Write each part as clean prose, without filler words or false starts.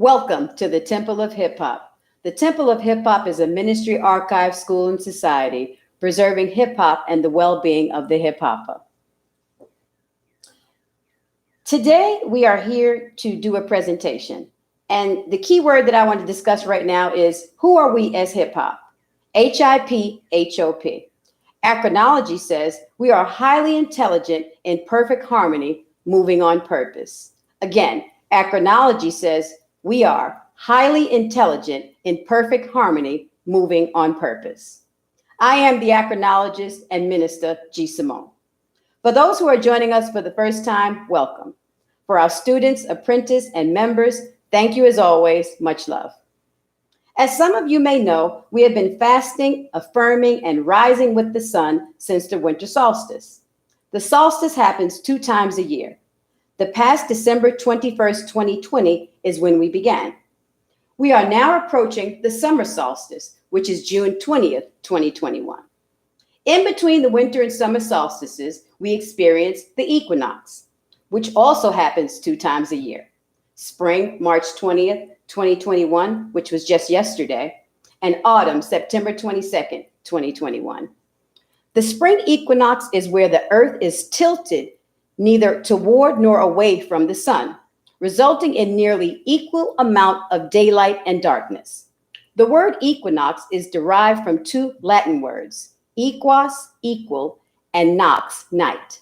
Welcome to the Temple of Hip Hop. The Temple of Hip Hop is a ministry, archive, school, and society preserving hip hop and the well-being of the hip hopper. Today, we are here to do a presentation. And the key word that I want to discuss right now is, who are we as hip hop? HIPHOP. Astrological says we are highly intelligent in perfect harmony, moving on purpose. Again, Astrological says we are highly intelligent in perfect harmony, moving on purpose. I am the astrologist and minister G. Simone. For those who are joining us for the first time, welcome. For our students, apprentices, and members, thank you as always. Much love. As some of you may know, we have been fasting, affirming, and rising with the sun since the winter solstice. The solstice happens 2 times a year. The past December 21st, 2020 is when we began. We are now approaching the summer solstice, which is June 20th, 2021. In between the winter and summer solstices, we experience the equinox, which also happens 2 times a year. Spring, March 20th, 2021, which was just yesterday, and autumn, September 22nd, 2021. The spring equinox is where the earth is tilted neither toward nor away from the sun, resulting in nearly equal amount of daylight and darkness. The word equinox is derived from 2 Latin words, equos, equal, and nox, night.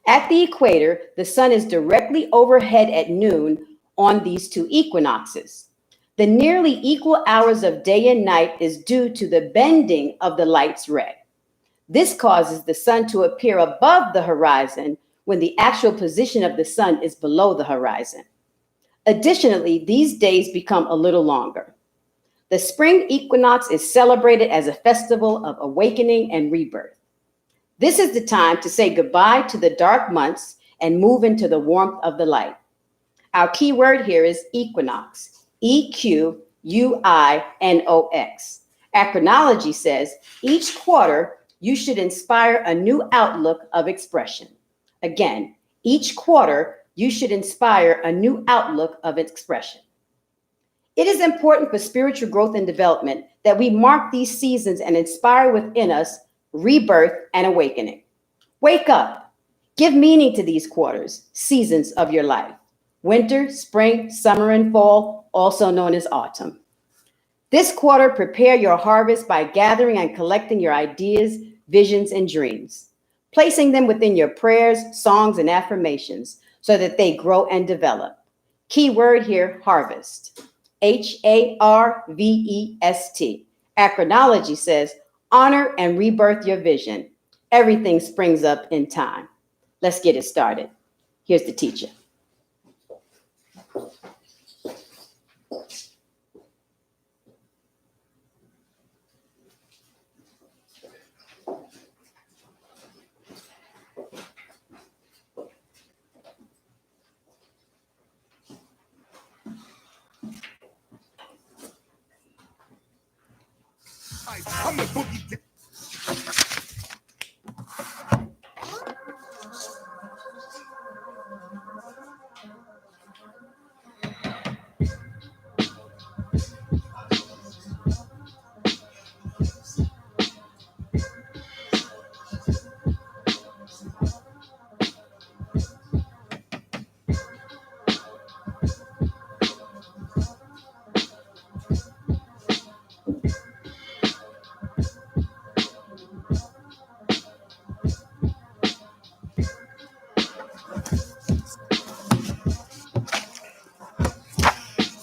At the equator, the sun is directly overhead at noon on these 2 equinoxes. The nearly equal hours of day and night is due to the bending of the light's ray. This causes the sun to appear above the horizon when the actual position of the sun is below the horizon. Additionally, these days become a little longer. The spring equinox is celebrated as a festival of awakening and rebirth. This is the time to say goodbye to the dark months and move into the warmth of the light. Our key word here is equinox, EQUINOX. Astrological says each quarter you should inspire a new outlook of expression. Again, each quarter you should inspire a new outlook of expression. It is important for spiritual growth and development that we mark these seasons and inspire within us rebirth and awakening. Wake up. Give meaning to these quarters, seasons of your life. Winter, spring, summer, and fall, also known as autumn. This quarter, prepare your harvest by gathering and collecting your ideas, visions, and dreams, placing them within your prayers, songs, and affirmations so that they grow and develop. Key word here, harvest. HARVEST. Astrological says, honor and rebirth your vision. Everything springs up in time. Let's get it started. Here's the teacher. I'm the boogie.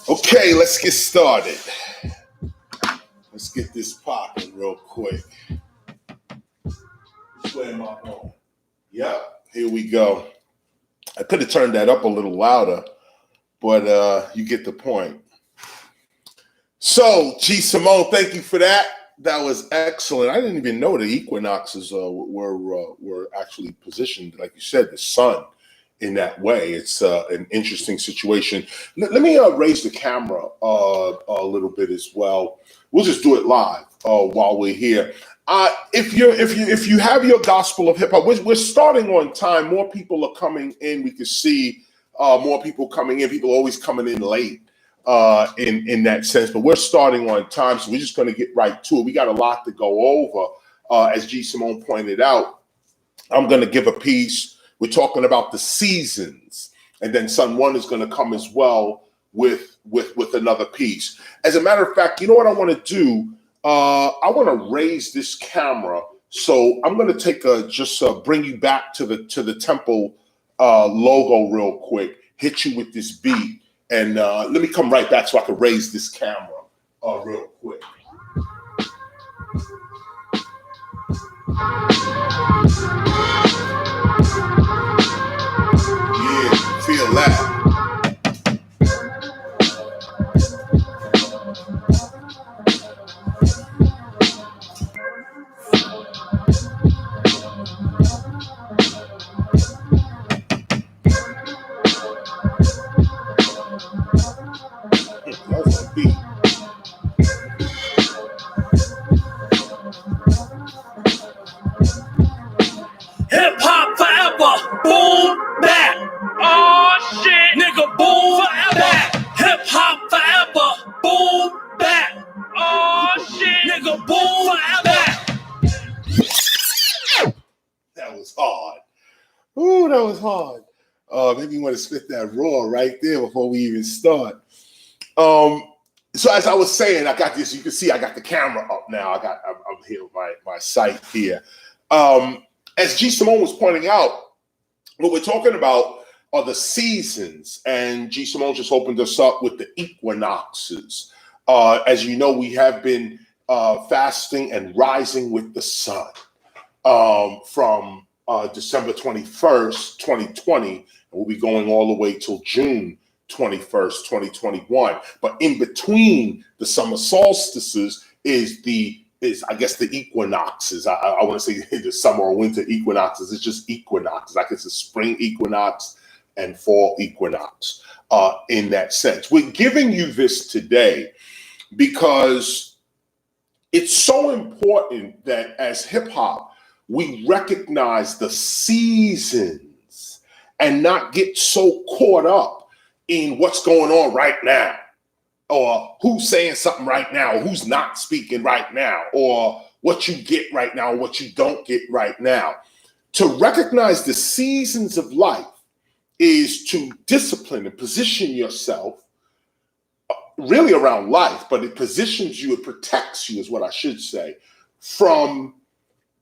Okay, let's get started. Let's get this popping real quick. Which way am I going? Yep, here we go. I could have turned that up a little louder, but you get the point. So, G. Simone, thank you for that. That was excellent. I didn't even know the equinoxes were actually positioned, like you said, the sun in that way. It's an interesting situation. Let me raise the camera a little bit as well. We'll just do it live while we're here. If you have your Gospel of Hip Hop, we're starting on time. More people are coming in. We can see more people coming in. People are always coming in late in that sense, but we're starting on time, so we're just going to get right to it. We got a lot to go over, as G. Simone pointed out. I'm going to give a piece. We're talking about the seasons, and then Sun One is going to come as well with another piece. As a matter of fact, you know what I want to do? I want to raise this camera, so I'm going to take bring you back to the temple logo real quick. Hit you with this beat, and let me come right back so I can raise this camera real quick. that. That was a beat. Hip hop forever, boom, back. Oh shit, nigga, boom, forever. Hip hop forever, boom, back. Oh shit, nigga, boom, forever. That was hard. Ooh, that was hard. Maybe you want to spit that raw right there before we even start. So as I was saying, I got this. You can see I got the camera up now. I'm here with my site here. As G. Simone was pointing out, what we're talking about are the seasons, and G. Simone just opened us up with the equinoxes. As you know, we have been fasting and rising with the sun from December 21st, 2020, and we'll be going all the way till June 21st, 2021. But in between the summer solstices is I guess the equinoxes. I want to say the summer or winter equinoxes. It's just equinoxes. Like it's a spring equinox and fall equinox in that sense. We're giving you this today because it's so important that as hip hop, we recognize the seasons and not get so caught up in what's going on right now, or who's saying something right now, or who's not speaking right now, or what you get right now, or what you don't get right now. To recognize the seasons of life is to discipline and position yourself really around life, but it positions you, it protects you, is what I should say, from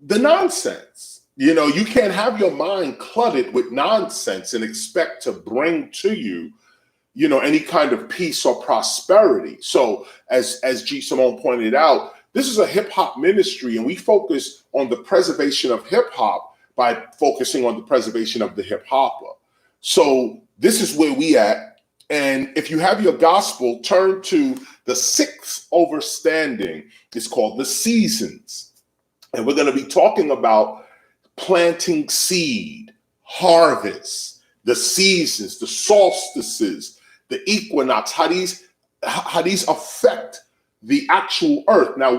the nonsense. You know, you can't have your mind cluttered with nonsense and expect to bring to you, you know, any kind of peace or prosperity. So as G. Simone pointed out, this is a hip hop ministry, and we focus on the preservation of hip hop by focusing on the preservation of the hip hopper. So this is where we at. And if you have your gospel, turn to the 6th overstanding. It's called the seasons. And we're going to be talking about planting seed, harvest, the seasons, the solstices, the equinox, how these affect the actual earth. Now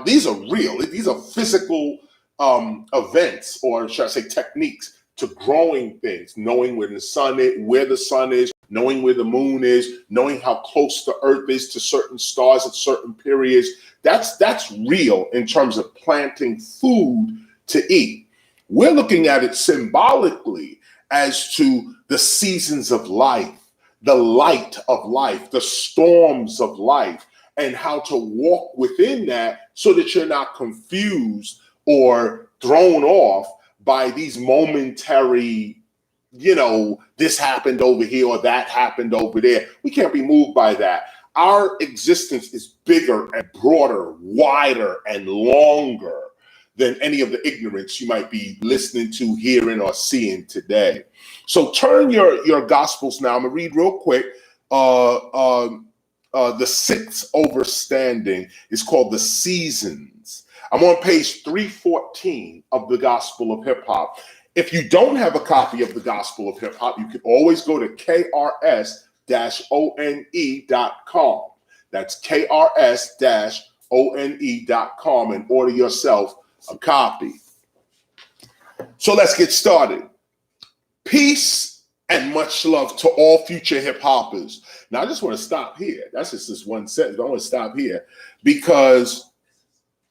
these are real. These are physical events, or should I say techniques, to growing things, knowing where the sun is, knowing where the moon is, knowing how close the earth is to certain stars at certain periods. That's real in terms of planting food to eat. We're looking at it symbolically as to the seasons of life, the light of life, the storms of life, and how to walk within that so that you're not confused or thrown off by these momentary, you know, this happened over here or that happened over there. We can't be moved by that. Our existence is bigger and broader, wider and longer than any of the ignorance you might be listening to, hearing, or seeing today. So turn your gospels now. I'm gonna read real quick. The 6th overstanding is called the seasons. I'm on page 314 of the Gospel of Hip Hop. If you don't have a copy of the Gospel of Hip Hop, you can always go to krs-one.com. That's krs-one.com and order yourself a copy. So let's get started. Peace and much love to all future hip hoppers. Now I just want to stop here. That's just this one sentence. I want to stop here because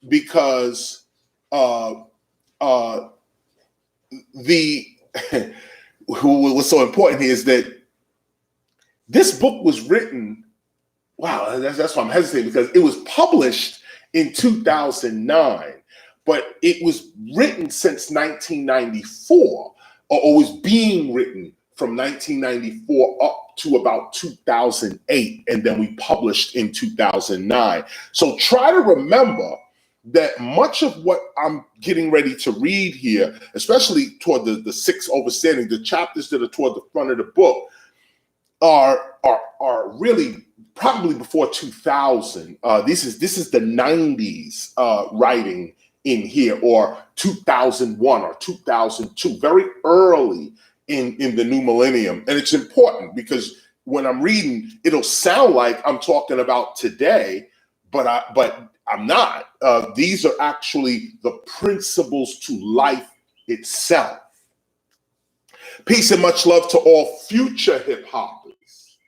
what's so important here is that this book was written. Wow, that's why I'm hesitating, because it was published in 2009. But it was written since 1994, or was being written from 1994 up to about 2008, and then we published in 2009. So try to remember that much of what I'm getting ready to read here, especially toward the sixth overstanding, the chapters that are toward the front of the book, are really probably before 2000. This is the 90s writing in here, or 2001 or 2002, very early in the new millennium. And it's important because when I'm reading, it'll sound like I'm talking about today, but I'm not. These are actually the principles to life itself. Peace and much love to all future hip hoppers.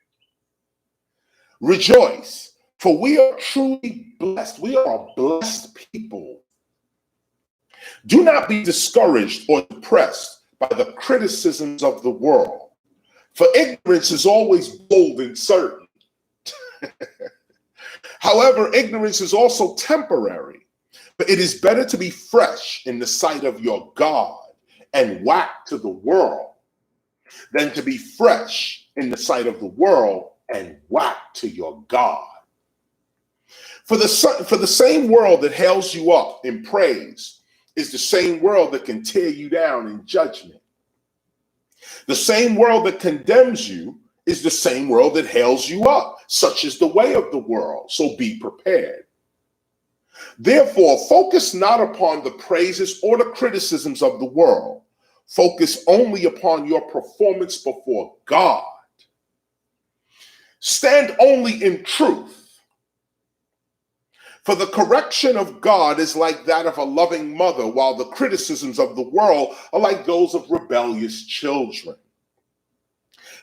Rejoice, for we are truly blessed. We are a blessed people. Do not be discouraged or depressed by the criticisms of the world, for ignorance is always bold and certain. However, ignorance is also temporary, but it is better to be fresh in the sight of your God and whack to the world than to be fresh in the sight of the world and whack to your God. For the same world that hails you up in praise is the same world that can tear you down in judgment. The same world that condemns you is the same world that hails you up. Such is the way of the world, so be prepared. Therefore, focus not upon the praises or the criticisms of the world. Focus only upon your performance before God. Stand only in truth. For the correction of God is like that of a loving mother, while the criticisms of the world are like those of rebellious children.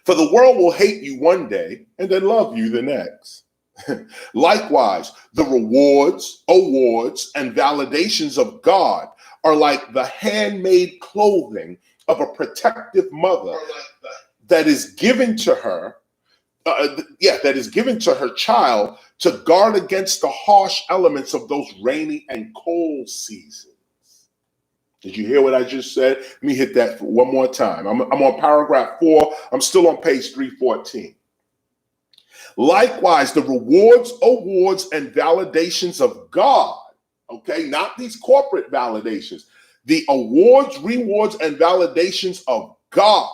For the world will hate you one day and then love you the next. Likewise, the rewards, awards, and validations of God are like the handmade clothing of a protective mother that is given to her, child to guard against the harsh elements of those rainy and cold seasons. Did you hear what I just said? Let me hit that one more time. I'm on paragraph 4. I'm still on page 314. Likewise, the rewards, awards, and validations of God, okay, not these corporate validations, the awards, rewards, and validations of God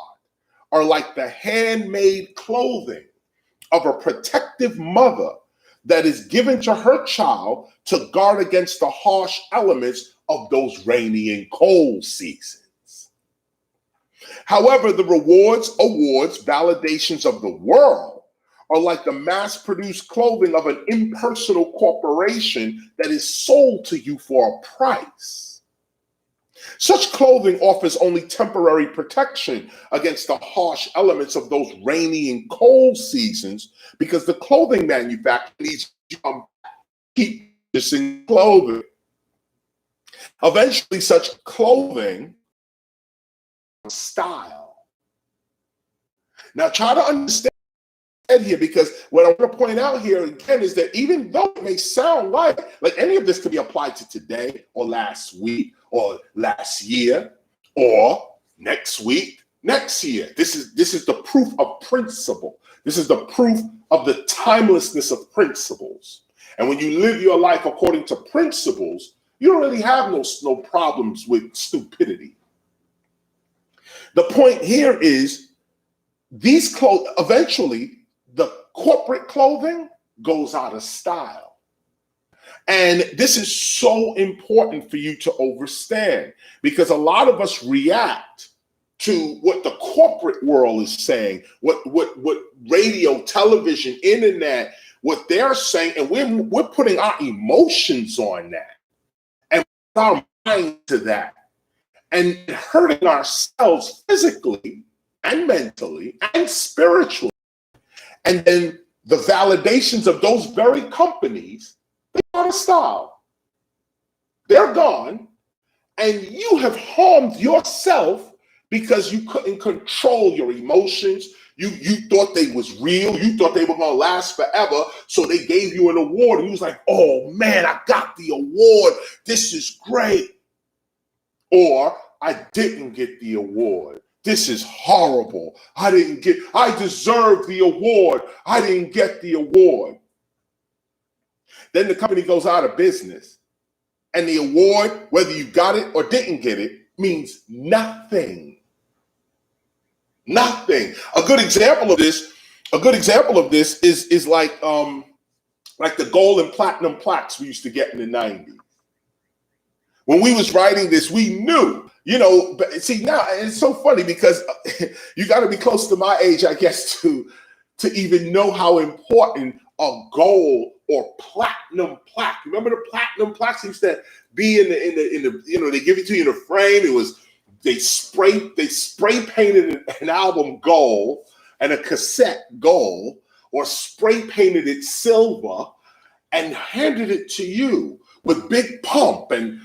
are like the handmade clothing of a protective mother that is given to her child to guard against the harsh elements of those rainy and cold seasons. However, the rewards, awards, validations of the world are like the mass-produced clothing of an impersonal corporation that is sold to you for a price. Such clothing offers only temporary protection against the harsh elements of those rainy and cold seasons because the clothing manufacturer needs to keep producing clothing. Eventually, such clothing style. Now, try to understand here, because what I want to point out here again is that even though it may sound like any of this could be applied to today or last week or last year or next week, next year, this is the proof of principle. This is the proof of the timelessness of principles. And when you live your life according to principles, you don't really have no problems with stupidity. The point here is these clothes, eventually the corporate clothing goes out of style. And this is so important for you to understand, because a lot of us react to what the corporate world is saying, what radio, television, internet, what they're saying, and we're putting our emotions on that and our mind to that, and hurting ourselves physically and mentally and spiritually. And then the validations of those very companies, they're out of style. They're gone. And you have harmed yourself because you couldn't control your emotions. You thought they was real. You thought they were going to last forever. So they gave you an award. And you was like, oh man, I got the award. This is great. Or I didn't get the award. This is horrible. I deserve the award. I didn't get the award. Then the company goes out of business. And the award, whether you got it or didn't get it, means nothing. Nothing. A good example of this is like the gold and platinum plaques we used to get in the 90s. When we was writing this, we knew, but see now it's so funny because you got to be close to my age, I guess, to even know how important a gold or platinum plaque. Remember the platinum plaques used to be in the they give it to you in a frame. It was they spray painted an album gold and a cassette gold, or spray painted it silver and handed it to you with big pump and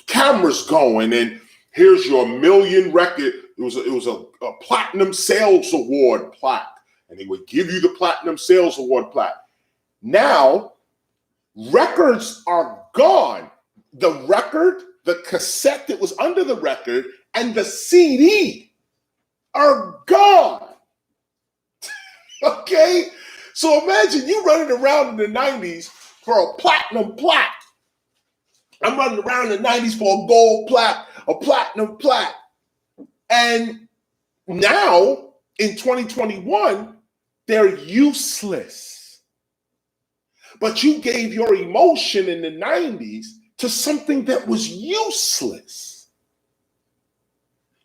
cameras going, and here's your million record. It was a platinum sales award plaque, and they would give you the platinum sales award plaque. Now, records are gone. The record, the cassette that was under the record, and the CD are gone. Okay? So imagine you running around in the 90s for a platinum plaque. I'm running around in the 90s for a gold plaque, a platinum plaque. And now, in 2021, they're useless. But you gave your emotion in the 90s to something that was useless.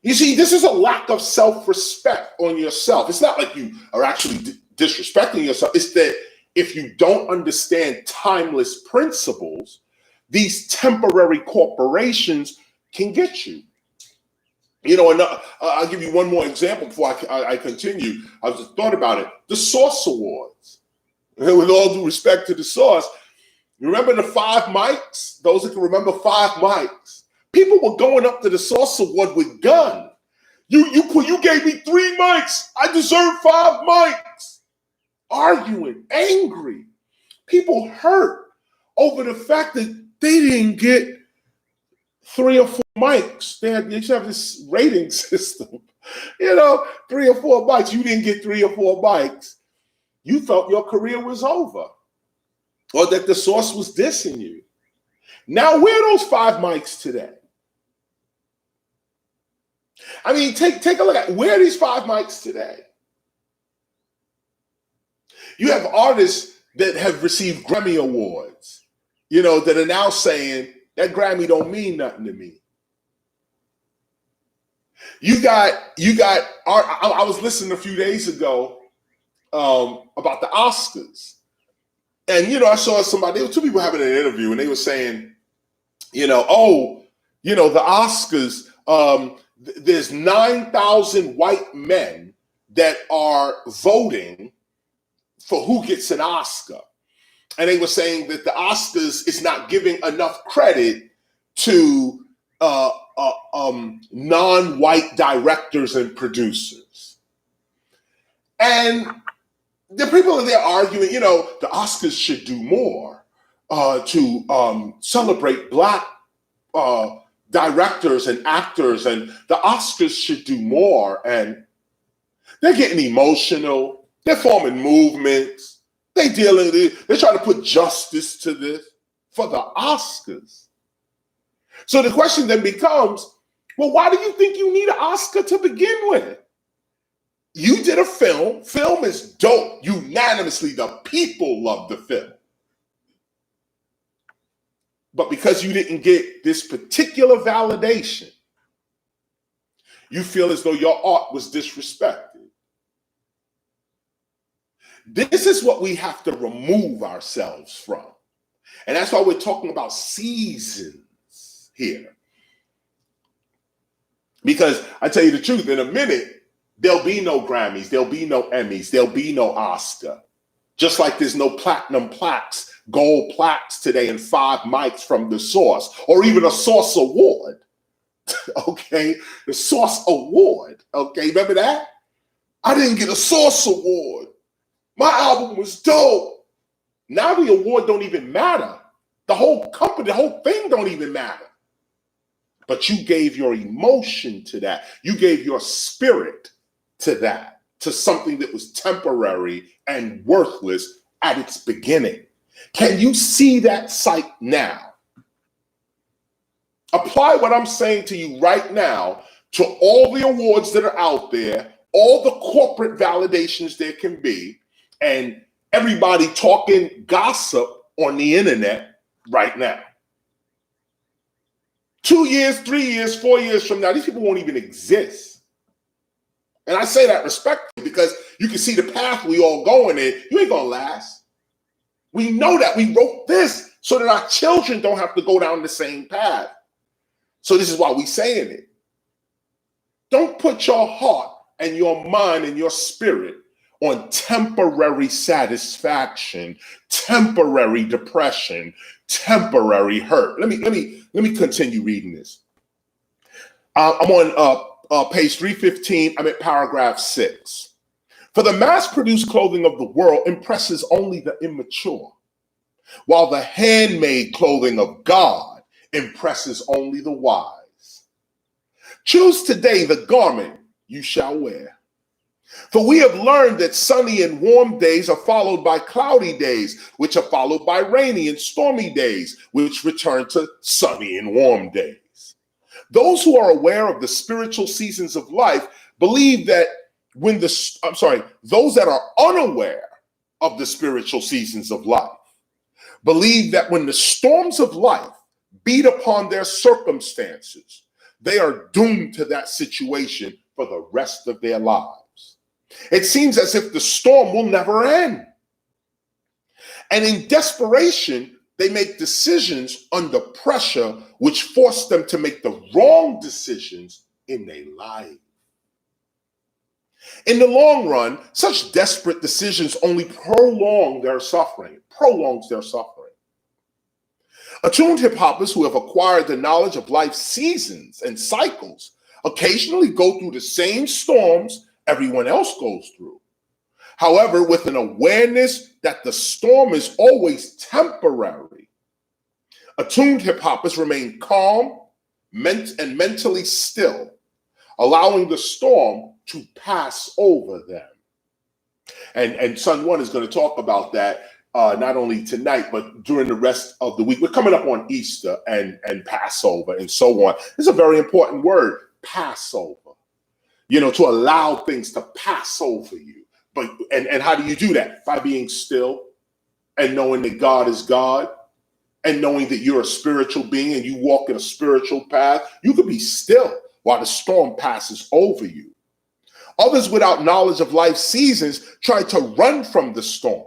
You see, this is a lack of self-respect on yourself. It's not like you are actually disrespecting yourself. It's that if you don't understand timeless principles, these temporary corporations can get you. And I'll give you one more example before I continue. I just thought about it. The Source Awards. And with all due respect to the Source, you remember the 5 mics? Those that can remember 5 mics. People were going up to the Source Award with guns. You gave me 3 mics. I deserve 5 mics. Arguing, angry. People hurt over the fact that they didn't get 3 or 4 mics. They used to have this rating system. 3 or 4 mics. You didn't get 3 or 4 mics. You felt your career was over, or that the Source was dissing you. Now, where are those 5 mics today? I mean, take a look at where are these 5 mics today? You have artists that have received Grammy Awards, that are now saying that Grammy don't mean nothing to me. I was listening a few days ago about the Oscars. And, I saw somebody, there were 2 people having an interview, and they were saying, the Oscars, there's 9,000 white men that are voting for who gets an Oscar. And they were saying that the Oscars is not giving enough credit to non-white directors and producers. And the people are there arguing, the Oscars should do more to celebrate Black directors and actors, and the Oscars should do more. And they're getting emotional. They're forming movements. They're trying to put justice to this for the Oscars. So the question then becomes, well, why do you think you need an Oscar to begin with? You did a film. Film is dope. Unanimously, the people love the film. But because you didn't get this particular validation, you feel as though your art was disrespected. This is what we have to remove ourselves from. And that's why we're talking about seasons here. Because I tell you the truth, in a minute, there'll be no Grammys, there'll be no Emmys, there'll be no Oscar. Just like there's no platinum plaques, gold plaques today, and 5 mics from the Source, or even a Source Award. Okay, the Source Award. Okay, remember that? I didn't get a Source Award. My album was dope. Now the award don't even matter. The whole company, the whole thing don't even matter. But you gave your emotion to that. You gave your spirit to that, to something that was temporary and worthless at its beginning. Can you see that sight now? Apply what I'm saying to you right now to all the awards that are out there, all the corporate validations there can be, and everybody talking gossip on the internet right now. 2 years, 3 years, 4 years from now, these people won't even exist. And I say that respectfully because you can see the path we all going in. You ain't gonna last. We know that. We wrote this so that our children don't have to go down the same path. So this is why we saying it. Don't put your heart and your mind and your spirit on temporary satisfaction, temporary depression, temporary hurt. Let me continue reading this. I'm on page 315. I'm at paragraph 6. For the mass-produced clothing of the world impresses only the immature, while the handmade clothing of God impresses only the wise. Choose today the garment you shall wear. For we have learned that sunny and warm days are followed by cloudy days, which are followed by rainy and stormy days, which return to sunny and warm days. Those who are aware of the spiritual seasons of life believe that those that are unaware of the spiritual seasons of life believe that when the storms of life beat upon their circumstances, they are doomed to that situation for the rest of their lives. It seems as if the storm will never end. And in desperation, they make decisions under pressure, which force them to make the wrong decisions in their life. In the long run, such desperate decisions only prolongs their suffering. Attuned hip hoppers who have acquired the knowledge of life's seasons and cycles occasionally go through the same storms everyone else goes through. However, with an awareness that the storm is always temporary, attuned hip hoppers remain calm and mentally still, allowing the storm to pass over them. And Sun One is going to talk about that not only tonight, but during the rest of the week. We're coming up on Easter and Passover and so on. It's a very important word, Passover. You know, to allow things to pass over you. But and how do you do that? By being still and knowing that God is God and knowing that you're a spiritual being and you walk in a spiritual path. You could be still while the storm passes over you. Others without knowledge of life's seasons try to run from the storm,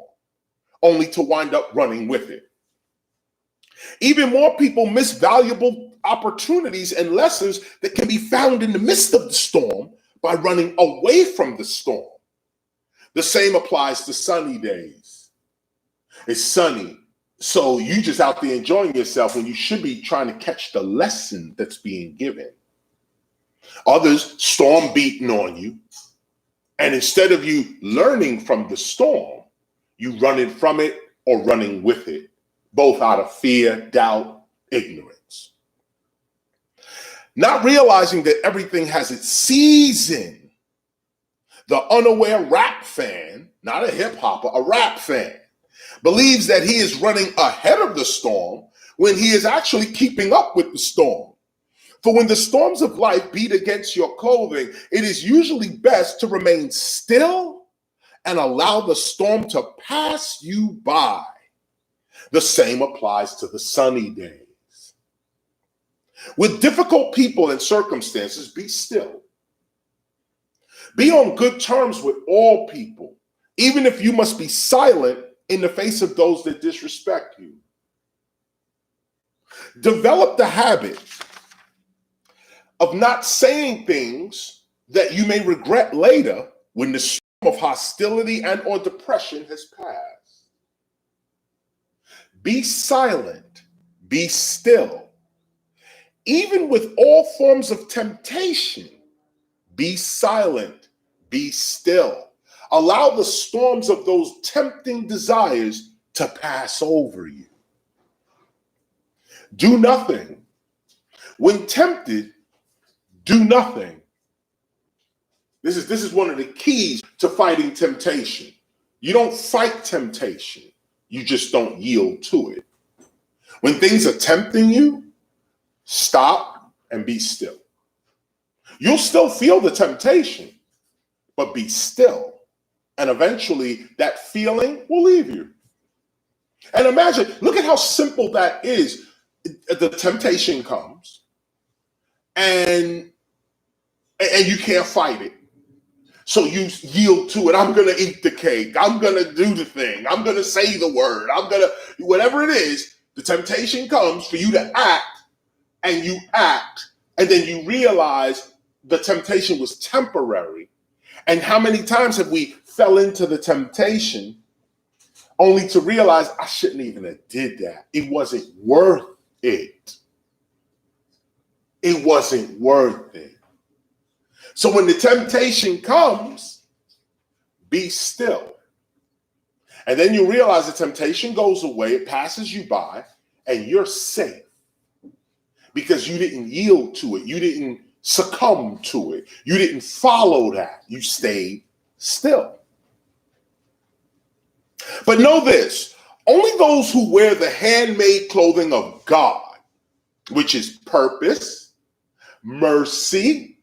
only to wind up running with it. Even more people miss valuable opportunities and lessons that can be found in the midst of the storm by running away from the storm. The same applies to sunny days. It's sunny, so you just out there enjoying yourself when you should be trying to catch the lesson that's being given. Others storm beating on you, and instead of you learning from the storm, you running from it or running with it, both out of fear, doubt, ignorance. Not realizing that everything has its season. The unaware rap fan, not a hip hopper, a rap fan, believes that he is running ahead of the storm when he is actually keeping up with the storm. For when the storms of life beat against your clothing, it is usually best to remain still and allow the storm to pass you by. The same applies to the sunny days. With difficult people and circumstances, be still. Be on good terms with all people, even if you must be silent in the face of those that disrespect you. Develop the habit of not saying things that you may regret later when the storm of hostility and or depression has passed. Be silent, be still. Even with all forms of temptation, be silent, be still. Allow the storms of those tempting desires to pass over you. Do nothing. When tempted, do nothing. This is one of the keys to fighting temptation. You don't fight temptation. You just don't yield to it. When things are tempting you, Stop and be still. You'll still feel the temptation, but be still. And eventually that feeling will leave you. And imagine, look at how simple that is. The temptation comes and you can't fight it. So you yield to it. I'm going to eat the cake. I'm going to do the thing. I'm going to say the word. Whatever it is, the temptation comes for you to act, and you act. And then you realize the temptation was temporary. And how many times have we fell into the temptation only to realize I shouldn't even have did that. It wasn't worth it. It wasn't worth it. So when the temptation comes, be still. And then you realize the temptation goes away, it passes you by, and you're safe. Because you didn't yield to it. You didn't succumb to it. You didn't follow that. You stayed still. But know this, only those who wear the handmade clothing of God, which is purpose, mercy,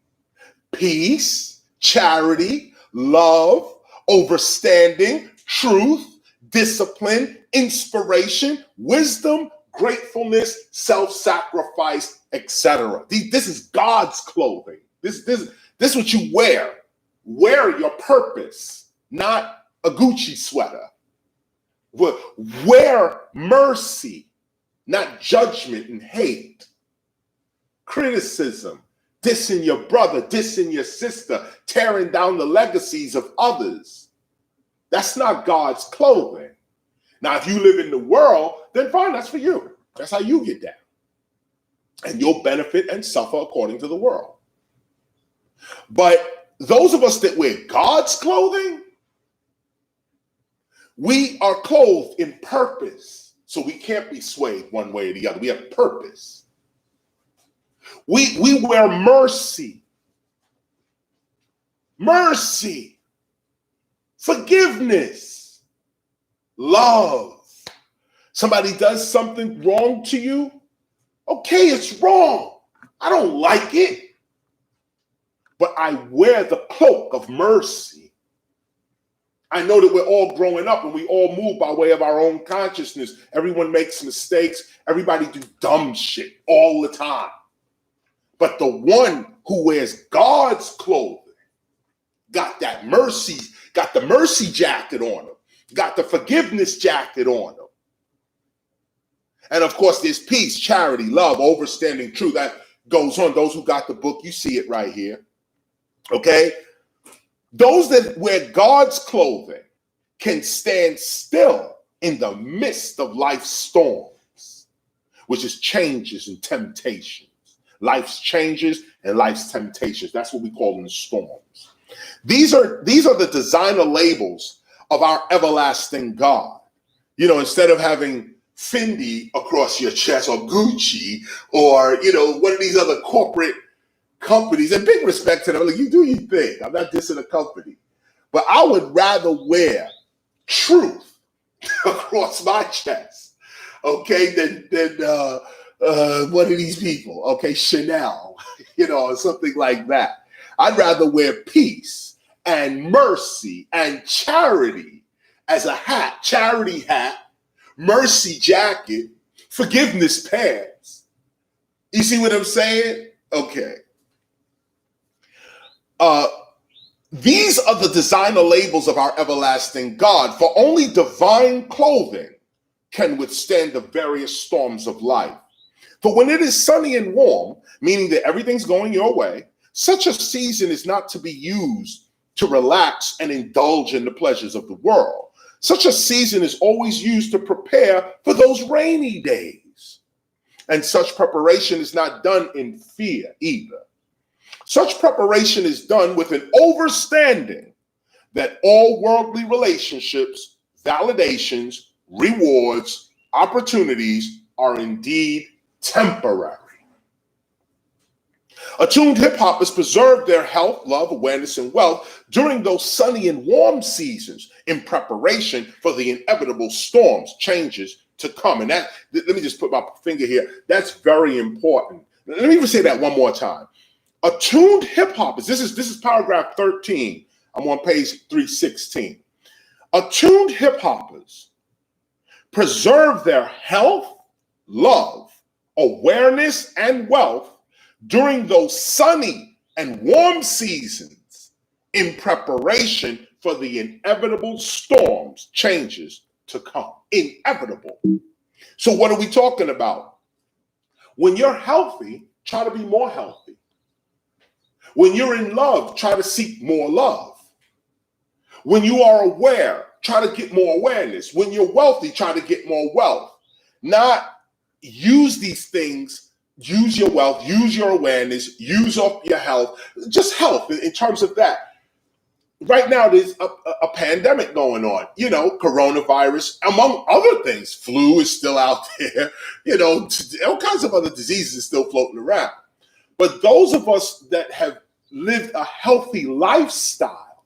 peace, charity, love, understanding, truth, discipline, inspiration, wisdom, gratefulness, self-sacrifice, etc. This is God's clothing. This is what you wear. Wear your purpose, not a Gucci sweater. Wear mercy, not judgment and hate. Criticism, dissing your brother, dissing your sister, tearing down the legacies of others. That's not God's clothing. Now, if you live in the world, then fine, that's for you. That's how you get down. And you'll benefit and suffer according to the world. But those of us that wear God's clothing, we are clothed in purpose. So we can't be swayed one way or the other. We have purpose. We wear mercy. Mercy. Forgiveness. Love. Somebody does something wrong to you. Okay, it's wrong. I don't like it. But I wear the cloak of mercy. I know that we're all growing up and we all move by way of our own consciousness. Everyone makes mistakes. Everybody do dumb shit all the time. But the one who wears God's clothing got that mercy, got the mercy jacket on him, got the forgiveness jacket on him. And of course, there's peace, charity, love, understanding, truth. That goes on. Those who got the book, you see it right here. Okay? Those that wear God's clothing can stand still in the midst of life's storms, which is changes and temptations. Life's changes and life's temptations. That's what we call them storms. These are the designer labels of our everlasting God. You know, instead of having Fendi across your chest or Gucci or, you know, one of these other corporate companies, and big respect to them. Like, you do your thing. I'm not dissing a company. But I would rather wear truth across my chest, okay, than one of these people, okay, Chanel, you know, or something like that. I'd rather wear peace and mercy and charity as a hat, charity hat, mercy jacket, forgiveness pants. You see what I'm saying? Okay. These are the designer labels of our everlasting God, for only divine clothing can withstand the various storms of life. For when it is sunny and warm, meaning that everything's going your way, such a season is not to be used to relax and indulge in the pleasures of the world. Such a season is always used to prepare for those rainy days. And such preparation is not done in fear either. Such preparation is done with an understanding that all worldly relationships, validations, rewards, opportunities are indeed temporary. Attuned hip-hoppers preserve their health, love, awareness, and wealth during those sunny and warm seasons in preparation for the inevitable storms, changes to come. And that, let me just put my finger here, that's very important. Let me even say that one more time. Attuned hip hoppers, this is paragraph 13. I'm on page 316. Attuned hip hoppers preserve their health, love, awareness, and wealth during those sunny and warm seasons in preparation for the inevitable storms, changes to come. Inevitable. So what are we talking about? When you're healthy, try to be more healthy. When you're in love, try to seek more love. When you are aware, try to get more awareness. When you're wealthy, try to get more wealth. Not use these things, use your wealth, use your awareness, use up your health, just health in terms of that. Right now, there's a pandemic going on, coronavirus, among other things. Flu is still out there, all kinds of other diseases are still floating around. But those of us that have lived a healthy lifestyle,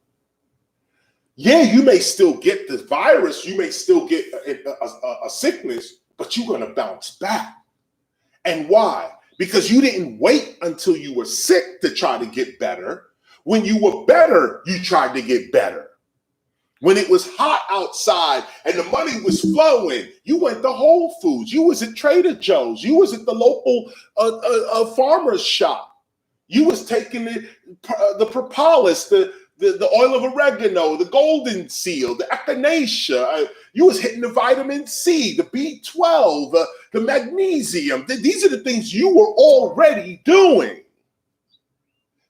yeah, you may still get the virus, you may still get a sickness, but you're going to bounce back. And why? Because you didn't wait until you were sick to try to get better. When you were better, you tried to get better. When it was hot outside and the money was flowing, you went to Whole Foods. You was at Trader Joe's. You was at the local farmer's shop. You was taking the propolis, the oil of oregano, the golden seal, the echinacea. You was hitting the vitamin C, the B12, the magnesium. These are the things you were already doing.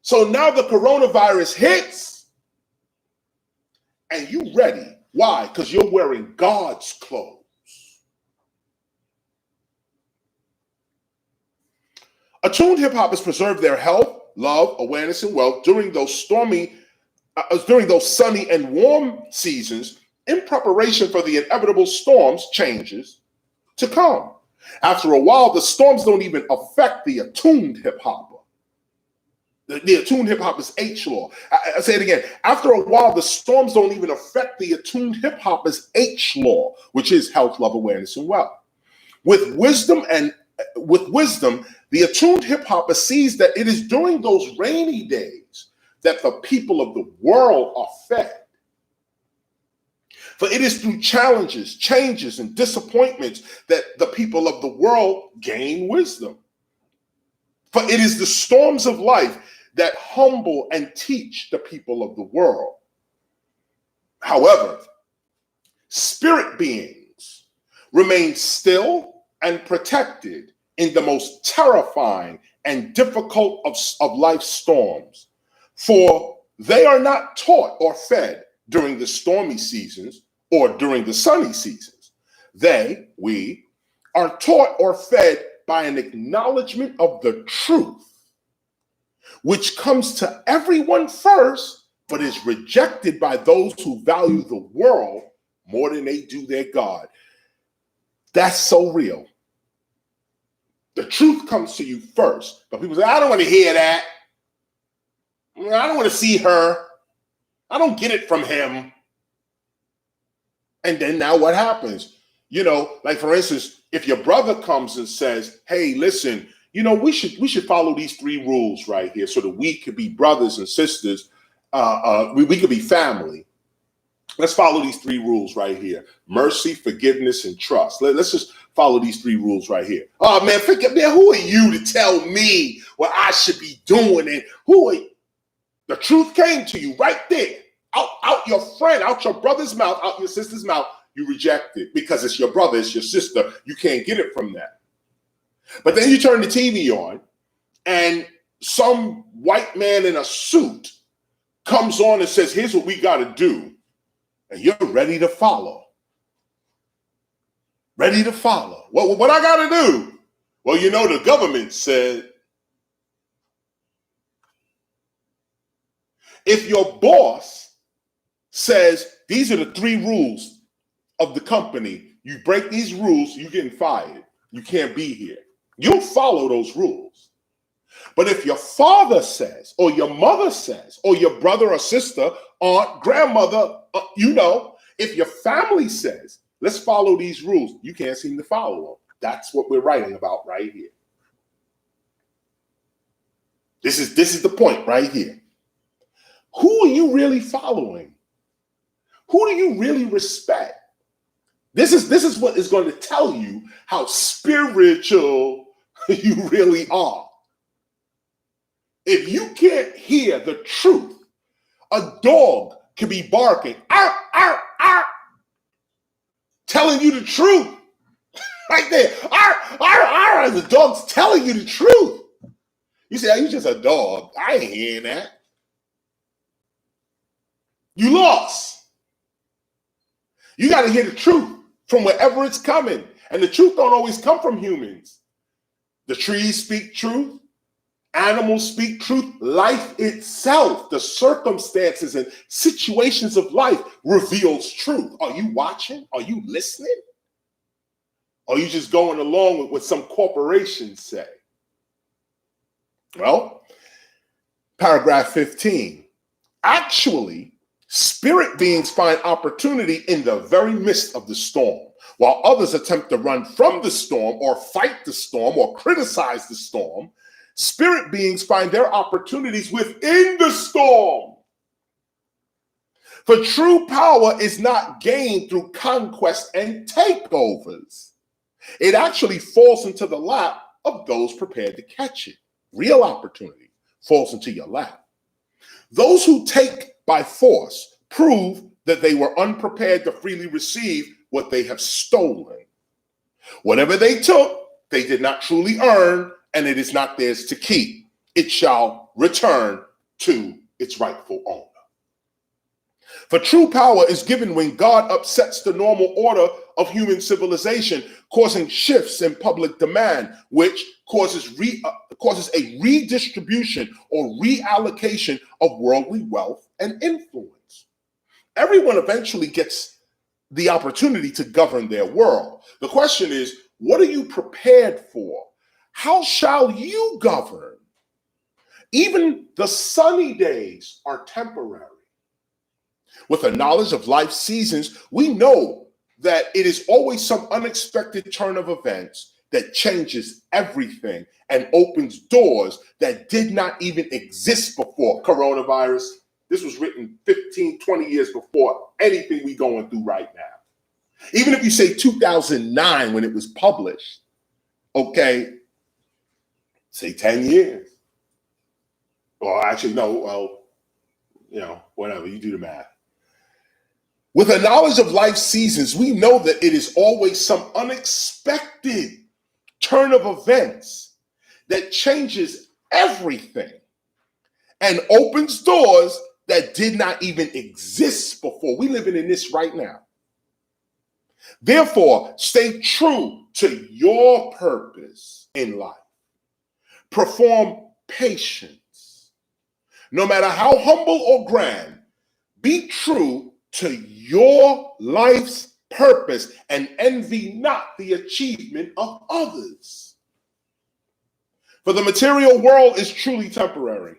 So now the coronavirus hits and you ready. Why? Because you're wearing God's clothes. Attuned hip hoppers preserve their health, love, awareness, and wealth during those sunny and warm seasons in preparation for the inevitable storms, changes to come. After a while, the storms don't even affect the attuned hip hopper. The attuned hip hopper's H-law. I say it again. After a while, the storms don't even affect the attuned hip hopper's H-law, which is health, love, awareness, and wealth. With wisdom, the attuned hip hopper sees that it is during those rainy days that the people of the world are fed. For it is through challenges, changes, and disappointments that the people of the world gain wisdom. For it is the storms of life that humble and teach the people of the world. However, spirit beings remain still and protected in the most terrifying and difficult of life's storms, for they are not taught or fed during the stormy seasons or during the sunny seasons. We are taught or fed by an acknowledgement of the truth, which comes to everyone first, but is rejected by those who value the world more than they do their God. That's so real. The truth comes to you first, but people say, I don't want to hear that. I don't want to see her. I don't get it from him. And then now what happens? Like for instance, if your brother comes and says, hey, listen, we should follow these 3 rules right here so that we could be brothers and sisters. We could be family. Let's follow these 3 rules right here: mercy, forgiveness, and trust. Let's just follow these 3 rules right here. Oh man, who are you to tell me what I should be doing? And who are you? The truth came to you right there, out your friend, out your brother's mouth, out your sister's mouth. You reject it because it's your brother, it's your sister. You can't get it from that. But then you turn the TV on and some white man in a suit comes on and says, here's what we got to do. And you're ready to follow. Ready to follow. What I got to do? Well, the government said, if your boss says, these are the 3 rules of the company, you break these rules, you're getting fired. You can't be here. You'll follow those rules. But if your father says, or your mother says, or your brother or sister, aunt, grandmother, if your family says, let's follow these rules, you can't seem to follow them. That's what we're writing about right here. This is the point right here. Who are you really following? Who do you really respect? This is what is going to tell you how spiritual you really are. If you can't hear the truth, a dog can be barking, arr, arr, arr, telling you the truth. Right there. Arr, arr, arr, and the dog's telling you the truth. You say, oh, you just a dog. I ain't hearing that. You lost. You got to hear the truth from wherever it's coming. And the truth don't always come from humans. The trees speak truth. Animals speak truth. Life itself, the circumstances and situations of life reveals truth. Are you watching? Are you listening? Or are you just going along with what some corporations say? Well, paragraph 15. Actually, spirit beings find opportunity in the very midst of the storm, while others attempt to run from the storm or fight the storm or criticize the storm. Spirit beings find their opportunities within the storm. For true power is not gained through conquest and takeovers. It actually falls into the lap of those prepared to catch it. Real opportunity falls into your lap. Those who take by force prove that they were unprepared to freely receive what they have stolen. Whatever they took, they did not truly earn, and it is not theirs to keep. It shall return to its rightful owner. For true power is given when God upsets the normal order of human civilization, causing shifts in public demand, which causes a redistribution or reallocation of worldly wealth and influence. Everyone eventually gets the opportunity to govern their world. The question is, what are you prepared for? How shall you govern? Even the sunny days are temporary. With a knowledge of life's seasons, we know that it is always some unexpected turn of events that changes everything and opens doors that did not even exist before. Coronavirus, this was written 15, 20 years before anything we're going through right now. Even if you say 2009 when it was published, okay, say 10 years. Or actually, no, well, whatever, you do the math. With a knowledge of life's seasons, we know that it is always some unexpected turn of events that changes everything and opens doors that did not even exist before. We living in this right now. Therefore, stay true to your purpose in life. Perform patience. No matter how humble or grand, be true to your life's purpose and envy not the achievement of others. For the material world is truly temporary.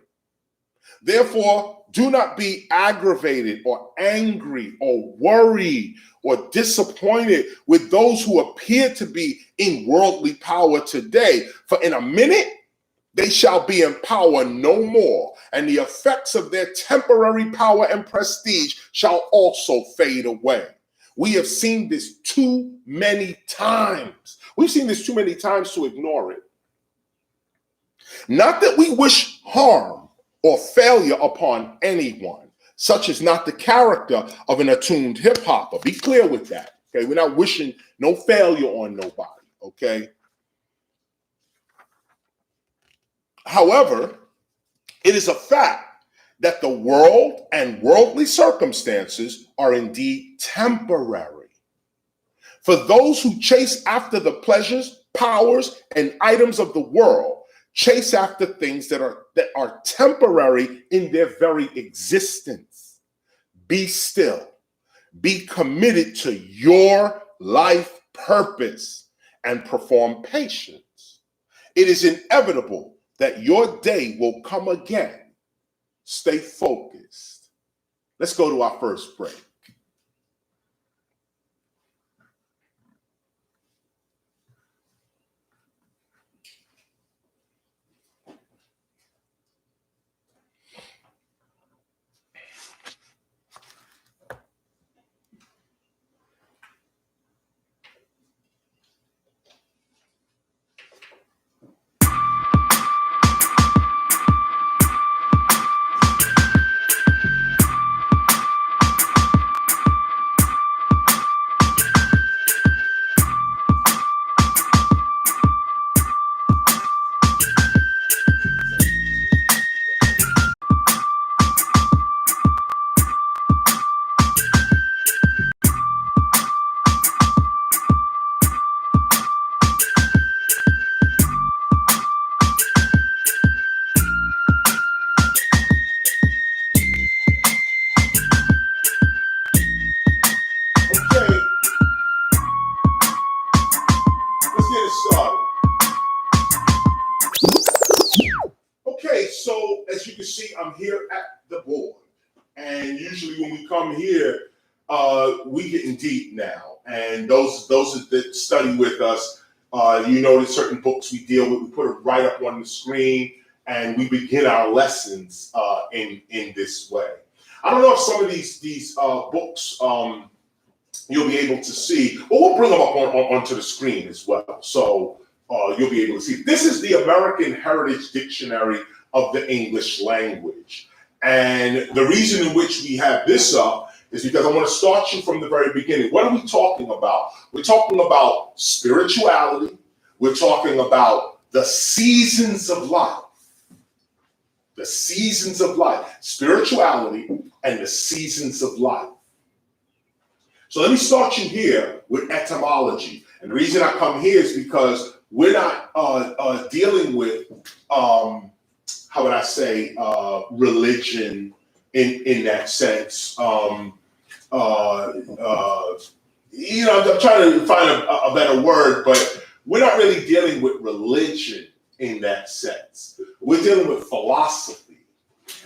Therefore, do not be aggravated or angry or worried or disappointed with those who appear to be in worldly power today. For in a minute, they shall be in power no more, and the effects of their temporary power and prestige shall also fade away. We have seen this too many times. We've seen this too many times to ignore it. Not that we wish harm or failure upon anyone. Such is not the character of an attuned hip hopper. Be clear with that. Okay, we're not wishing no failure on nobody. Okay. However, it is a fact that the world and worldly circumstances are indeed temporary. For those who chase after the pleasures, powers, and items of the world, chase after things that are temporary in their very existence. Be still. Be committed to your life purpose and perform patience. It is inevitable that your day will come again. Stay focused. Let's go to our first break. And usually when we come here, we getting deep now. And those that study with us, you notice certain books we deal with, we put it right up on the screen, and we begin our lessons in this way. I don't know if some of these books you'll be able to see, but we'll bring them up onto the screen as well. So you'll be able to see. This is the American Heritage Dictionary of the English Language. And the reason in which we have this up is because I want to start you from the very beginning. What are we talking about? We're talking about spirituality. We're talking about the seasons of life. The seasons of life. Spirituality and the seasons of life. So let me start you here with etymology. And the reason I come here is because we're not dealing with, how would I say, religion in that sense. I'm trying to find a better word, but we're not really dealing with religion in that sense. We're dealing with philosophy.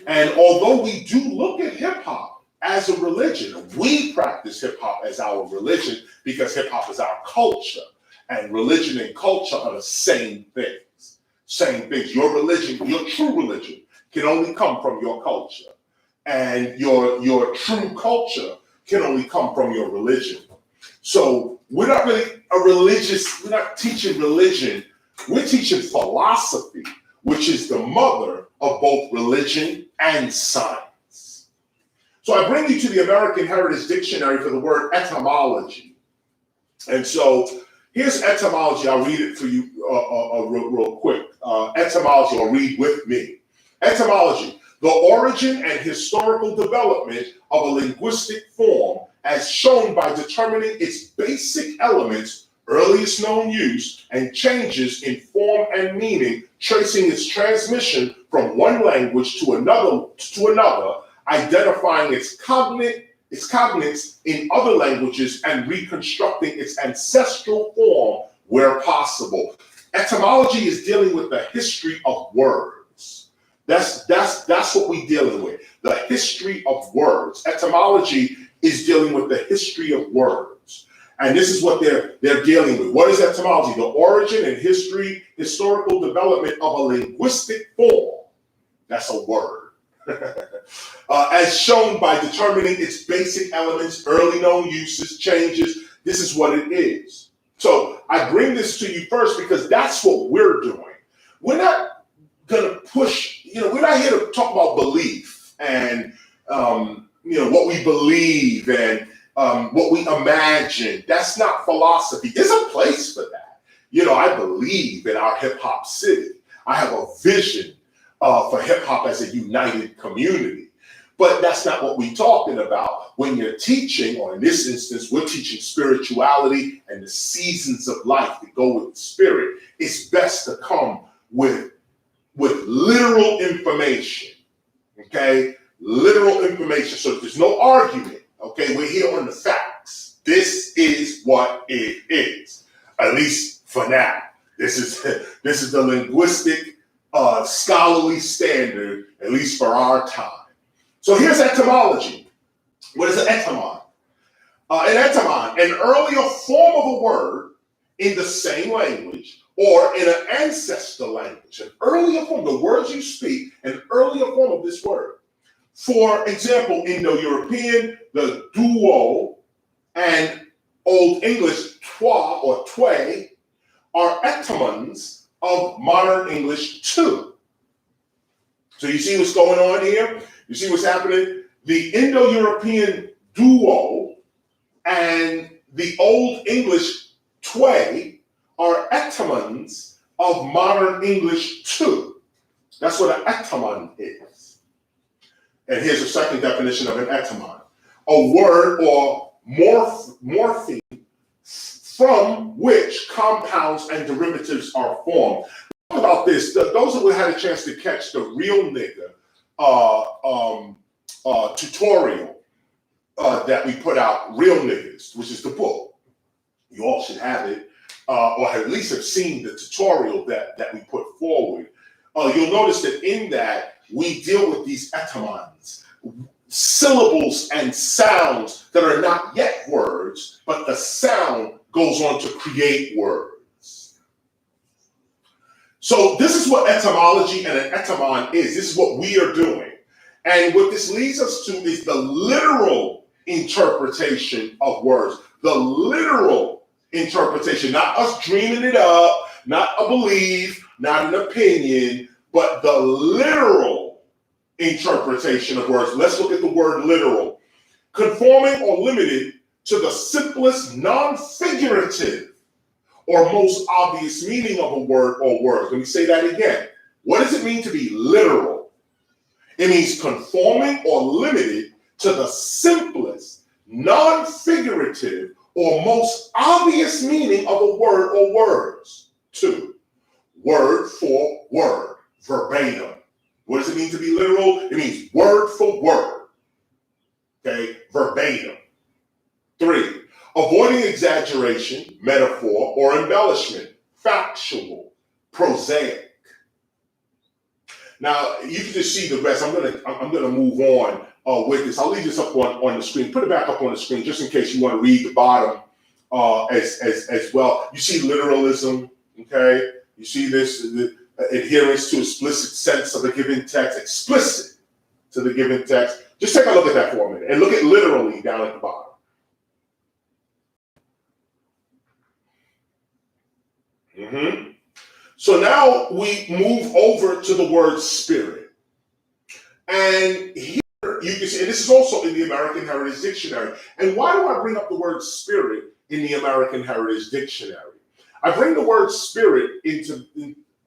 And although we do look at hip hop as a religion, we practice hip hop as our religion because hip hop is our culture, and religion and culture are the same things. Same things. Your religion, your true religion, can only come from your culture, and your true culture can only come from your religion. So we're not really we're not teaching religion, we're teaching philosophy, which is the mother of both religion and science. So I bring you to the American Heritage Dictionary for the word etymology. And so here's etymology. I'll read it for you real quick. Etymology, or read with me. Etymology, the origin and historical development of a linguistic form as shown by determining its basic elements, earliest known use, and changes in form and meaning, tracing its transmission from one language to another, identifying its cognates in other languages, and reconstructing its ancestral form where possible. Etymology is dealing with the history of words. That's what we're dealing with. The history of words. Etymology is dealing with the history of words. And this is what they're dealing with. What is etymology? The origin and historical development of a linguistic form. That's a word. As shown by determining its basic elements, early known uses, changes. This is what it is. So I bring this to you first because that's what we're doing. We're not going to push, we're not here to talk about belief and, what we believe and what we imagine. That's not philosophy. There's a place for that. I believe in our hip hop city. I have a vision for hip hop as a united community. But that's not what we're talking about. When you're teaching, or in this instance, we're teaching spirituality and the seasons of life that go with the spirit, it's best to come with literal information, okay? Literal information, so there's no argument, okay? We're here on the facts. This is what it is, at least for now. This is the linguistic scholarly standard, at least for our time. So here's etymology. What is an etymon? An etymon, an earlier form of a word in the same language or in an ancestor language. An earlier form, the words you speak, an earlier form of this word. For example, Indo-European, the duo, and Old English toi or twe are etymons of modern English too. So you see what's going on here? You see what's happening? The Indo-European duo and the Old English twe are etymons of modern English too. That's what an etymon is. And here's a second definition of an etymon. A word or morpheme from which compounds and derivatives are formed. Talk about this. Those who had a chance to catch the Real Nigga tutorial that we put out, Real Niggas, which is the book. You all should have it, or at least have seen the tutorial that we put forward. You'll notice that in that we deal with these etymons. syllables and sounds that are not yet words, but the sound goes on to create words. So this is what etymology and an etymon is. This is what we are doing. And what this leads us to is the literal interpretation of words. The literal interpretation, not us dreaming it up, not a belief, not an opinion, but the literal interpretation of words. Let's look at the word literal. Conforming or limited to the simplest non-figurative or most obvious meaning of a word or words. Let me say that again. What does it mean to be literal? It means conforming or limited to the simplest non-figurative or most obvious meaning of a word or words. 2, word for word, verbatim. What does it mean to be literal? It means word for word, okay, verbatim. 3, avoiding exaggeration, metaphor, or embellishment, factual, prosaic. Now you can just see the rest. I'm gonna move on with this. I'll leave this up on the screen. Put it back up on the screen just in case you want to read the bottom as well. You see literalism, okay? You see this, the adherence to explicit sense of a given text, explicit to the given text. Just take a look at that for a minute and look at literally down at the bottom. So now we move over to the word spirit. And here you can see, and this is also in the American Heritage Dictionary. And why do I bring up the word spirit in the American Heritage Dictionary? I bring the word spirit into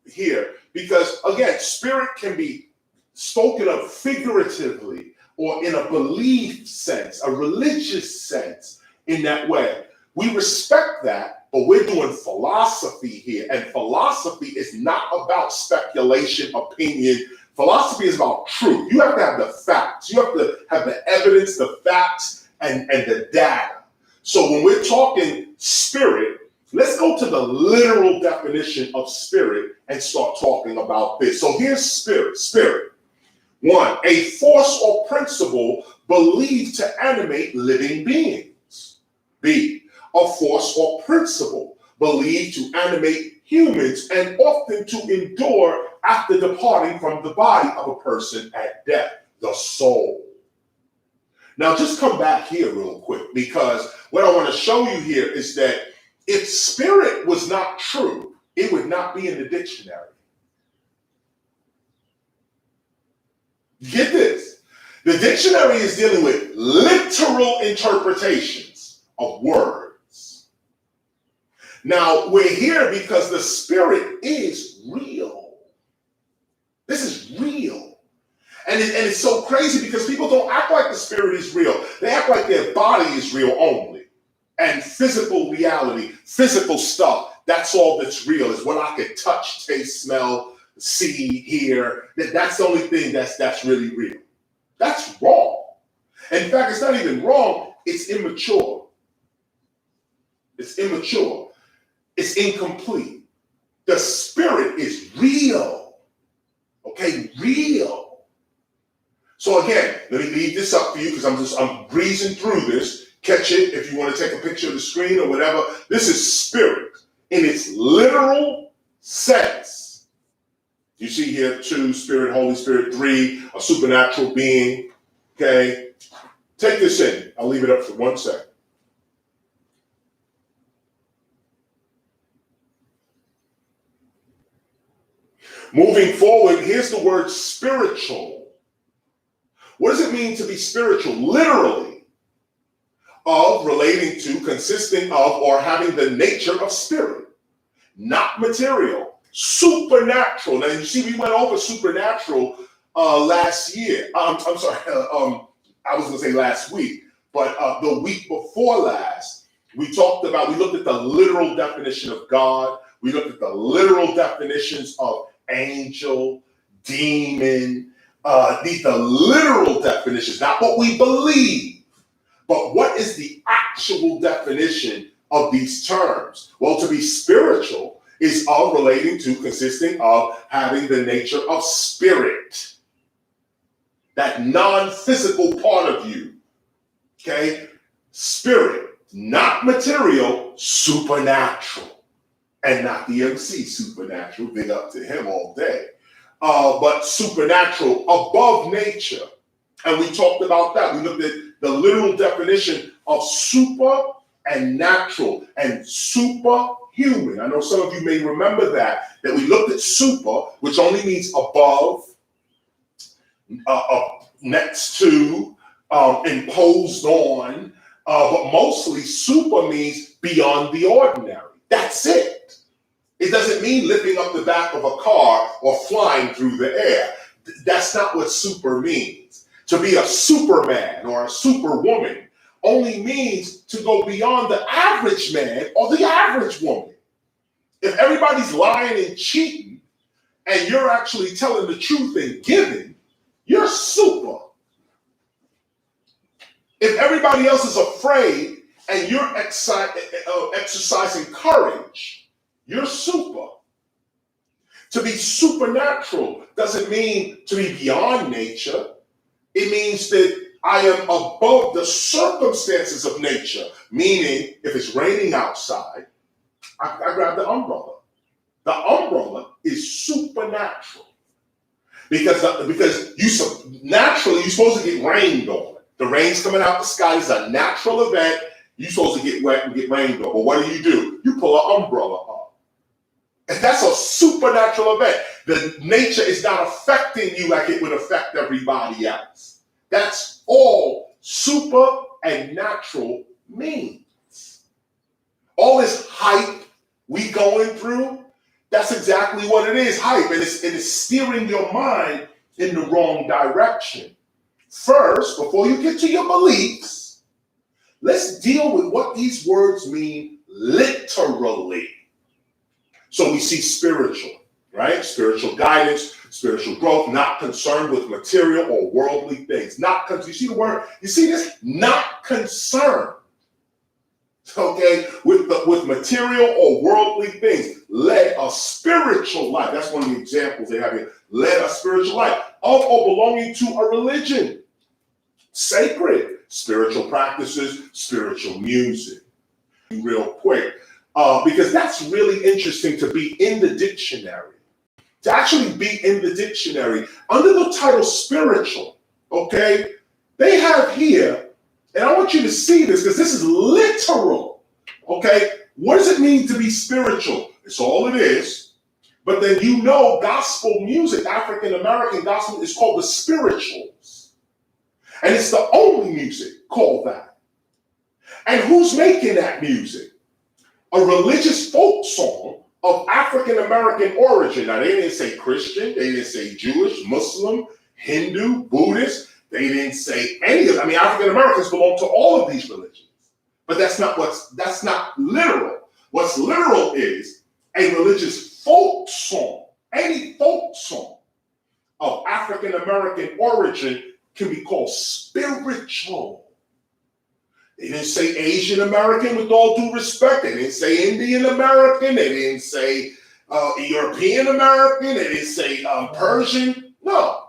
here because, again, spirit can be spoken of figuratively or in a belief sense, a religious sense in that way. We respect that, but we're doing philosophy here. And philosophy is not about speculation, opinion. Philosophy is about truth. You have to have the facts. You have to have the evidence, the facts, and the data. So when we're talking spirit, let's go to the literal definition of spirit and start talking about this. So here's spirit. Spirit. 1, a force or principle believed to animate living beings. B, a force or principle believed to animate humans and often to endure after departing from the body of a person at death, the soul. Now just come back here real quick, because what I want to show you here is that if spirit was not true, it would not be in the dictionary. Get this. The dictionary is dealing with literal interpretations of words. Now, we're here because the spirit is real. This is real. And it's so crazy because people don't act like the spirit is real. They act like their body is real only. And physical reality, physical stuff, that's all that's real, is what I can touch, taste, smell, see, hear. That's the only thing that's really real. That's wrong. In fact, it's not even wrong, it's immature. It's immature. It's incomplete. The spirit is real. Okay, real. So again, let me leave this up for you because I'm breezing through this. Catch it if you want to take a picture of the screen or whatever. This is spirit in its literal sense. You see here 2, spirit, Holy Spirit, 3, a supernatural being. Okay, take this in. I'll leave it up for 1 second. Moving forward, here's the word spiritual. What does it mean to be spiritual? Literally, of, relating to, consisting of, or having the nature of spirit, not material, supernatural. Now you see, we went over supernatural last year. I'm sorry, I was going to say last week, but the week before last, we looked at the literal definition of God. We looked at the literal definitions of angel, demon. These are literal definitions, not what we believe, but what is the actual definition of these terms? Well, to be spiritual is of, relating to, consisting of, having the nature of spirit. that non-physical part of you. Okay? Spirit, not material, supernatural. And not the MC supernatural, big up to him all day. But supernatural, above nature. And we talked about that. We looked at the literal definition of super and natural and superhuman. I know some of you may remember that we looked at super, which only means above, next to, imposed on, but mostly super means beyond the ordinary. That's it. It doesn't mean lifting up the back of a car or flying through the air. That's not what super means. To be a superman or a superwoman only means to go beyond the average man or the average woman. If everybody's lying and cheating and you're actually telling the truth and giving, you're super. If everybody else is afraid and you're exercising courage, you're super. To be supernatural doesn't mean to be beyond nature. It means that I am above the circumstances of nature. Meaning, if it's raining outside, I grab the umbrella. The umbrella is supernatural. Because naturally, you're supposed to get rained on. The rain's coming out the sky is a natural event. You're supposed to get wet and get rained on. But what do? You pull an umbrella up. And that's a supernatural event. The nature is not affecting you like it would affect everybody else. That's all super and natural means. All this hype we going through, that's exactly what it is, hype. And it's steering your mind in the wrong direction. First, before you get to your beliefs, let's deal with what these words mean literally. So we see spiritual, right? Spiritual guidance, spiritual growth, not concerned with material or worldly things. You see the word? You see this? Not concerned. Okay, with material or worldly things, led a spiritual life. That's one of the examples they have here. Led a spiritual life of or belonging to a religion. Sacred, spiritual practices, spiritual music. Real quick, because that's really interesting to be in the dictionary. To actually be in the dictionary under the title spiritual, okay, they have here, and I want you to see this because this is literal, okay? What does it mean to be spiritual? It's all it is. But then gospel music, African American gospel, is called the spirituals. And it's the only music called that. And who's making that music? A religious folk song of African American origin. Now, they didn't say Christian, they didn't say Jewish, Muslim, Hindu, Buddhist. They didn't say any of them. I mean, African Americans belong to all of these religions. But that's not literal. What's literal is a religious folk song. Any folk song of African American origin can be called spiritual. They didn't say Asian American, with all due respect. They didn't say Indian American. They didn't say European American. They didn't say Persian. No.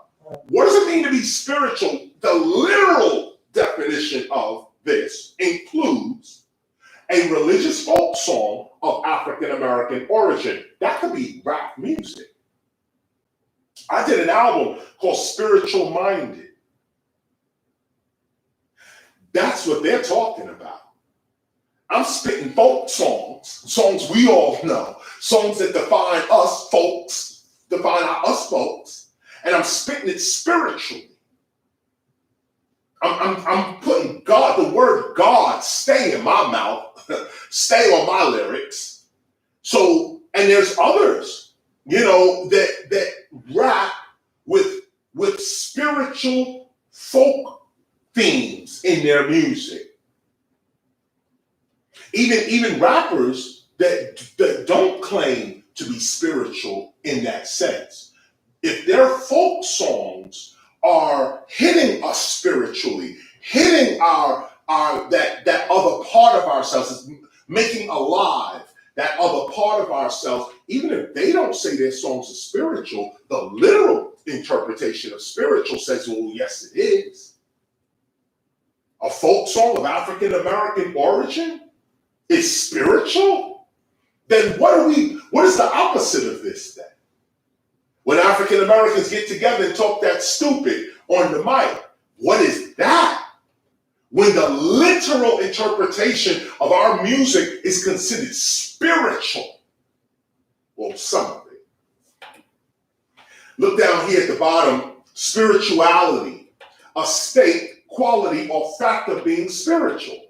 What does it mean to be spiritual? The literal definition of this includes a religious folk song of African American origin. That could be rap music. I did an album called Spiritual Minded. That's what they're talking about. I'm spitting folk songs we all know, songs that define us folks, and I'm spitting it spiritually. I'm putting God, the word God, stay in my mouth, stay on my lyrics. So, and there's others, that rap with spiritual folk themes in their music. Even rappers that don't claim to be spiritual in that sense. If their folk songs are hitting us spiritually, hitting our that other part of ourselves, making alive that other part of ourselves, even if they don't say their songs are spiritual, the literal interpretation of spiritual says, well, yes, it is. A folk song of African American origin is spiritual? Then what is the opposite of this then? When African Americans get together and talk that stupid on the mic, what is that? When the literal interpretation of our music is considered spiritual. Well, some of it. Look down here at the bottom, spirituality, a state, quality, or fact of being spiritual.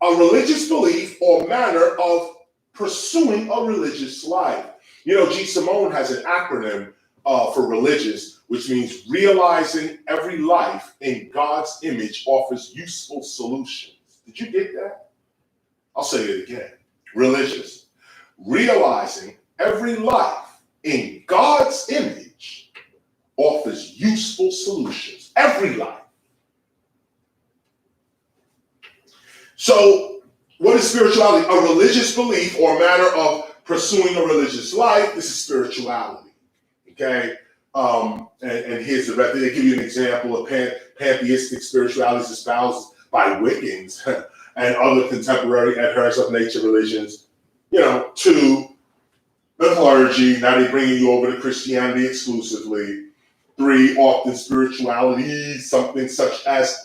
A religious belief or manner of pursuing a religious life. You know, G. Simone has an acronym for religious, which means realizing every life in God's image offers useful solutions. Did you get that? I'll say it again. Religious. Realizing every life in God's image offers useful solutions. Every life. So, what is spirituality? A religious belief or manner of pursuing a religious life. This is spirituality. Okay? And here's the rest. They give you an example of pantheistic spirituality espoused by Wiccans and other contemporary adherents of nature religions. You know, 2, the clergy. Now they're bringing you over to Christianity exclusively. 3, often spirituality, something such as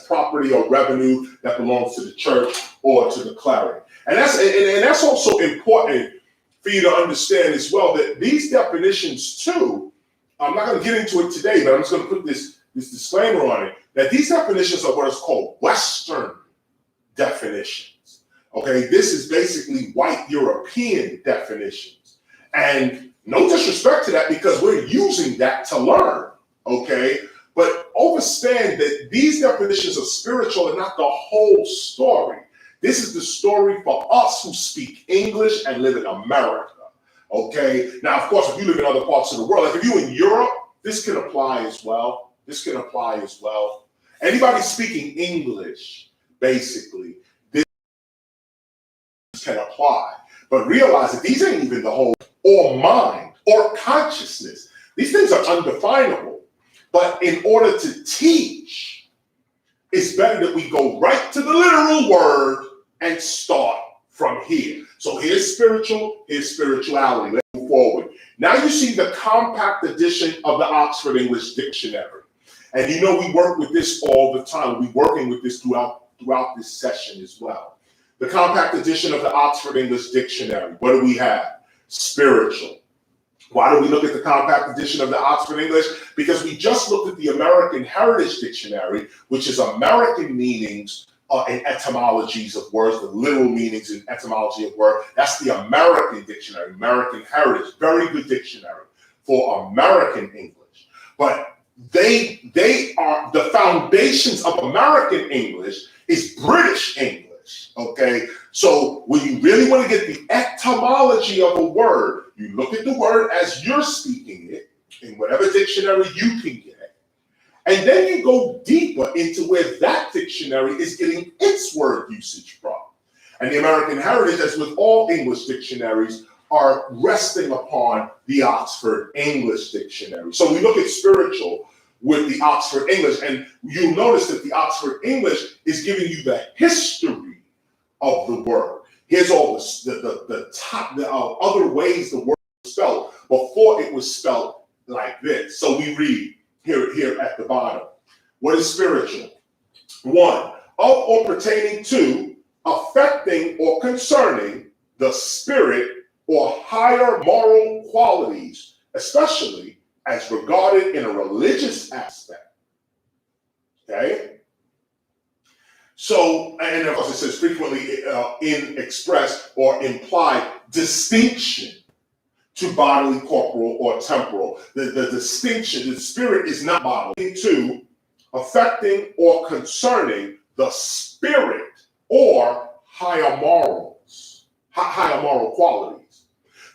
property or revenue that belongs to the church or to the cleric. And that's also important for you to understand as well, that these definitions too, I'm not going to get into it today, but I'm just going to put this disclaimer on it, that these definitions are what is called Western definitions. Okay, this is basically white European definitions. And no disrespect to that, because we're using that to learn, okay? But understand that these definitions of spiritual are not the whole story. This is the story for us who speak English and live in America, okay? Now, of course, if you live in other parts of the world, like if you're in Europe, this can apply as well. This can apply as well. Anybody speaking English, basically, this can apply. But realize that these ain't even the whole, or mind, or consciousness. These things are undefinable. But in order to teach, it's better that we go right to the literal word and start from here. So here's spiritual, here's spirituality. Let's move forward. Now you see the compact edition of the Oxford English Dictionary. And you know we work with this all the time. We'll be working with this throughout this session as well. The compact edition of the Oxford English Dictionary. What do we have? Spiritual. Why do we look at the compact edition of the Oxford English? Because we just looked at the American Heritage Dictionary, which is American meanings and etymologies of words, the literal meanings and etymology of words. That's the American Dictionary, American Heritage, very good dictionary for American English. But they are the foundations of American English is British English, okay? So when you really want to get the etymology of a word, you look at the word as you're speaking it in whatever dictionary you can get. And then you go deeper into where that dictionary is getting its word usage from. And the American Heritage, as with all English dictionaries, are resting upon the Oxford English Dictionary. So we look at spiritual with the Oxford English, and you'll notice that the Oxford English is giving you the history of the word. Here's all the other ways the word was spelled before it was spelled like this. So we read here at the bottom. What is spiritual? 1, of or pertaining to, affecting or concerning the spirit or higher moral qualities, especially as regarded in a religious aspect. Okay? So, and of course it says frequently in express or implied distinction to bodily, corporal, or temporal. The distinction, the spirit is not bodily. 2, affecting or concerning the spirit or higher morals, higher moral qualities.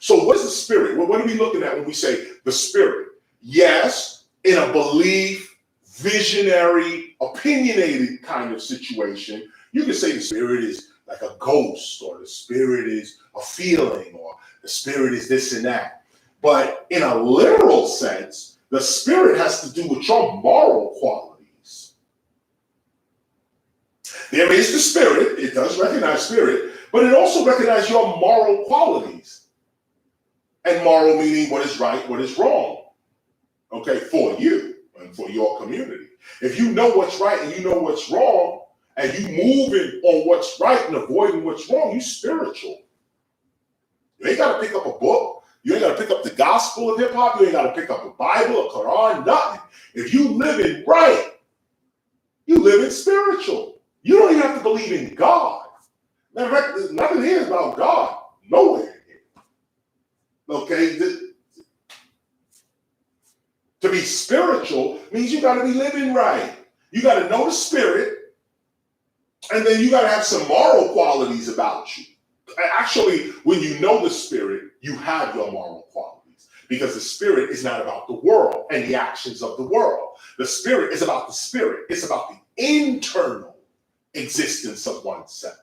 So what is the spirit? Well, what are we looking at when we say the spirit? Yes, in a belief, visionary, opinionated kind of situation, you can say the spirit is like a ghost, or the spirit is a feeling, or the spirit is this and that. But in a literal sense, the spirit has to do with your moral qualities. There is the spirit, it does recognize spirit, but it also recognizes your moral qualities. And moral meaning what is right, what is wrong, okay, for you and for your community. If you know what's right and you know what's wrong, and you moving on what's right and avoiding what's wrong, you spiritual. You ain't got to pick up a book. You ain't got to pick up the gospel of hip hop. You ain't got to pick up a Bible, a Quran, nothing. If you living right, you living spiritual. You don't even have to believe in God. Matter of fact, nothing here is about God. Nowhere here. Okay? To be spiritual means you got to be living right. You got to know the spirit, and then you got to have some moral qualities about you. Actually, when you know the spirit, you have your moral qualities, because the spirit is not about the world and the actions of the world. The spirit is about the spirit. It's about the internal existence of oneself.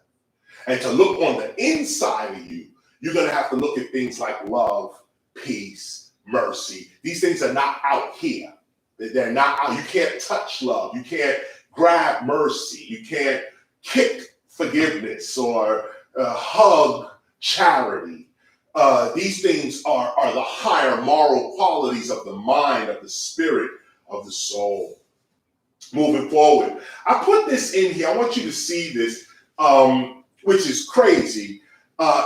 And to look on the inside of you, you're going to have to look at things like love, peace, mercy. These things are not out here. They're not out. You can't touch love. You can't grab mercy. You can't kick forgiveness or hug charity. These things are the higher moral qualities of the mind, of the spirit, of the soul. Moving forward, I put this in here. I want you to see this, which is crazy.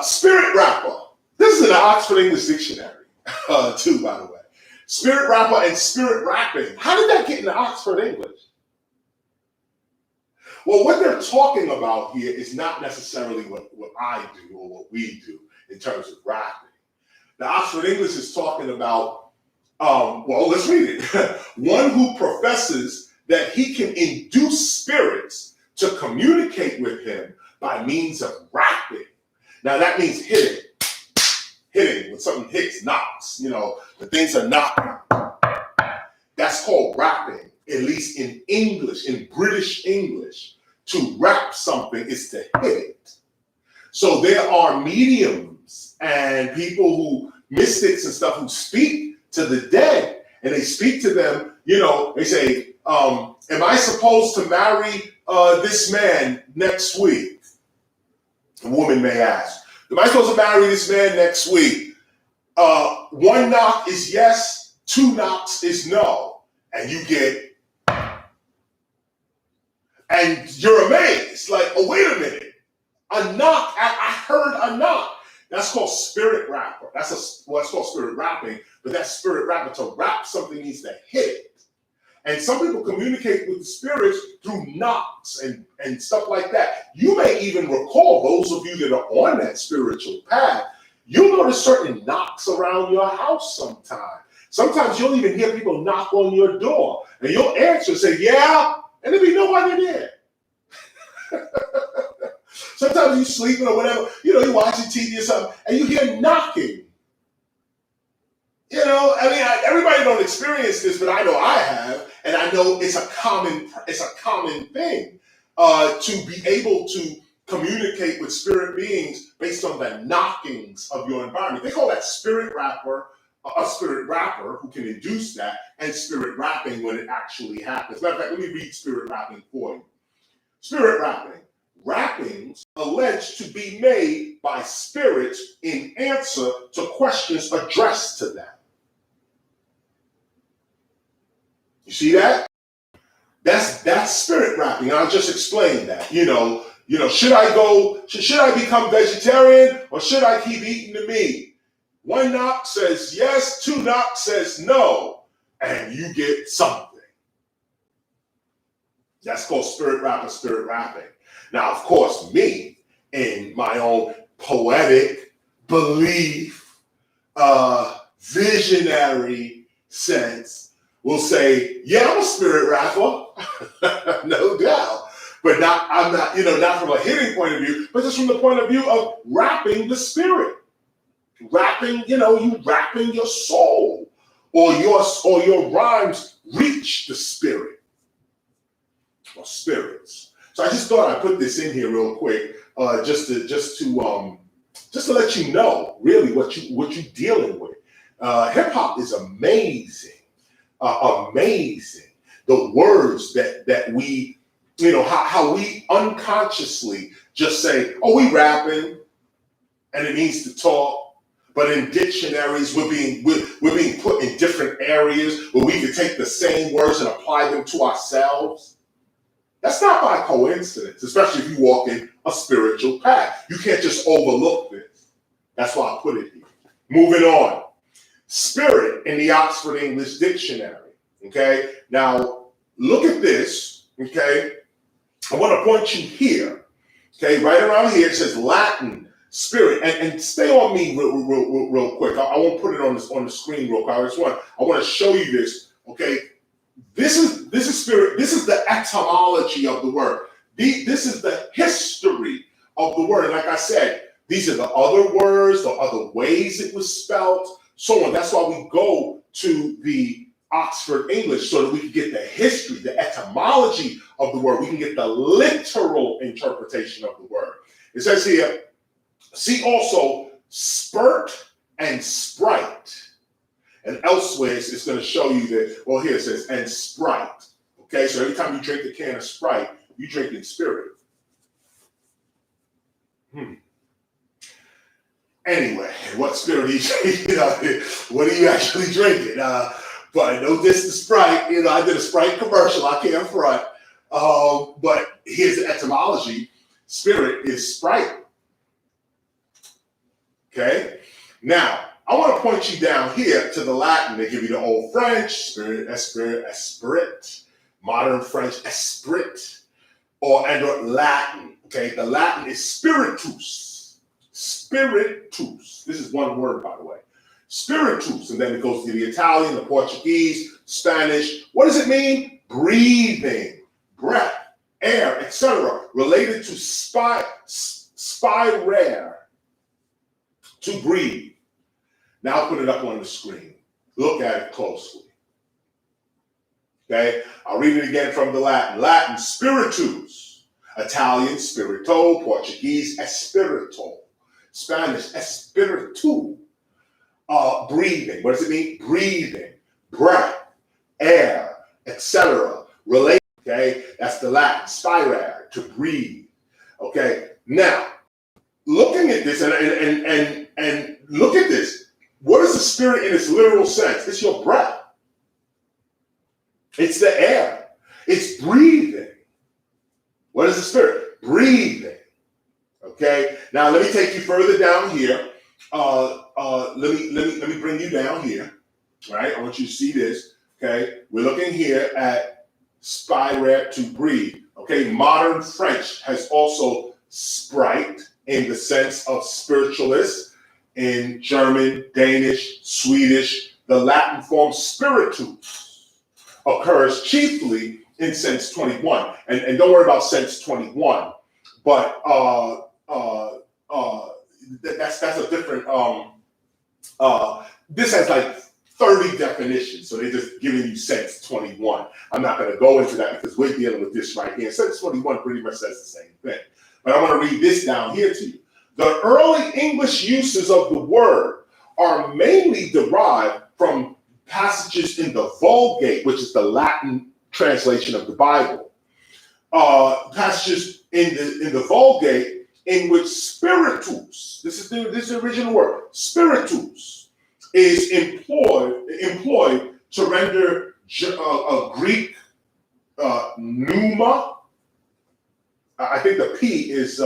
Spirit rapper. This is in the Oxford English Dictionary, too, by the way. Spirit rapper and spirit rapping. How did that get into Oxford English? Well, what they're talking about here is not necessarily what I do or what we do in terms of rapping. The Oxford English is talking about, well, let's read it. One who professes that he can induce spirits to communicate with him by means of rapping. Now that means hitting when something hits, knocks, you know, the things are knocking. That's called rapping, at least in English, in British English. To rap something is to hit it. So there are mediums and people who, mystics and stuff, who speak to the dead, and they speak to them, you know, they say, am I supposed to marry this man next week? A woman may ask, am I supposed to marry this man next week? One knock is yes, two knocks is no. And you get, and you're amazed, like, oh, wait a minute. A knock, I heard a knock. That's called spirit rapper. That's called spirit rapping, but that's spirit rapper. To rap something means to hit it. And some people communicate with the spirits through knocks and stuff like that. You may even recall, those of you that are on that spiritual path, you'll notice certain knocks around your house sometimes. Sometimes you'll even hear people knock on your door, and you'll answer and say, yeah, and there'll be nobody there. Sometimes you're sleeping or whatever, you know, you're watching TV or something, and you hear knocking. You know, I mean, everybody don't experience this, but I know I have, and I know it's a common thing to be able to communicate with spirit beings based on the knockings of your environment. They call that spirit rapper, a spirit rapper who can induce that, and spirit rapping when it actually happens. Matter of fact, let me read spirit rapping for you. Spirit rapping. Rappings alleged to be made by spirits in answer to questions addressed to them. You see that? That's spirit rapping. I'll just explain that. You know, should I become vegetarian or should I keep eating the meat? One knock says yes, two knocks says no, and you get something. That's called spirit rapper, spirit rapping. Now, of course, me, in my own poetic belief, visionary sense, will say, yeah, I'm a spirit rapper, no doubt. But I'm not, not from a hitting point of view, but just from the point of view of rapping the spirit. Rapping, you rapping your soul, or your rhymes reach the spirit or spirits. So I just thought I'd put this in here real quick, just to let you know really what you're dealing with. Hip hop is amazing, amazing. The words that we, how we unconsciously just say, "Oh, we rapping," and it means to talk. But in dictionaries, we're being put in different areas where we can take the same words and apply them to ourselves. That's not by coincidence, especially if you walk in a spiritual path. You can't just overlook this. That's why I put it here. Moving on. Spirit in the Oxford English Dictionary. Okay. Now look at this. Okay. I want to point you here. Okay. Right around here it says Latin. Spirit, and stay on me real quick. I won't put it on the screen real quick. I want to show you this. Okay, this is spirit. This is the etymology of the word. This is the history of the word. And like I said, these are the other words, the other ways it was spelled, so on. That's why we go to the Oxford English, so that we can get the history, the etymology of the word. We can get the literal interpretation of the word. It says here. See also spurt and sprite. And elsewhere it's going to show you that, well, here it says, and sprite. Okay, so every time you drink a can of Sprite, you're drinking spirit. Anyway, what spirit are you drinking? What are you actually drinking? But no diss to Sprite. I did a Sprite commercial. I can't front. But here's the etymology. Spirit is Sprite. Okay, now I want to point you down here to the Latin. They give you the old French, spirit, esprit, modern French, esprit, or Latin. Okay, the Latin is spiritus. Spiritus. This is one word, by the way. Spiritus, and then it goes to the Italian, the Portuguese, Spanish. What does it mean? Breathing, breath, air, etc. Related to spirare. To breathe. Now I'll put it up on the screen. Look at it closely. Okay, I'll read it again from the Latin. Latin, spiritus. Italian, spirito. Portuguese, espirito. Spanish, espiritu. Breathing. What does it mean? Breathing, breath, air, etc. Relate. Okay, that's the Latin. Spirare, to breathe. Okay, now looking at this and look at this. What is the spirit in its literal sense? It's your breath. It's the air. It's breathing. What is the spirit? Breathing. Okay. Now let me take you further down here. Let me bring you down here. Right. I want you to see this. Okay. We're looking here at spirare, to breathe. Okay. Modern French has also sprite in the sense of spiritualist. In German, Danish, Swedish, the Latin form spiritus occurs chiefly in sense 21. And don't worry about sense 21, but that's a different, this has like 30 definitions, so they're just giving you sense 21. I'm not going to go into that because we're dealing with this right here. Sense 21 pretty much says the same thing. But I want to read this down here to you. The early English uses of the word are mainly derived from passages in the Vulgate, which is the Latin translation of the Bible. Passages in the Vulgate in which spiritus, this is the original word, spiritus, is employed to render a Greek pneuma. I think the P is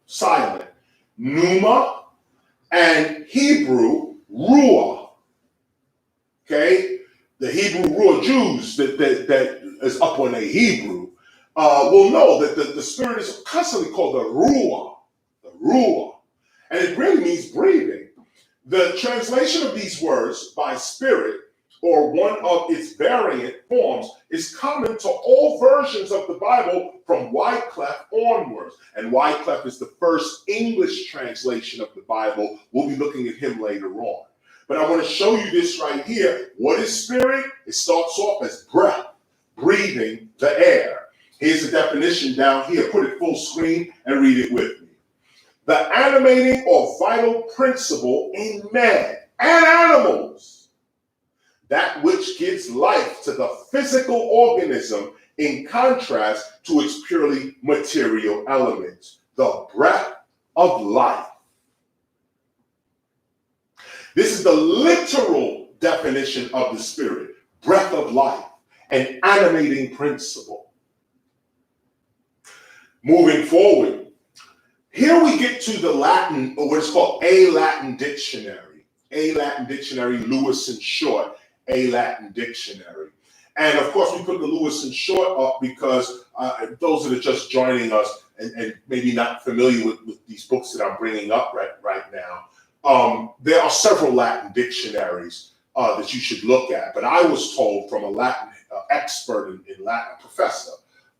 silent. Pneuma, and Hebrew ruah. Okay, the Hebrew ruah Jews that is up on a Hebrew will know that the spirit is constantly called the ruah, and it really means breathing. The translation of these words by spirit, or one of its variant forms, is common to all versions of the Bible from Wycliffe onwards. And Wycliffe is the first English translation of the Bible. We'll be looking at him later on. But I want to show you this right here. What is spirit? It starts off as breath, breathing the air. Here's the definition down here. Put it full screen and read it with me. The animating or vital principle in man. and animals. That which gives life to the physical organism in contrast to its purely material elements, the breath of life. This is the literal definition of the spirit, breath of life, an animating principle. Moving forward, here we get to the Latin, or what is called a Latin dictionary. A Latin dictionary, Lewis and Short, a Latin dictionary. And of course, we put the Lewis and Short up because those that are just joining us and maybe not familiar with these books that I'm bringing up right now, there are several Latin dictionaries that you should look at. But I was told from a Latin expert in Latin, a professor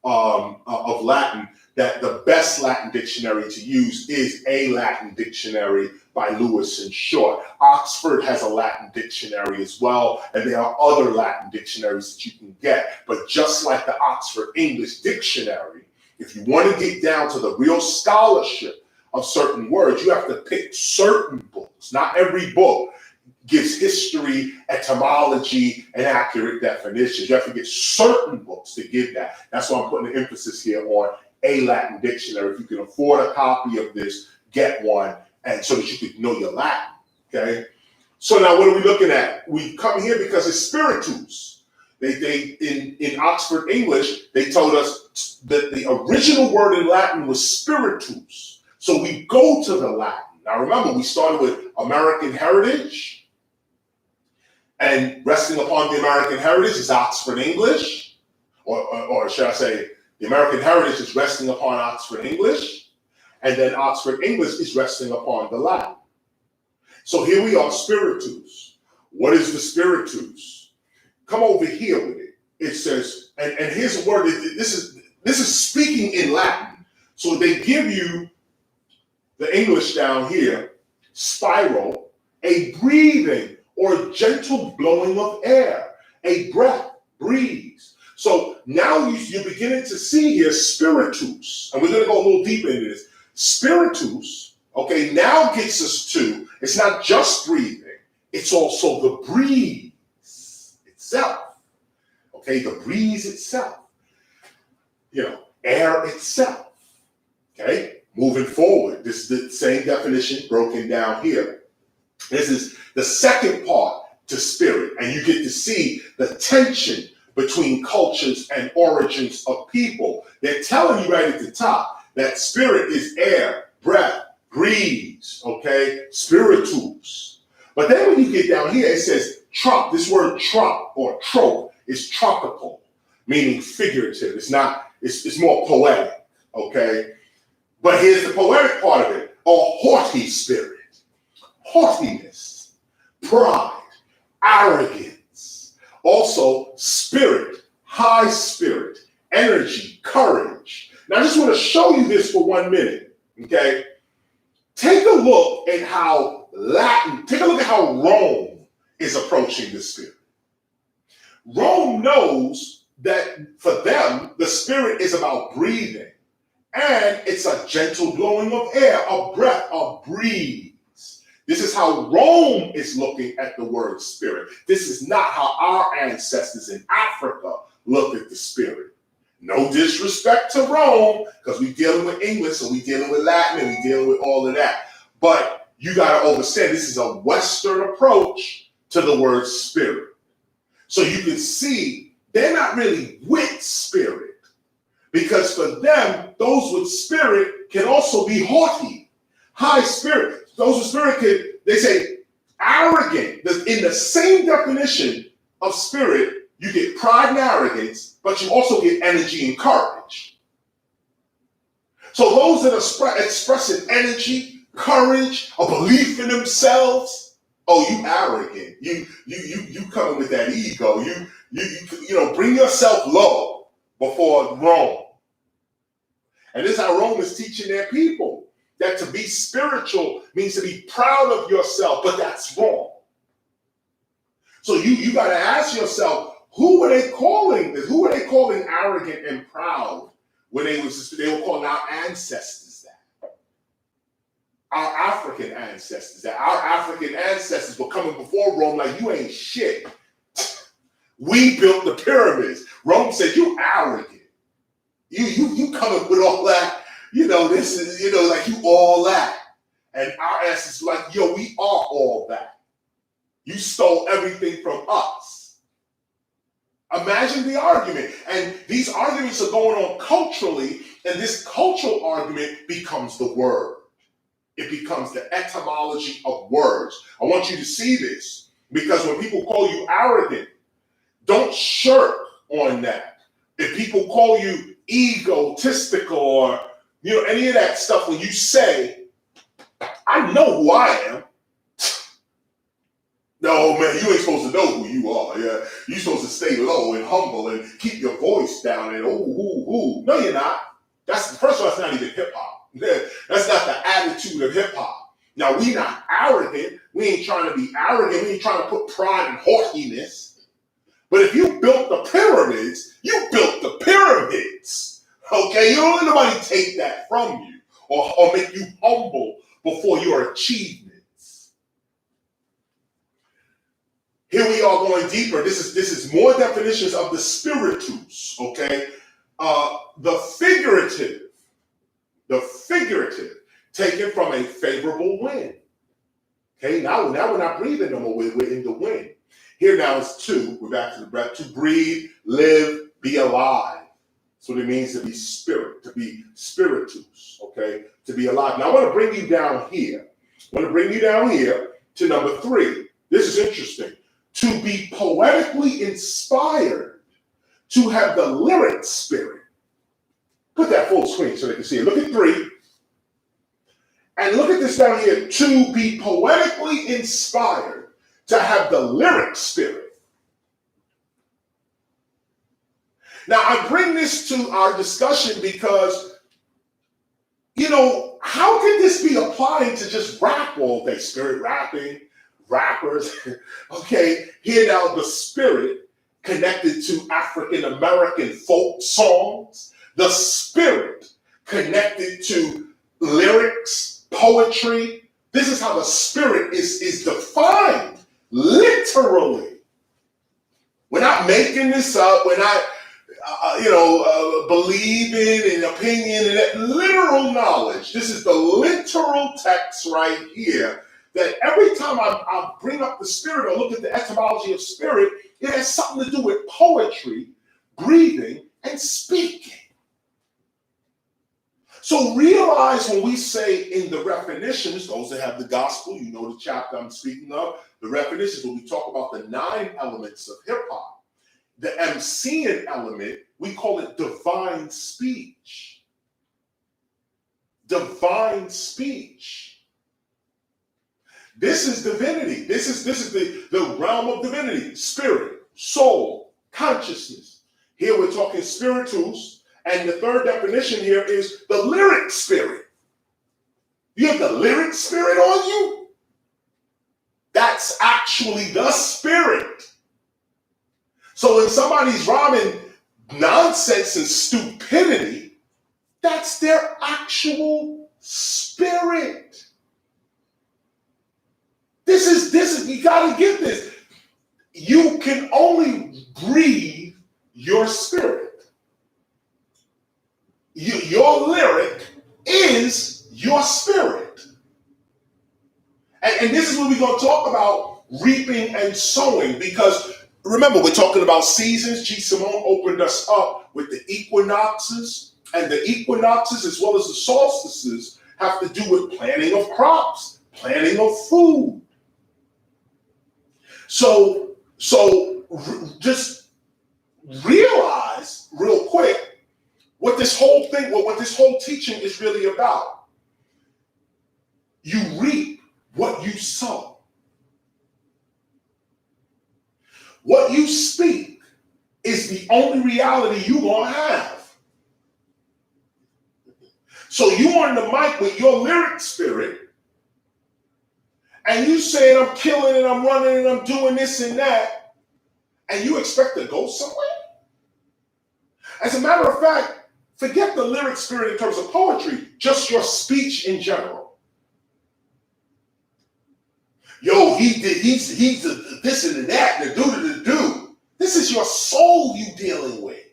of Latin, that the best Latin dictionary to use is a Latin dictionary by Lewis and Short. Oxford has a Latin dictionary as well, and there are other Latin dictionaries that you can get. But just like the Oxford English Dictionary, if you want to get down to the real scholarship of certain words, you have to pick certain books. Not every book gives history, etymology, and accurate definitions. You have to get certain books to give that. That's why I'm putting the emphasis here on a Latin dictionary. If you can afford a copy of this, get one, and so that you can know your Latin, okay? So now what are we looking at? We come here because it's spiritus. They in Oxford English, they told us that the original word in Latin was spiritus. So we go to the Latin. Now remember, we started with American heritage, and resting upon the American heritage is Oxford English, or should I say, the American heritage is resting upon Oxford English, and then Oxford English is resting upon the Latin. So here we are, spiritus. What is the spiritus? Come over here with it. It says, and here's a word, this is speaking in Latin. So they give you the English down here, spiral, a breathing or gentle blowing of air, a breath, breeze. So now you're beginning to see here spiritus, and we're going to go a little deeper into this. Spiritus, okay, now gets us to, it's not just breathing, it's also the breeze itself, okay, the breeze itself, air itself, okay? Moving forward, this is the same definition broken down here. This is the second part to spirit, and you get to see the tension between cultures and origins of people. They're telling you right at the top that spirit is air, breath, breeze, okay? Spiritus. But then when you get down here, it says trop. This word trop or trope is tropical, meaning figurative. It's more poetic, okay? But here's the poetic part of it, a haughty spirit. Haughtiness, pride, arrogance. Also, spirit, high spirit, energy, courage. Now, I just want to show you this for 1 minute, okay? Take a look at how Rome is approaching the spirit. Rome knows that for them, the spirit is about breathing, and it's a gentle blowing of air, a breath, a breeze. This is how Rome is looking at the word spirit. This is not how our ancestors in Africa looked at the spirit. No disrespect to Rome, because we're dealing with English, and we're dealing with Latin, and we're dealing with all of that. But you got to understand, this is a Western approach to the word spirit. So you can see they're not really with spirit, because for them, those with spirit can also be haughty, high spirit. Those with spirit they say arrogant. In the same definition of spirit, you get pride and arrogance, but you also get energy and courage. So those that are expressing energy, courage, a belief in themselves, oh, you arrogant. You coming with that ego. You bring yourself low before Rome. And this is how Rome is teaching their people. That to be spiritual means to be proud of yourself, but that's wrong. So you got to ask yourself, who were they calling this? Who were they calling arrogant and proud when they were calling our ancestors that? our African ancestors, that our African ancestors were coming before Rome like, you ain't shit. We built the pyramids. Rome said, you arrogant. You coming with all that, this is, like you all that. And our ancestors were like, yo, we are all that. You stole everything from us. Imagine the argument. And these arguments are going on culturally, and this cultural argument becomes the word. It becomes the etymology of words. I want you to see this, because when people call you arrogant, don't shirk on that. If people call you egotistical or any of that stuff, when you say, I know who I am. No, man, you ain't supposed to know who you are. Yeah, you're supposed to stay low and humble and keep your voice down and No, you're not. First of all, that's not even hip hop. That's not the attitude of hip hop. Now, we not arrogant. We ain't trying to be arrogant. We ain't trying to put pride and haughtiness. But if you built the pyramids, you built the pyramids. Okay, you don't let nobody take that from you or make you humble before your achievements. Here we are going deeper. This is more definitions of the spiritus. Okay, the figurative, taken from a favorable wind. Okay, now we're not breathing no more. We're in the wind. Here now is two. We're back to the breath. To breathe, live, be alive. That's what it means to be spirit, to be spiritus. Okay, to be alive. Now I want to bring you down here. To number 3. This is interesting. To be poetically inspired, to have the lyric spirit. Put that full screen so they can see it. Look at 3. And look at this down here. To be poetically inspired, to have the lyric spirit. Now, I bring this to our discussion because, how can this be applying to just rap all day? Spirit rapping, rappers. Okay, here now the spirit connected to African American folk songs. The spirit connected to lyrics, poetry. This is how the spirit is defined, literally. We're not making this up. We're not, believing in opinion and literal knowledge. This is the literal text right here. That every time I bring up the spirit or look at the etymology of spirit, it has something to do with poetry, breathing, and speaking. So realize when we say in the definitions, those that have the gospel, you know the chapter I'm speaking of, the definitions, when we talk about the 9 elements of hip hop, the MCing element, we call it divine speech. Divine speech. This is divinity. This is the realm of divinity. Spirit, soul, consciousness. Here we're talking spiritus. And the third definition here is the lyric spirit. You have the lyric spirit on you? That's actually the spirit. So when somebody's rhyming nonsense and stupidity, that's their actual spirit. This is, you gotta get this. You can only breathe your spirit. Your lyric is your spirit. And this is what we're going to talk about, reaping and sowing, because remember, we're talking about seasons. G. Simone opened us up with the equinoxes, and the equinoxes as well as the solstices have to do with planting of crops, planting of food. So just realize real quick what this whole thing, what this whole teaching is really about. You reap what you sow. What you speak is the only reality you're going to have. So you on the mic with your lyric spirit, and you saying I'm killing and I'm running and I'm doing this and that, and you expect to go somewhere? As a matter of fact, forget the lyric spirit in terms of poetry, just your speech in general. yo, he's this and that, and the do. This is your soul you dealing with.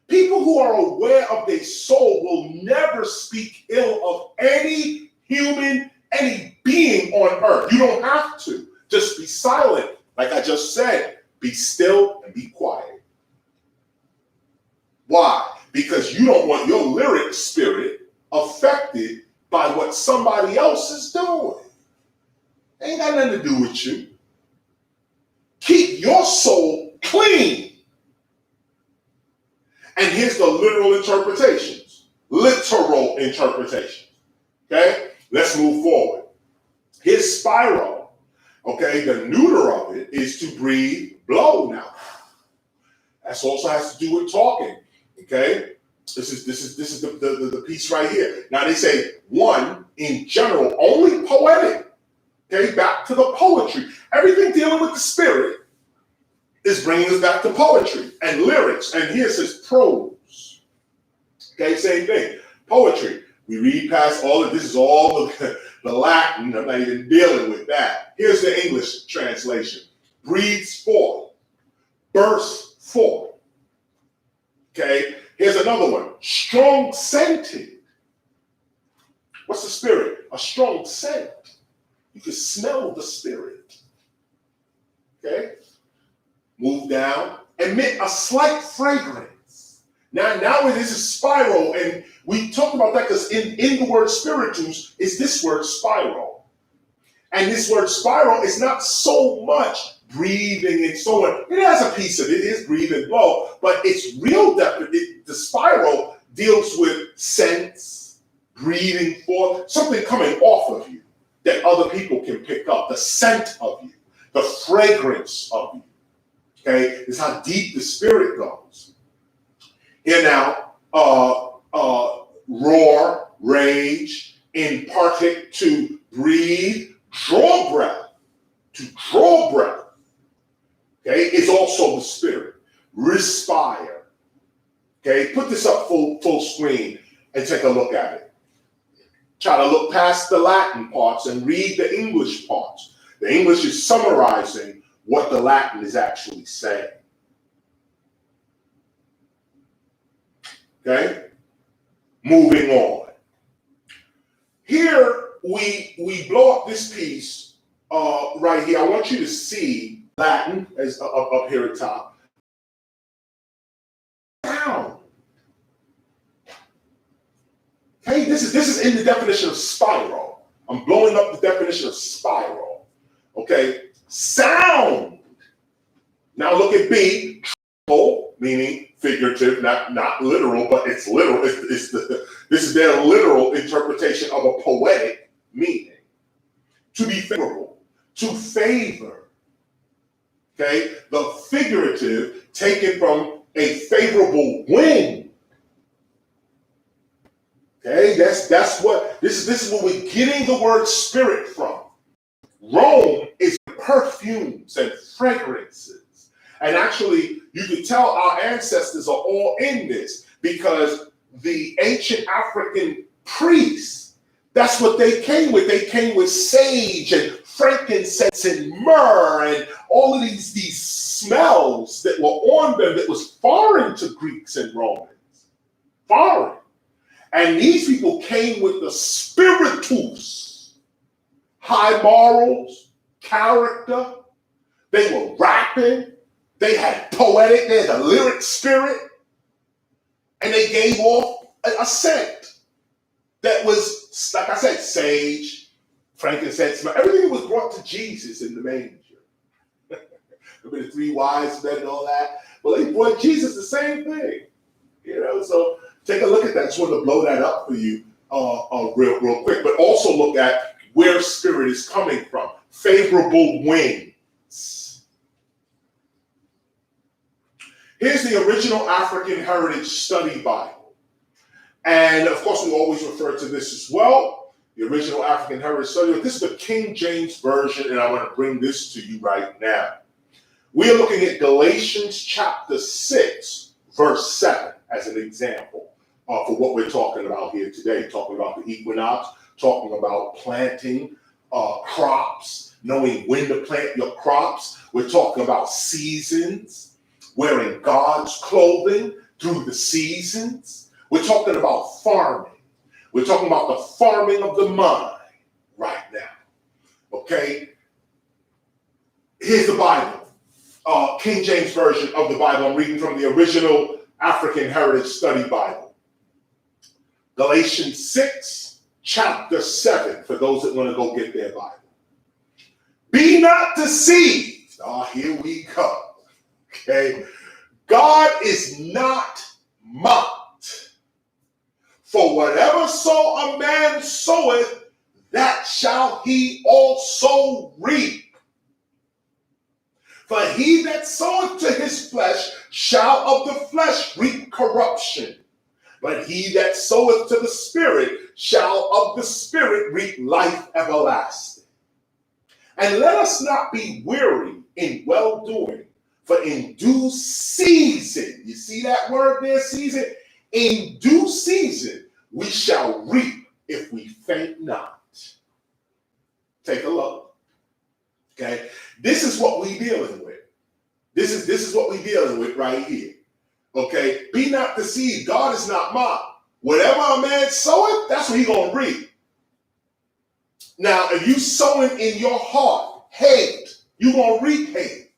People who are aware of their soul will never speak ill of any human, any being on earth. You don't have to. Just be silent. Like I just said, be still and be quiet. Why? Because you don't want your lyric spirit affected by what somebody else is doing. Ain't got nothing to do with you. Keep your soul clean. And here's the literal interpretations. Literal interpretations. Okay? Let's move forward. Here's spiral. Okay? The neuter of it is to breathe, blow now. That also has to do with talking. Okay? This is the piece right here. Now they say one, in general, only poetic. Okay? Back to the poetry. Everything dealing with the spirit is bringing us back to poetry and lyrics. And here it says prose. Okay, same thing. Poetry. We read past all of this, is all of the Latin. I'm not even dealing with that. Here's the English translation. Breathes forth. Bursts forth. Okay, here's another one. Strong scented. What's the spirit? A strong scent. You can smell the spirit. Okay? Move down, emit a slight fragrance. Now it is a spiral, and we talk about that because in the word spiritus is this word spiral. And this word spiral is not so much breathing and so on. It has a piece of it, it is breathe and blow, but its real depth, the spiral deals with sense, breathing forth, something coming off of you that other people can pick up, the scent of you, the fragrance of you. Okay, this is how deep the spirit goes. Here now, roar, rage, imparted to breathe, draw breath, to draw breath. Okay, is also the spirit. Respire. Okay, put this up full screen and take a look at it. Try to look past the Latin parts and read the English parts. The English is summarizing what the Latin is actually saying. Okay? Moving on. Here, we blow up this piece right here. I want you to see Latin as up here at top. Sound. Okay, this is in the definition of spiral. I'm blowing up the definition of spiral. Okay? Sound. Now look at B, triple, meaning figurative, not literal, but it's literal. This is their literal interpretation of a poetic meaning. To be favorable, to favor. Okay, the figurative taken from a favorable wind. Okay, that's what this is what we're getting the word spirit from. Rome is perfumes and fragrances. And actually, you can tell our ancestors are all in this because the ancient African priests, that's what they came with. They came with sage and frankincense and myrrh and all of these smells that were on them that was foreign to Greeks and Romans. Foreign. And these people came with the spiritus. High morals, character. They were rapping. They had poetic, they had a lyric spirit. And they gave off a scent that was, like I said, sage, frankincense. Everything was brought to Jesus in the manger. Remember the three wise men and all that? Well, they brought Jesus the same thing. So take a look at that. I just wanted to blow that up for you real quick. But also look at where spirit is coming from. Favorable winds. Here's the original African Heritage Study Bible. And of course, we always refer to this as well. The original African Heritage Study. This is the King James Version, and I want to bring this to you right now. We are looking at Galatians chapter 6, verse 7 as an example for what we're talking about here today. Talking about the equinox, talking about planting crops, knowing when to plant your crops. We're talking about seasons, wearing God's clothing through the seasons. We're talking about farming. We're talking about the farming of the mind right now. Okay? Here's the Bible. King James Version of the Bible. I'm reading from the original African Heritage Study Bible. Galatians 6, chapter 7, for those that want to go get their Bible. Be not deceived. Here we go. Okay. God is not mocked. For whatever so a man soweth, that shall he also reap. For he that soweth to his flesh shall of the flesh reap corruption. But he that soweth to the Spirit shall of the Spirit reap life everlasting. And let us not be weary in well-doing, for in due season, you see that word there, season? In due season we shall reap if we faint not. Take a look. Okay, this is what we're dealing with. This is what we're dealing with right here. Okay, be not deceived. God is not mocked. Whatever a man soweth, that's what he's gonna reap. Now, if you sowing in your heart hate, you're gonna reap hate.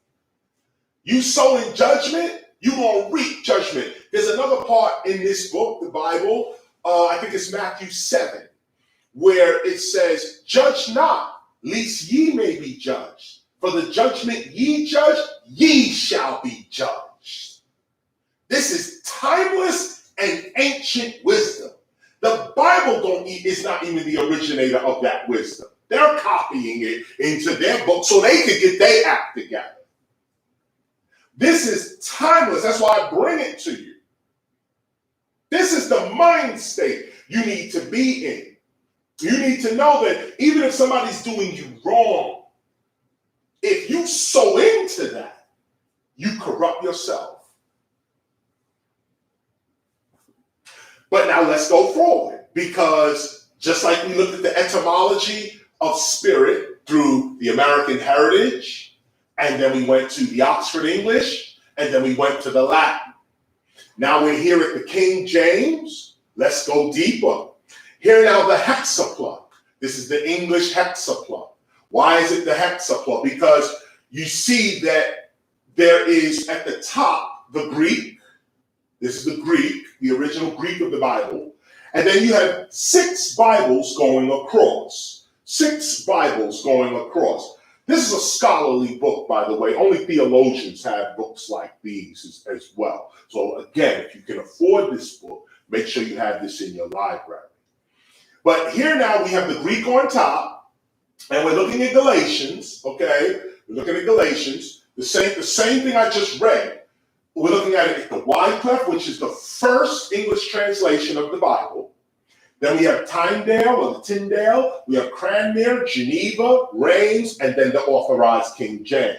You sowing judgment, you're gonna reap judgment. There's another part in this book, the Bible. I think it's Matthew 7, where it says, "Judge not, lest ye may be judged. For the judgment ye judge, ye shall be judged." This is timeless and ancient wisdom. The Bible is not even the originator of that wisdom. They're copying it into their book so they can get their act together. This is timeless. That's why I bring it to you. This is the mind state you need to be in. You need to know that even if somebody's doing you wrong, if you sow into that, you corrupt yourself. But now let's go forward, because just like we looked at the etymology of spirit through the American Heritage, and then we went to the Oxford English, and then we went to the Latin. Now we're here at the King James. Let's go deeper. Here now the hexapla. This is the English hexapla. Why is it the hexapla? Because you see that there is at the top the Greek. This is the Greek, the original Greek of the Bible. And then you have 6 Bibles going across. 6 Bibles going across. This is a scholarly book, by the way. Only theologians have books like these as well. So again, if you can afford this book, make sure you have this in your library. But here now we have the Greek on top, and we're looking at Galatians, okay? We're looking at Galatians, the same thing I just read. We're looking at it at the Wycliffe, which is the first English translation of the Bible. Then we have Tyndale or the Tyndale. We have Cranmer, Geneva, Reims, and then the Authorized King James.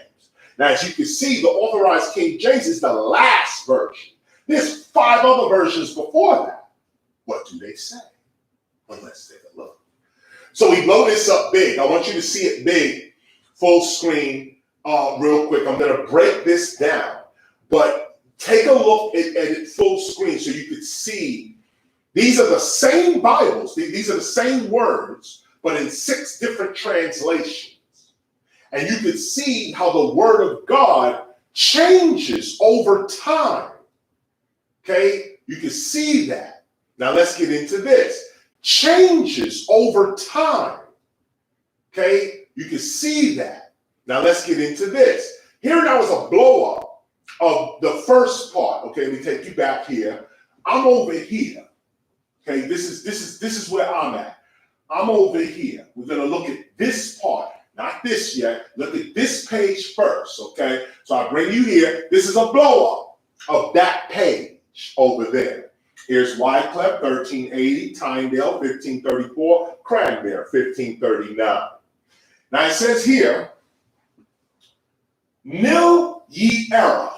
Now, as you can see, the Authorized King James is the last version. There's 5 other versions before that. What do they say? Well, let's take a look. So we blow this up big. I want you to see it big, full screen, real quick. I'm going to break this down. But take a look at it full screen so you could see these are the same Bibles. These are the same words, but in 6 different translations. And you could see how the Word of God changes over time. Okay? You can see that. Now let's get into this. Changes over time. Okay? You can see that. Now let's get into this. Here now is a blow up of the first part. Okay, let me take you back here. I'm over here. Okay, this is where I'm at. I'm over here. We're gonna look at this part, not this yet. Look at this page first. Okay, so I bring you here. This is a blow up of that page over there. Here's Wycliffe, 1380, Tyndale, 1534, Cranmer, 1539. Now it says here, nil ye error.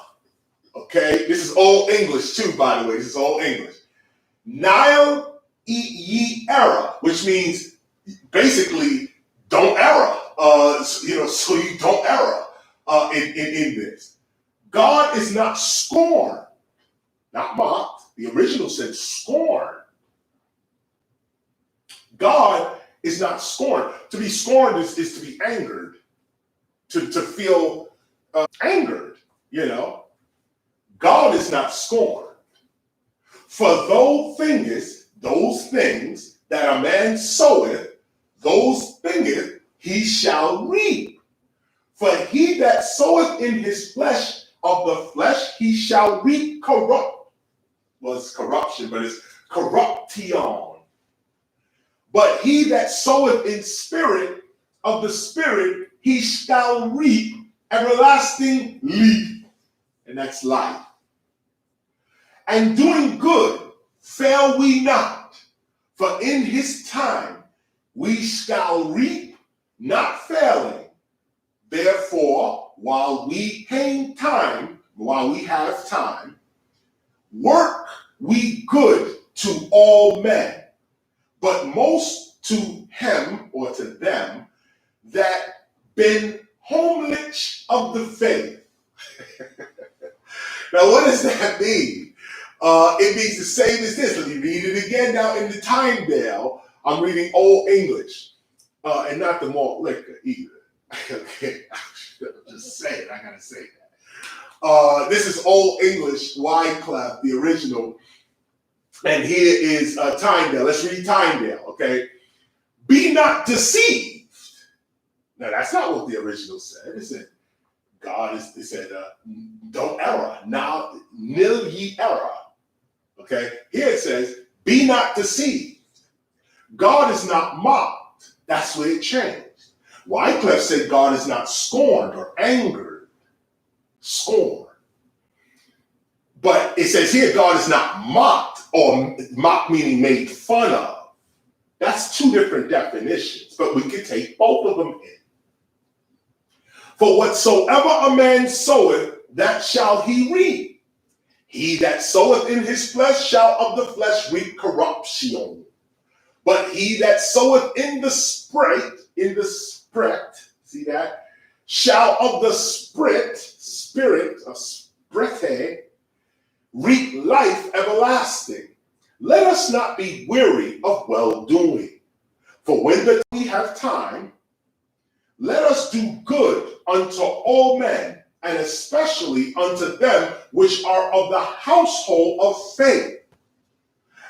Okay, this is Old English too, by the way. This is Old English. Nile ye error, which means basically don't err. So you don't err in this. God is not scorned, not mocked. The original said scorn. God is not scorned. To be scorned is to be angered, to feel angered, God is not scorned. For those things that a man soweth, those things he shall reap. For he that soweth in his flesh, of the flesh he shall reap corruption, but it's corruption. But he that soweth in spirit, of the spirit he shall reap everlasting leaf, and that's life. And doing good fail we not, for in his time we shall reap, not failing. Therefore, while we have time, work we good to all men, but most to him or to them that been homage of the faith. Now, what does that mean? It means the same as this. Let me read it again now in the Tyndale. I'm reading Old English, and not the malt liquor either. Okay, just say it. I gotta say that. This is Old English, Wycliffe, the original, and here is Tyndale. Let's read Tyndale. Okay, be not deceived. Now that's not what the original said. It said don't err. Now nil ye error. Okay, here it says, be not deceived. God is not mocked. That's what it changed. Wycliffe said God is not scorned or angered. Scorned. But it says here God is not mocked, or mocked meaning made fun of. That's two different definitions, but we could take both of them in. For whatsoever a man soweth, that shall he reap. He that soweth in his flesh shall of the flesh reap corruption. But he that soweth in the spirit, see that, shall of the spirit, reap life everlasting. Let us not be weary of well-doing. For when we have time, let us do good unto all men, and especially unto them which are of the household of faith.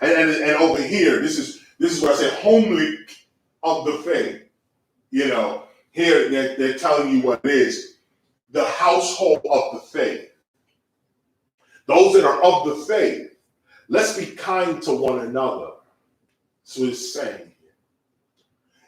And over here, this is where I say homely of the faith. Here they're telling you what it is. The household of the faith. Those that are of the faith, let's be kind to one another. That's what it's saying here.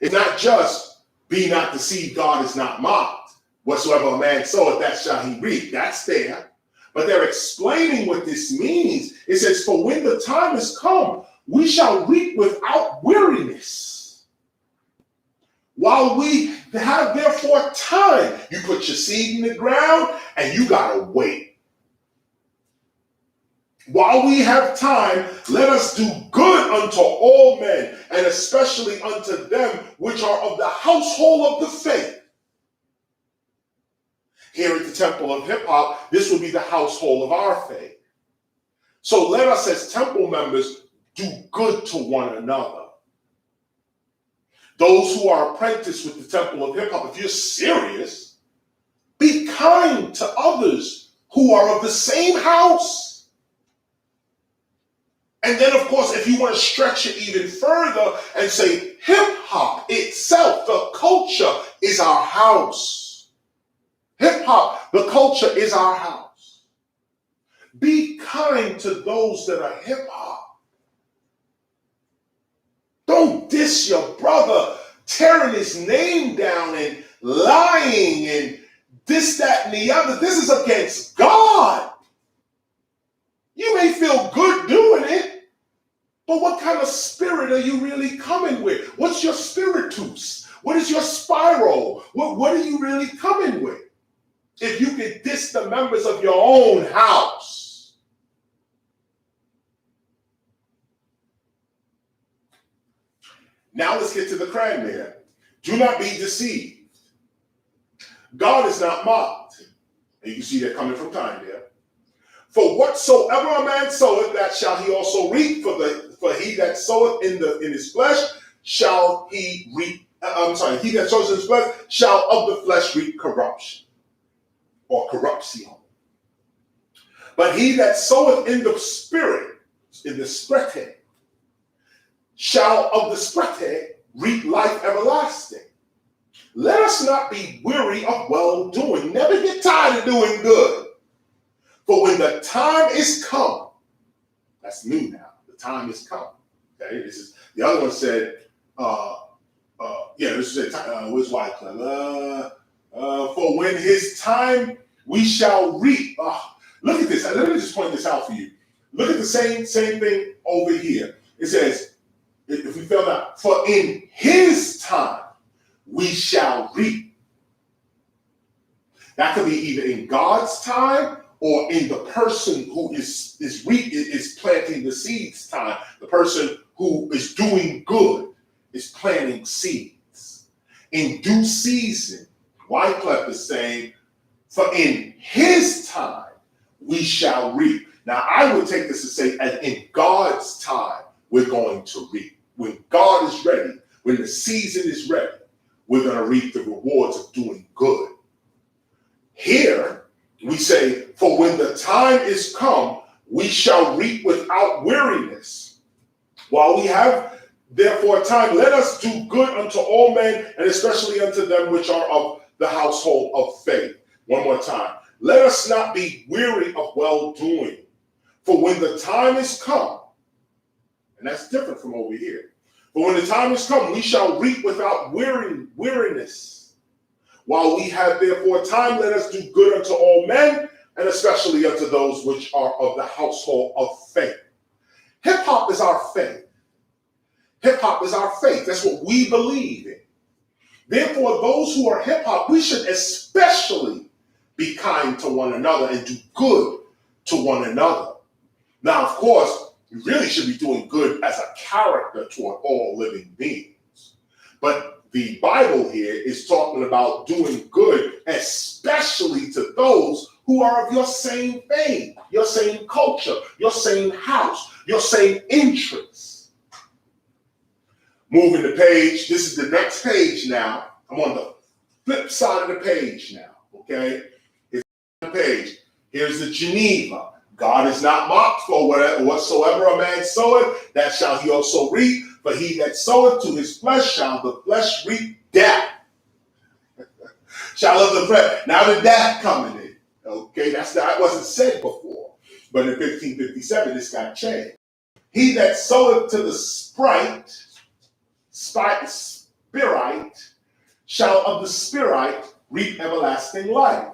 It's not just be not deceived, God is not mocked. Whatsoever a man soweth, that shall he reap. That's there. But they're explaining what this means. It says, for when the time is come, we shall reap without weariness. While we have therefore time, you put your seed in the ground and you gotta wait. While we have time, let us do good unto all men, and especially unto them which are of the household of the faith. Here at the Temple of Hip Hop, this will be the household of our faith. So let us as temple members do good to one another. Those who are apprenticed with the Temple of Hip Hop, if you're serious, be kind to others who are of the same house. And then, of course, if you want to stretch it even further and say hip hop itself, the culture is our house. Hip hop, the culture is our house. Be kind to those that are hip hop. Don't diss your brother, tearing his name down and lying and this, that, and the other. This is against God. You may feel good doing it, but what kind of spirit are you really coming with? What's your spiritus? What is your spiral? What are you really coming with? If you can diss the members of your own house. Now let's get to the cranberry. Do not be deceived. God is not mocked. And you can see that coming from time there. For whatsoever a man soweth, that shall he also reap. For he that soweth in his flesh shall he reap. He that sows in his flesh shall of the flesh reap corruption, or corruption. But he that soweth in the spirit, in the sprete, shall of the sprete reap life everlasting. Let us not be weary of well doing. Never get tired of doing good. For when the time is come, that's new now. The time is come. Okay, this is the other one said. This is where's Wycliffe? For when his time we shall reap. Look at this. Let me just point this out for you. Look at the same thing over here. It says, if we fell down, for in his time we shall reap. That could be either in God's time or in the person who is planting the seeds time. The person who is doing good is planting seeds. In due season, Wycliffe is saying, for in his time we shall reap. Now, I would take this to say, as in God's time, we're going to reap. When God is ready, when the season is ready, we're going to reap the rewards of doing good. Here, we say, for when the time is come, we shall reap without weariness. While we have therefore time, let us do good unto all men, and especially unto them which are of the household of faith. One more time. Let us not be weary of well-doing, for when the time is come, and that's different from over here, but when the time is come, we shall reap without weariness. While we have therefore time, let us do good unto all men, and especially unto those which are of the household of faith. Hip-hop is our faith. Hip-hop is our faith. That's what we believe in. Therefore, those who are hip-hop, we should especially be kind to one another and do good to one another. Now, of course, you really should be doing good as a character toward all living beings. But the Bible here is talking about doing good, especially to those who are of your same faith, your same culture, your same house, your same interests. Moving the page, this is the next page now. I'm on the flip side of the page now, okay? Here's the page. Here's the Geneva. God is not mocked, for whatsoever a man soweth, that shall he also reap. For he that soweth to his flesh shall the flesh reap death. Shall of the flesh. Now the death coming in. Okay, that wasn't said before. But in 1557, this got changed. He that soweth to the spirit, shall of the spirit reap everlasting life.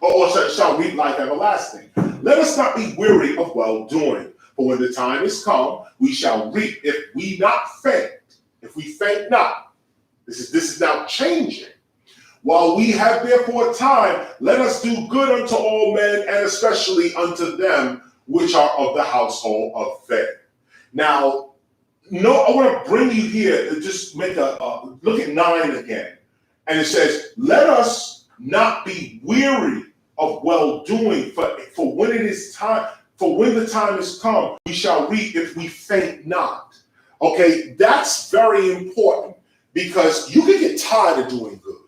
Or shall reap life everlasting. Let us not be weary of well-doing, for when the time is come, we shall reap if we not faint. If we faint not. This is now changing. While we have therefore time, let us do good unto all men, and especially unto them which are of the household of faith. Now, I want to bring you here to just make look at 9 again. And it says, let us not be weary of well-doing, for when it is time, for when the time is come, we shall reap if we faint not. Okay, that's very important, because you can get tired of doing good.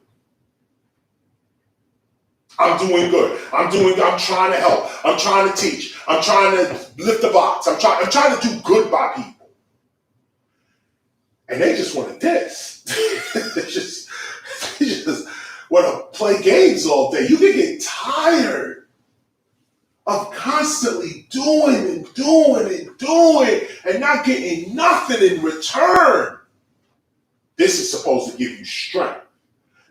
I'm doing good. I'm trying to help. I'm trying to teach. I'm trying to lift the box. I'm trying to do good by people. And they just want to diss. they just want to play games all day. You can get tired of constantly doing and not getting nothing in return. This is supposed to give you strength,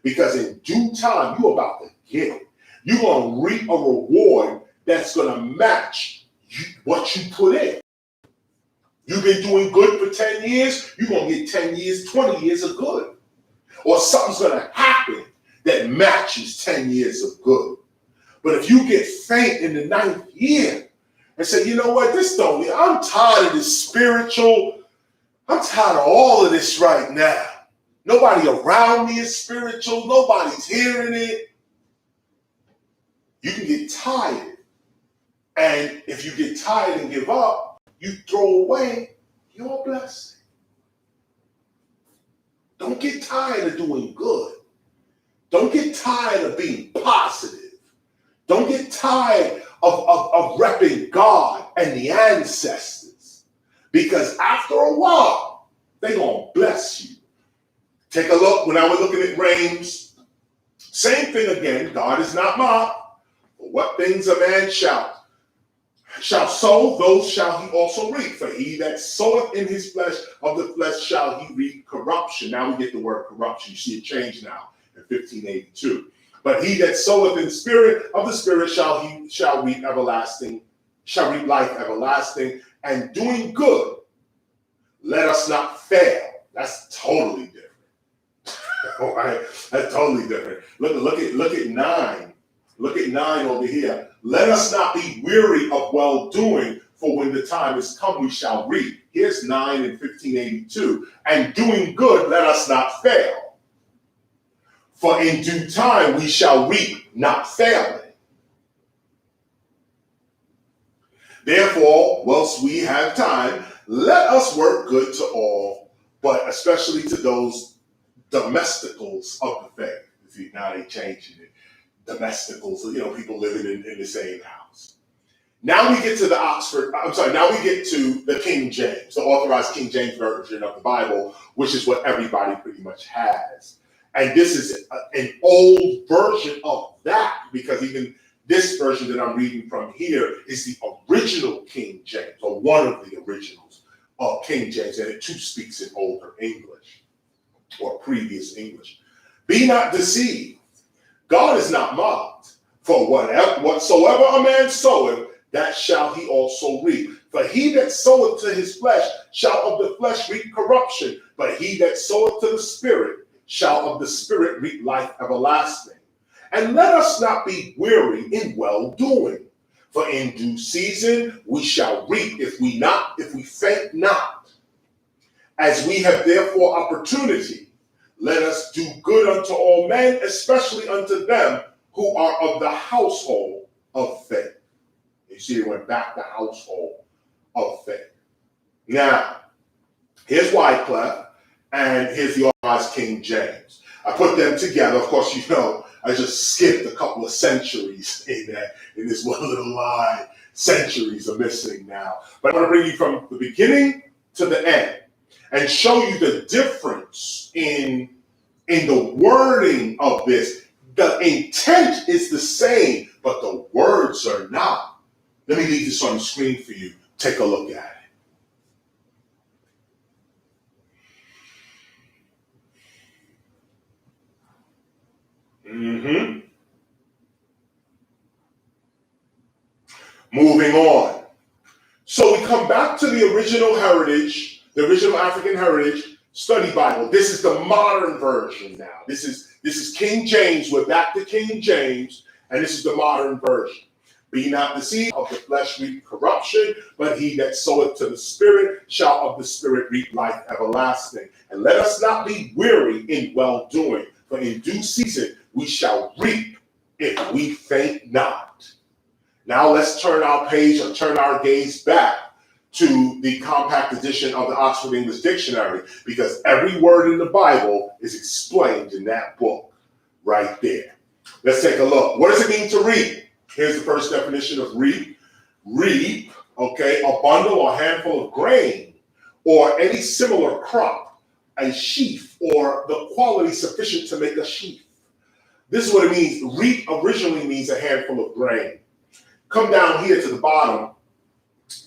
because in due time, you're about to get it. You're going to reap a reward that's going to match what you put in. You've been doing good for 10 years, you're going to get 10 years, 20 years of good. Or something's going to happen that matches 10 years of good. But if you get faint in the 9th year and say, you know what, I'm tired of this spiritual, I'm tired of all of this right now. Nobody around me is spiritual. Nobody's hearing it. You can get tired. And if you get tired and give up, you throw away your blessing. Don't get tired of doing good. Don't get tired of being positive. Don't get tired of repping God and the ancestors. Because after a while, they're going to bless you. Take a look, when I was looking at Rames, same thing again. God is not mocked. For what things a man shall sow, those shall he also reap. For he that soweth in his flesh, of the flesh shall he reap corruption. Now we get the word corruption. You see it change now in 1582. But he that soweth in spirit, of the spirit shall reap everlasting, shall reap life everlasting. And doing good, let us not fail. That's totally different. All right, that's totally different. Look at 9. Look at 9 over here. Let us not be weary of well-doing, for when the time is come, we shall reap. Here's 9 in 1582. And doing good, let us not fail. For in due time we shall reap, not failing. Therefore, whilst we have time, let us work good to all, but especially to those domesticals of the faith. See, now they changing it. Domesticals, people living in the same house. Now we get to now we get to the King James, the authorized King James version of the Bible, which is what everybody pretty much has. And this is an old version of that, because even this version that I'm reading from here is the original King James, or one of the originals of King James, and it too speaks in older English, or previous English. Be not deceived. God is not mocked. For whatsoever a man soweth, that shall he also reap. For he that soweth to his flesh shall of the flesh reap corruption, but he that soweth to the Spirit shall of the Spirit reap life everlasting. And let us not be weary in well-doing, for in due season we shall reap if we faint not. As we have therefore opportunity, let us do good unto all men, especially unto them who are of the household of faith. You see, it went back to household of faith. Now, here's Wycliffe, and here's the authorized King James. I put them together. Of course, I just skipped a couple of centuries in this one little line. Centuries are missing now. But I want to bring you from the beginning to the end and show you the difference in the wording of this. The intent is the same, but the words are not. Let me leave this on the screen for you. Take a look at it. Moving on. So we come back to the original heritage, the original African heritage study Bible. This is the modern version now. This is King James. We're back to King James, and this is the modern version. Be not deceived, of the flesh reap corruption, but he that soweth to the Spirit shall of the Spirit reap life everlasting. And let us not be weary in well-doing, for in due season we shall reap if we faint not. Now let's turn our page, or turn our gaze back to the compact edition of the Oxford English Dictionary, because every word in the Bible is explained in that book right there. Let's take a look. What does it mean to reap? Here's the first definition of reap. Reap, okay, a bundle or handful of grain or any similar crop, a sheaf, or the quality sufficient to make a sheaf. This is what it means. Reap originally means a handful of grain. Come down here to the bottom.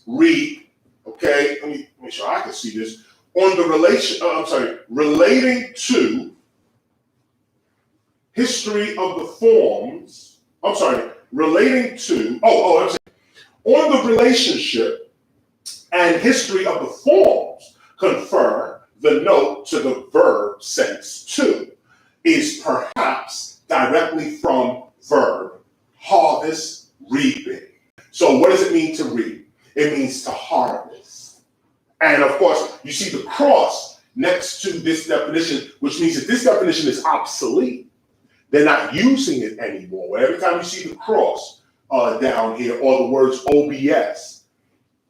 Reap, okay, let me make sure I can see this. On the relating to history of the forms, relating to, on the relationship and history of the forms, confer the note to the verb sense to, is perhaps directly from verb harvest, reaping. So what does it mean to reap? It means to harvest. And of course, you see the cross next to this definition, which means that this definition is obsolete. They're not using it anymore. Every time you see the cross down here or the words OBS,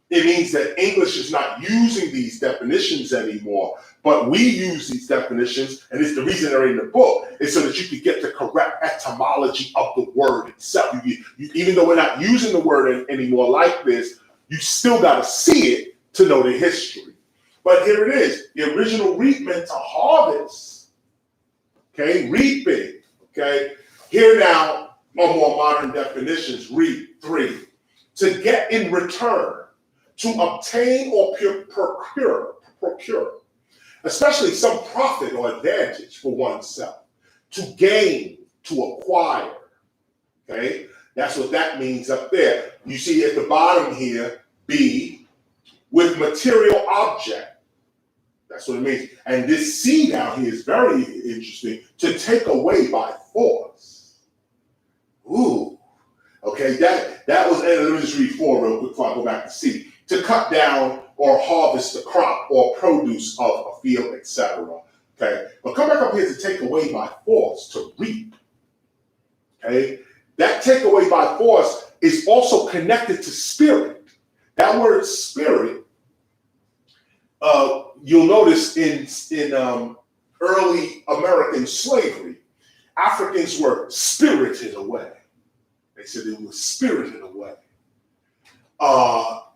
it means that English is not using these definitions anymore. But we use these definitions, and it's the reason they're in the book, is so that you can get the correct etymology of the word itself. Even though we're not using the word anymore like this, you still got to see it to know the history. But here it is. The original reap meant to harvest. Okay, reaping. Okay. Here now are more modern definitions. Reap, 3. To get in return, to obtain or procure, especially some profit or advantage for oneself. To gain, to acquire. Okay, that's what that means up there. You see at the bottom here, B, with material object. That's what it means. And this C down here is very interesting. To take away by force. Ooh. Okay, that was, and let me just read 4 real quick before I go back to C. To cut down or harvest the crop or produce of a field, etc. Okay, but come back up here to take away by force, to reap. Okay, that take away by force is also connected to spirit. That word spirit, you'll notice in early American slavery, Africans were spirited away. They said they were spirited away.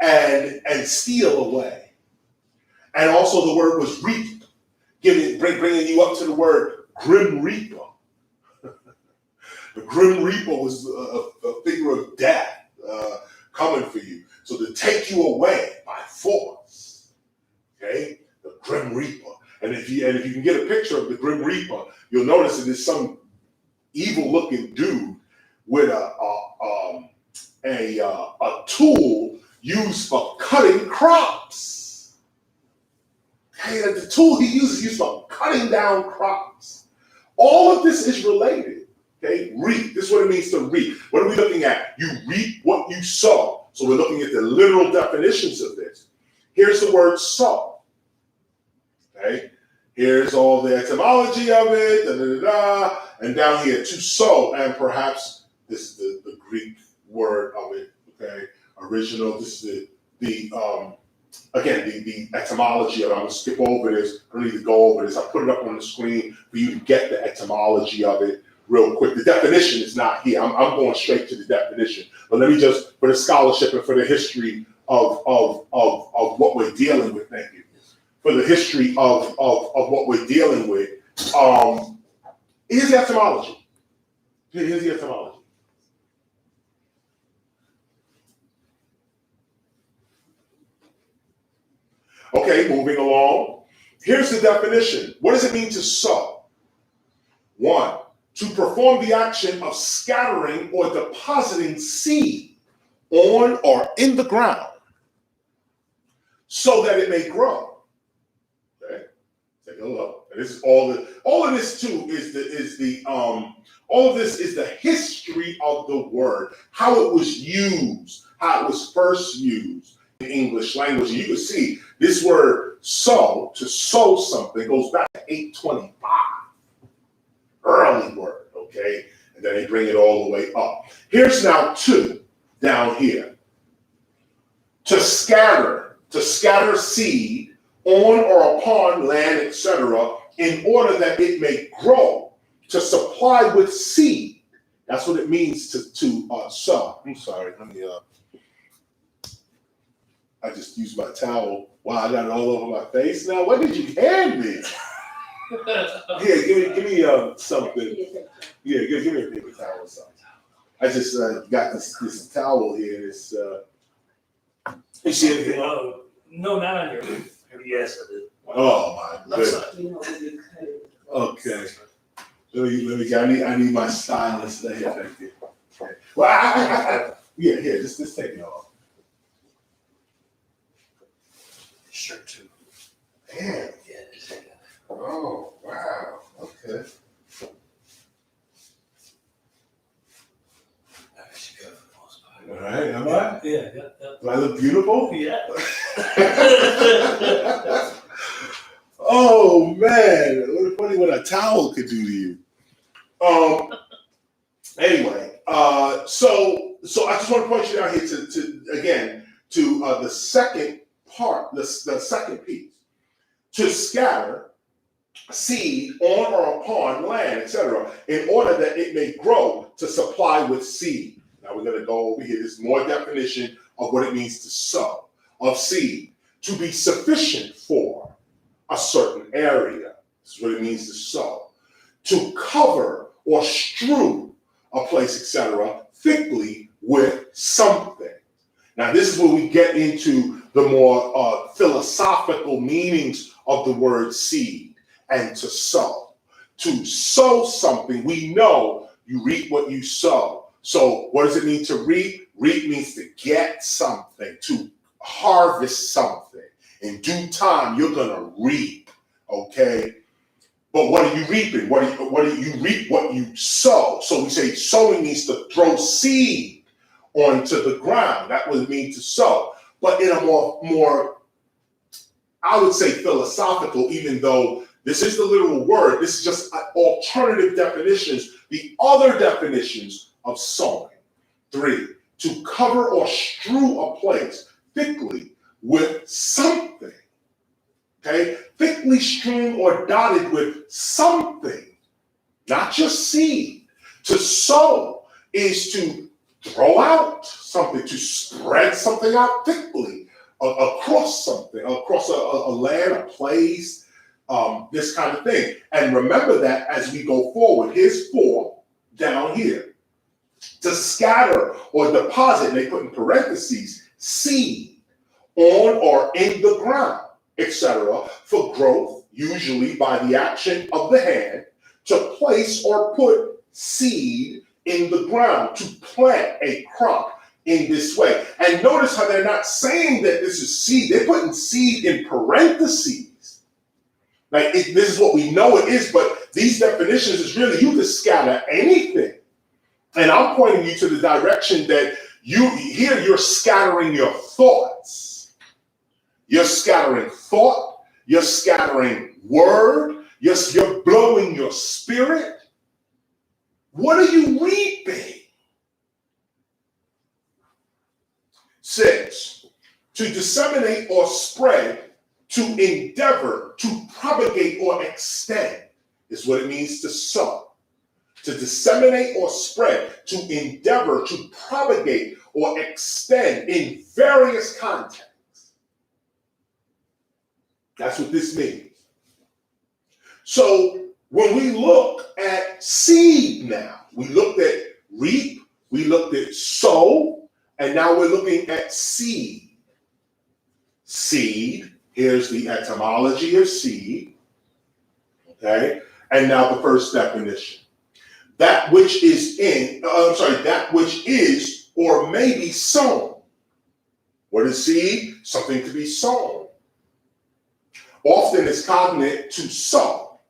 And steal away. And also the word was reap, bringing you up to the word grim reaper. The grim reaper was a figure of death coming for you. So to take you away by force, okay, the grim reaper. And if you can get a picture of the grim reaper, you'll notice that there's some evil-looking dude with a tool used for cutting crops. Okay, the tool he uses is used for cutting down crops. All of this is related. Okay, reap. This is what it means to reap. What are we looking at? You reap what you sow. So we're looking at the literal definitions of this. Here's the word sow. Okay, here's all the etymology of it. Da, da, da, da. And down here, to sow, and perhaps this is the Greek word of it. Okay, original. This is the etymology of it. I'm gonna skip over this. I don't need to go over this. I put it up on the screen for you to get the etymology of it real quick. The definition is not here. I'm going straight to the definition. But let me just, for the scholarship and for the history of what we're dealing with. Thank you. For the history of what we're dealing with. Here's the etymology. Here's the etymology. Okay, moving along. Here's the definition. What does it mean to sow? 1, to perform the action of scattering or depositing seed on or in the ground so that it may grow. Okay, take a look. And this is all of this too is all of this is the history of the word, how it was used, how it was first used in English language. And you can see this word sow, to sow something, goes back to 825. Early word, okay? And then they bring it all the way up. Here's now 2 down here. To scatter seed on or upon land, etc., in order that it may grow, to supply with seed. That's what it means to sow. I'm sorry, let me I just used my towel. Wow, I got it all over my face now. What did you hand me? Here, give me something. Yeah, give me a paper towel or something. I just got this towel here. It's you see anything? No, not on your. Yes, I did. Oh my goodness. Okay. Let me. I need my stylist there. Thank you. Okay. Well, just take it off. Shirt too. Damn. Yeah, just take it. Oh wow. Okay. I should go for the most part. All right. Am I? Yeah. Do I look beautiful? Yeah. Oh man, it's funny what a towel could do to you. Anyway, so I just want to point you down here to the second part, the second piece, to scatter seed on or upon land, etc., in order that it may grow to supply with seed. Now we're going to go over here. There's more definition of what it means to sow, of seed, to be sufficient for a certain area. This is what it means to sow. To cover or strew a place, etc., thickly with something. Now, this is where we get into the more philosophical meanings of the word seed and to sow. To sow something, we know you reap what you sow. So what does it mean to reap? Reap means to get something, to harvest something. In due time, you're going to reap, okay? But what are you reaping? What do you reap? What you sow. So we say sowing means to throw seed onto the ground. That would mean to sow. But in a more, I would say philosophical, even though this is the literal word, this is just alternative definitions, the other definitions of sowing. 3, to cover or strew a place thickly with something. Okay, thickly strewn or dotted with something, not just seed. To sow is to throw out something, to spread something out thickly across something, across a land, a place, this kind of thing. And remember that as we go forward. Here's 4 down here. To scatter or deposit, and they put in parentheses, seed on or in the ground, etc., for growth, usually by the action of the hand, to place or put seed in the ground, to plant a crop in this way. And notice how they're not saying that this is seed. They're putting seed in parentheses. Like this is what we know it is, but these definitions is really you can scatter anything. And I'm pointing you to the direction that you're scattering your thoughts. You're scattering thought, you're scattering word, you're blowing your spirit. What are you reaping? 6, to disseminate or spread, to endeavor, to propagate or extend is what it means to sow. To disseminate or spread, to endeavor, to propagate or extend in various contexts. That's what this means. So when we look at seed now, we looked at reap, we looked at sow, and now we're looking at seed. Seed, here's the etymology of seed, okay? And now the first definition. That which is or may be sown. What is seed? Something to be sown. Often it's cognate to sow.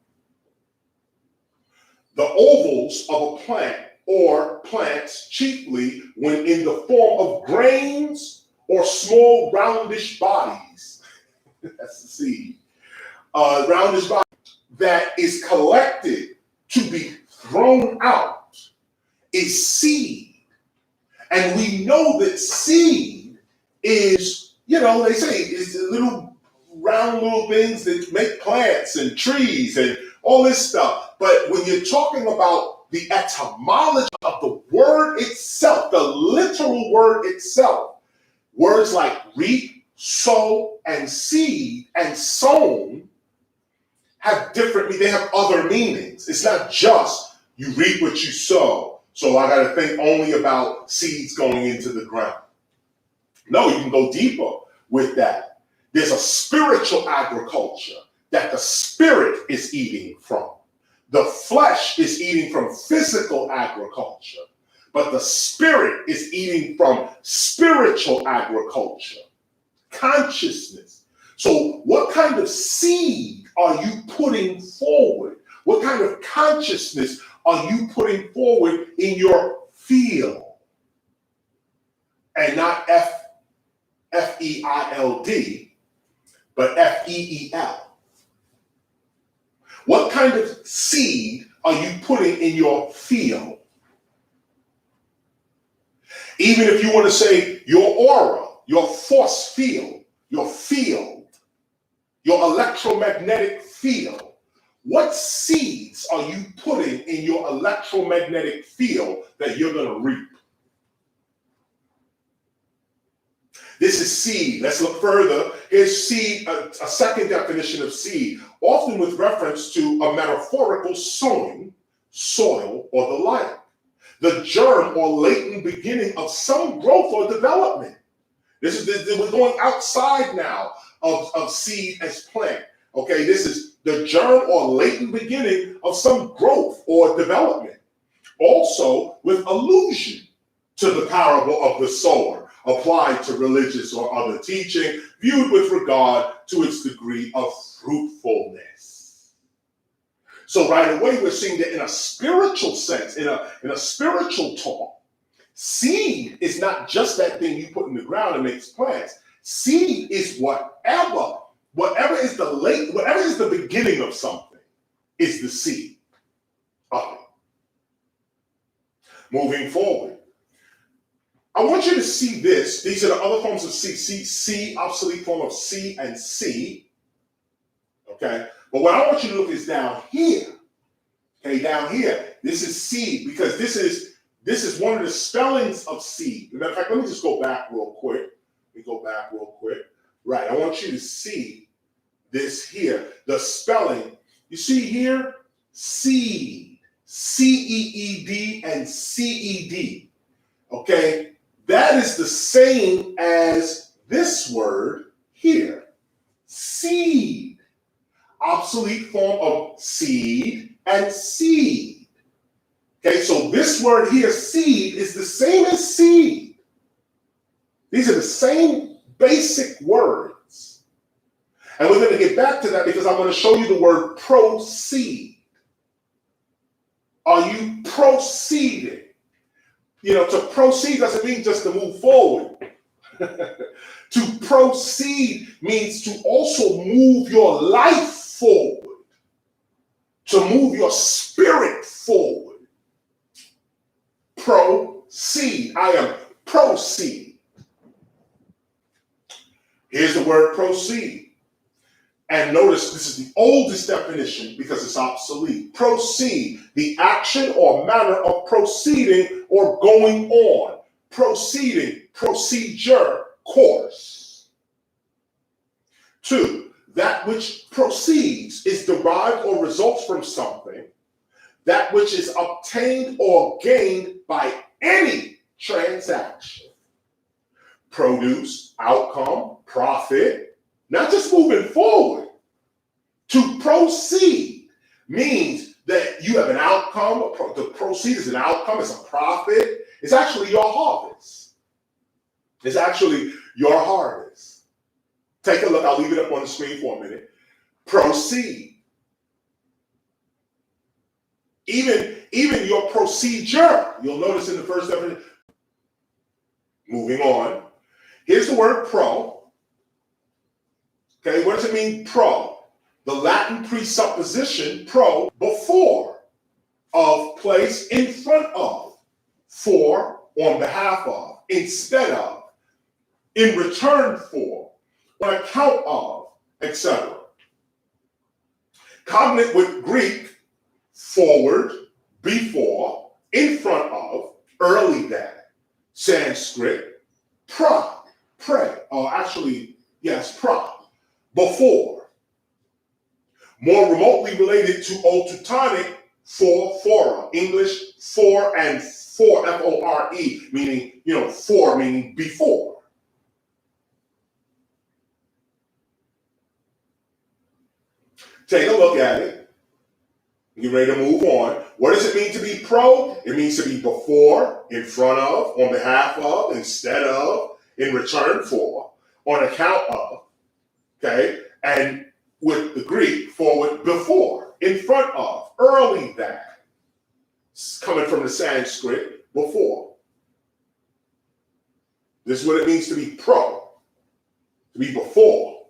The ovals of a plant or plants chiefly when in the form of grains or small roundish bodies. That's the seed. Roundish body that is collected to be thrown out is seed. And we know that seed is, they say it's a round little things that make plants and trees and all this stuff. But when you're talking about the etymology of the word itself, the literal word itself, words like reap, sow, and seed, and sown have they have other meanings. It's not just you reap what you sow. So I got to think only about seeds going into the ground. No, you can go deeper with that. There's a spiritual agriculture that the spirit is eating from. The flesh is eating from physical agriculture, but the spirit is eating from spiritual agriculture, consciousness. So what kind of seed are you putting forward? What kind of consciousness are you putting forward in your field? And not F-E-I-L-D, but F-E-E-L. kind of seed are you putting in your field? Even if you want to say your aura, your force field, your electromagnetic field, what seeds are you putting in your electromagnetic field that you're going to reap? This is seed. Let's look further. Here's seed, a second definition of seed, often with reference to a metaphorical sowing, soil, or the like. The germ or latent beginning of some growth or development. We're going outside now of seed as plant. Okay, this is the germ or latent beginning of some growth or development. Also with allusion to the parable of the sower, applied to religious or other teaching, viewed with regard to its degree of fruitfulness. So right away, we're seeing that in a spiritual sense, in a spiritual talk, seed is not just that thing you put in the ground and makes plants. Seed is whatever is the beginning of something is the seed of it. Moving forward, I want you to see this. These are the other forms of C. C, obsolete form of C and C. Okay? But what I want you to look is down here. Okay, down here. This is seed because this is one of the spellings of seed. As a matter of fact, let me just go back real quick. Right, I want you to see this here. The spelling. You see here? Seed. C-E-E-D and C-E-D. Okay? That is the same as this word here. Seed. Obsolete form of seed and seed. Okay, so this word here, seed, is the same as seed. These are the same basic words. And we're going to get back to that because I'm going to show you the word proceed. Are you proceeding? You know, to proceed doesn't mean just to move forward. To proceed means to also move your life forward, to move your spirit forward. Proceed. I am proceed. Here's the word proceed. And notice this is the oldest definition because it's obsolete. Proceed, the action or manner of proceeding or going on. Proceeding, procedure, course. 2, that which proceeds is derived or results from something. That which is obtained or gained by any transaction. Produce, outcome, profit, not just moving forward. To proceed means that you have an outcome. To proceed is an outcome, it's a profit. It's actually your harvest. It's actually your harvest. Take a look, I'll leave it up on the screen for a minute. Proceed. Even your procedure, you'll notice in the first definition. Moving on. Here's the word pro. Okay, what does it mean, pro? The Latin presupposition, pro, before, of, place, in front of, for, on behalf of, instead of, in return for, on account of, etc. Cognate with Greek, forward, before, in front of, early than. Sanskrit, pra, pray, or actually, yes, pra, before. More remotely related to Old Teutonic, fora, English for and for, F-O-R-E, meaning, for meaning before. Take a look at it. Get ready to move on. What does it mean to be pro? It means to be before, in front of, on behalf of, instead of, in return for, on account of, okay? And with the Greek, forward, before, in front of, early than. It's coming from the Sanskrit, before. This is what it means to be pro, to be before.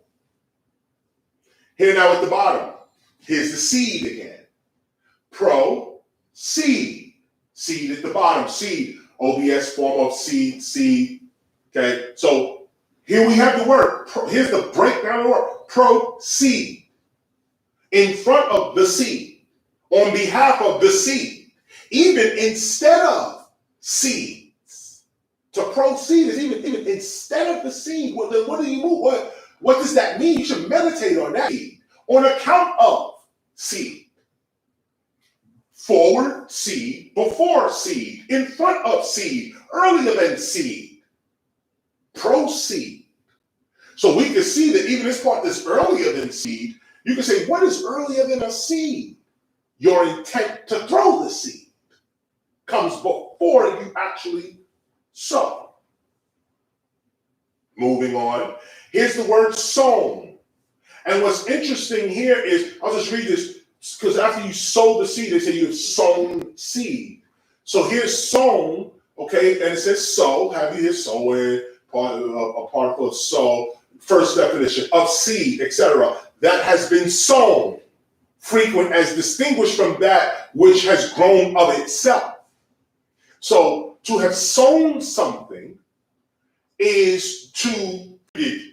Here now at the bottom, here's the seed again. proceed. Seed at the bottom, seed. OBS form of seed, seed. Okay, so here we have the word. Here's the breakdown of the word. Proceed. In front of the seed. On behalf of the seed. Even instead of seeds. To proceed is even instead of the seed. What do you move? What does that mean? You should meditate on that. On account of seed. Forward seed, before seed, in front of seed, earlier than seed. Proceed. So we can see that even this part that's earlier than seed, you can say, what is earlier than a seed? Your intent to throw the seed comes before you actually sow. Moving on. Here's the word sown. And what's interesting here is, I'll just read this, because after you sow the seed, they say you have sown seed. So here's sown, okay, and it says sow, have you here sowing, a particle of sow, first definition of seed, etc. That has been sown, frequent as distinguished from that which has grown of itself. So to have sown something is to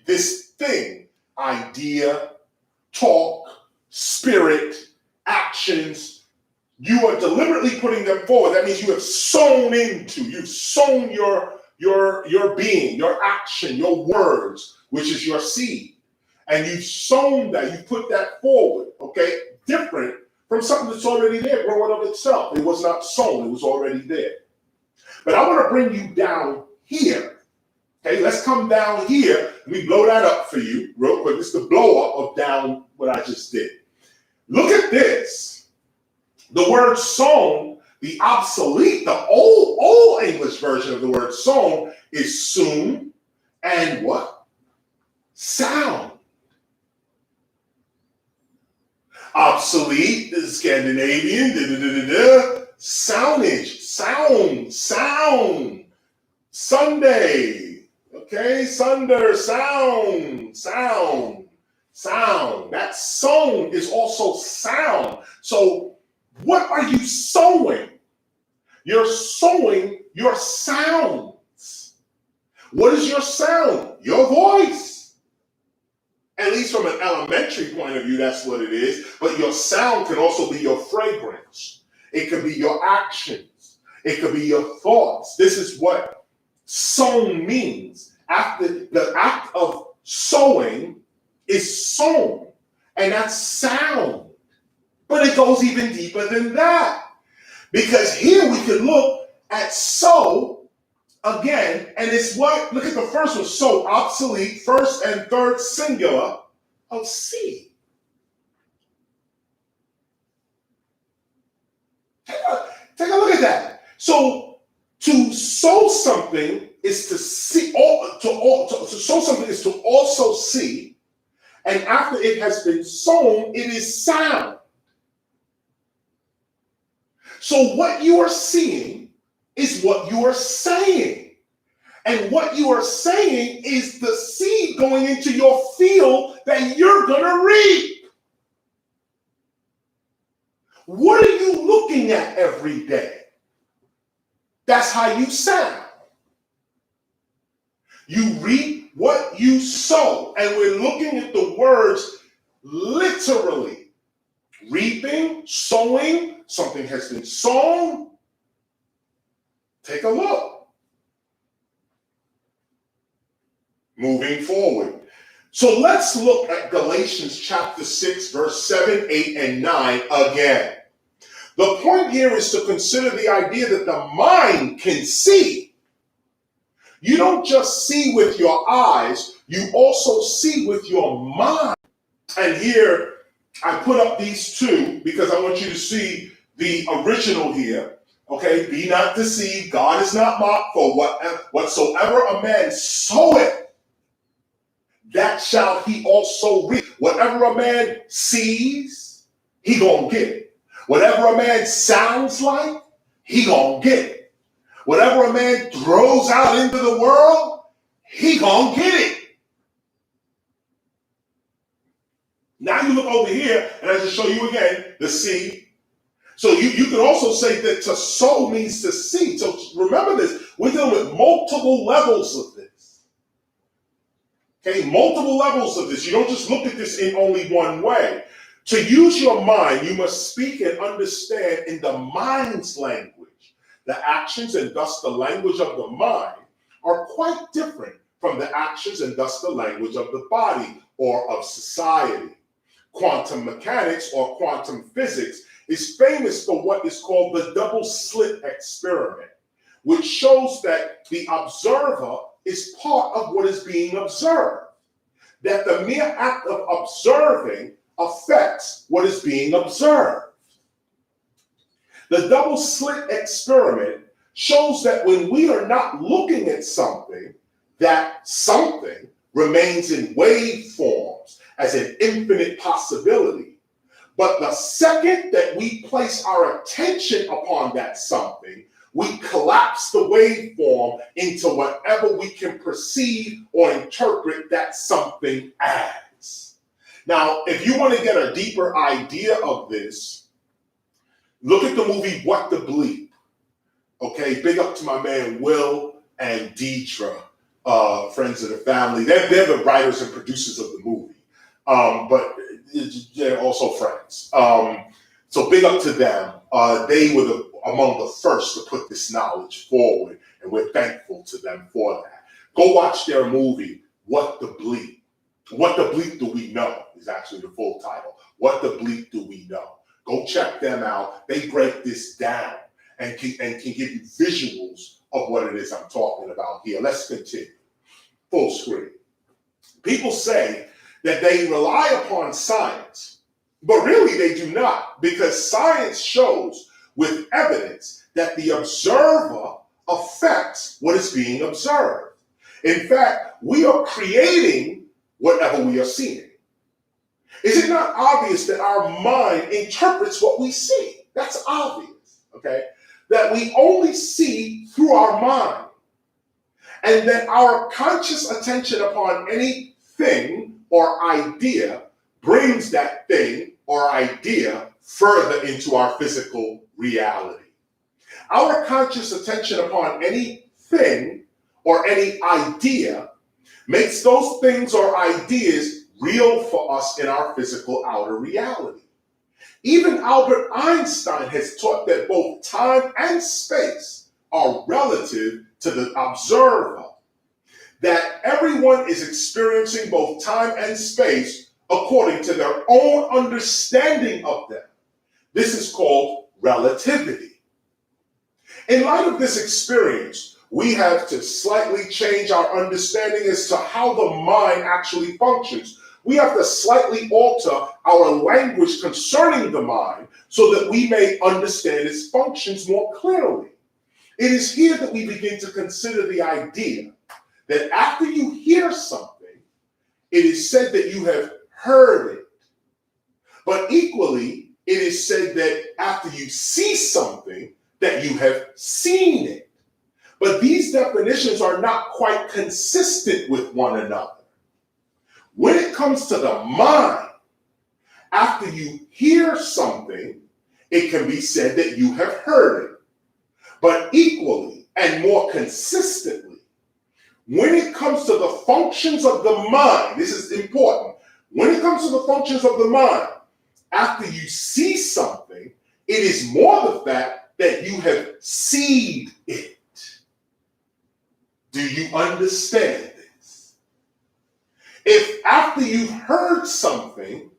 this thing, idea, talk, spirit, actions, you are deliberately putting them forward. That means you have sown into, you've sown your being, your action, your words, which is your seed. And you've sown that, you put that forward, okay? Different from something that's already there, growing of itself. It was not sown, it was already there. But I want to bring you down here. Okay, let's come down here. Let me blow that up for you real quick. This is the blow up of down what I just did. Look at this. The word sown, the obsolete, the old English version of the word sown is soon and what? Sound. Obsolete, the Scandinavian, soundage, sound. Sunday, okay, sunder, sound. That sown is also sound. So what are you sowing? You're sowing your sounds. What is your sound? Your voice. At least from an elementary point of view, that's what it is. But your sound can also be your fragrance. It could be your actions. It could be your thoughts. This is what sown means. After the act of sowing is sown, and that's sound. But it goes even deeper than that. Because here we can look at sow again, and it's what, look at the first one, sow, obsolete, first and third singular of seed. Take a look at that. So to sow something is to see, to sow something is to also see, and after it has been sown, it is sound. So what you are seeing is what you are saying. And what you are saying is the seed going into your field that you're going to reap. What are you looking at every day? That's how you sound. You reap what you sow. And we're looking at the words literally. Reaping, sowing, something has been sown. Take a look. Moving forward. So let's look at Galatians chapter 6, verse 7, 8, and 9 again. The point here is to consider the idea that the mind can see. You don't just see with your eyes, you also see with your mind. And here, I put up these two because I want you to see the original here. Okay, be not deceived. God is not mocked, for whatsoever a man soweth, that shall he also reap. Whatever a man sees, he gonna get it. Whatever a man sounds like, he gonna get it. Whatever a man throws out into the world, he gonna get it. Now you look over here, and I just show you again the seed. So you can also say that to sow means to see. So remember this, we're dealing with multiple levels of this. Okay, multiple levels of this. You don't just look at this in only one way. To use your mind, you must speak and understand in the mind's language. The actions and thus the language of the mind are quite different from the actions and thus the language of the body or of society. Quantum mechanics or quantum physics is famous for what is called the double slit experiment, which shows that the observer is part of what is being observed, that the mere act of observing affects what is being observed. The double slit experiment shows that when we are not looking at something, that something remains in wave forms as an infinite possibility. But the second that we place our attention upon that something, we collapse the waveform into whatever we can perceive or interpret that something as. Now, if you want to get a deeper idea of this, look at the movie What the Bleep. Okay, big up to my man Will and Deidre, friends of the family. They're the writers and producers of the movie. But they're also friends. So big up to them. They were among the first to put this knowledge forward, and we're thankful to them for that. Go watch their movie, What the Bleep. What the Bleep Do We Know is actually the full title. What the Bleep Do We Know? Go check them out. They break this down and can give you visuals of what it is I'm talking about here. Let's continue. Full screen. People say that they rely upon science, but really they do not, because science shows with evidence that the observer affects what is being observed. In fact, we are creating whatever we are seeing. Is it not obvious that our mind interprets what we see? That's obvious, okay? That we only see through our mind, and that our conscious attention upon anything or idea brings that thing or idea further into our physical reality. Our conscious attention upon anything or any idea makes those things or ideas real for us in our physical outer reality. Even Albert Einstein has taught that both time and space are relative to the observer, that everyone is experiencing both time and space according to their own understanding of them. This is called relativity. In light of this experience, we have to slightly change our understanding as to how the mind actually functions. We have to slightly alter our language concerning the mind so that we may understand its functions more clearly. It is here that we begin to consider the idea that after you hear something, it is said that you have heard it. But equally, it is said that after you see something, that you have seen it. But these definitions are not quite consistent with one another. When it comes to the mind, after you hear something, it can be said that you have heard it. But equally and more consistently, when it comes to the functions of the mind, this is important. When it comes to the functions of the mind, after you see something, it is more the fact that you have seen it. Do you understand this? If after you've heard something,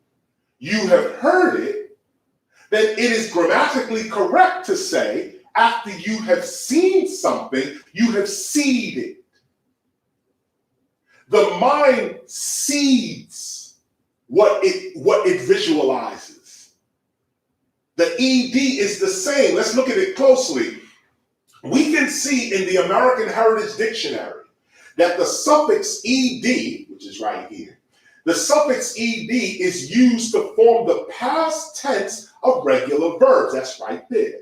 you have heard it, then it is grammatically correct to say, after you have seen something, you have seen it. The mind sees what it visualizes. The ED is the same. Let's look at it closely. We can see in the American Heritage Dictionary that the suffix ed, which is right here, the suffix ed is used to form the past tense of regular verbs. That's right there.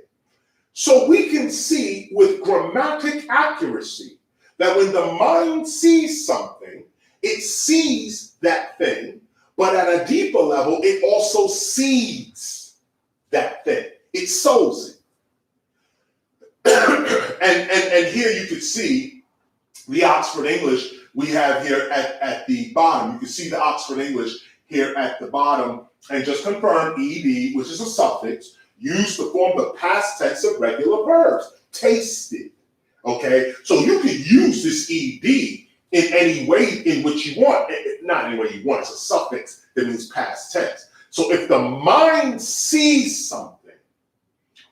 So we can see with grammatic accuracy that when the mind sees something, it sees that thing, but at a deeper level, it also seeds that thing. It sows it. and here you can see the Oxford English we have here at the bottom. You can see the Oxford English here at the bottom, and just confirm ed, which is a suffix, used to form the past tense of regular verbs. Tasted. Okay, so you can use this ed in any way in which you want. Not any way you want. It's a suffix that means past tense. So if the mind sees something,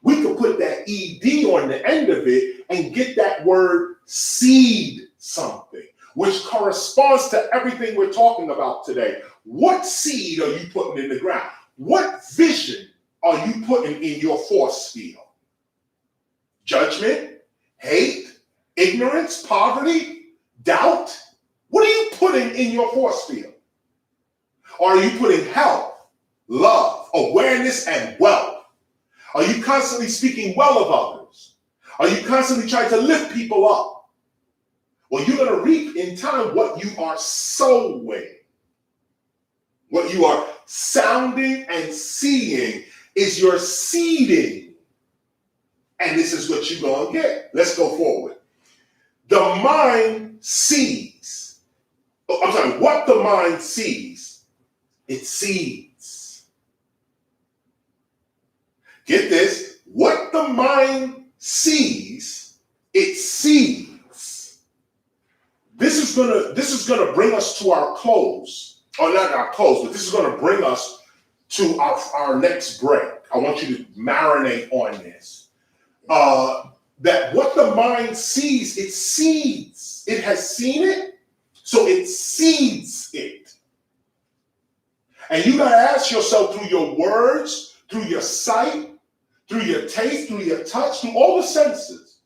we could put that ed on the end of it and get that word seed something, which corresponds to everything we're talking about today. What seed are you putting in the ground? What vision are you putting in your force field? Judgment, hate, ignorance, poverty, doubt? What are you putting in your force field? Or are you putting health, love, awareness, and wealth? Are you constantly speaking well of others? Are you constantly trying to lift people up? Well, you're going to reap in time what you are sowing. What you are sounding and seeing is your seeding. And this is what you're going to get. Let's go forward. The mind sees. What the mind sees, it seeds. Get this. What the mind sees, it seeds. This is gonna bring us to our close. Or not our close, but this is gonna bring us to our next break. I want you to marinate on this. That what the mind sees, it seeds. It has seen it, so it seeds it. And you gotta ask yourself through your words, through your sight, through your taste, through your touch, through all the senses,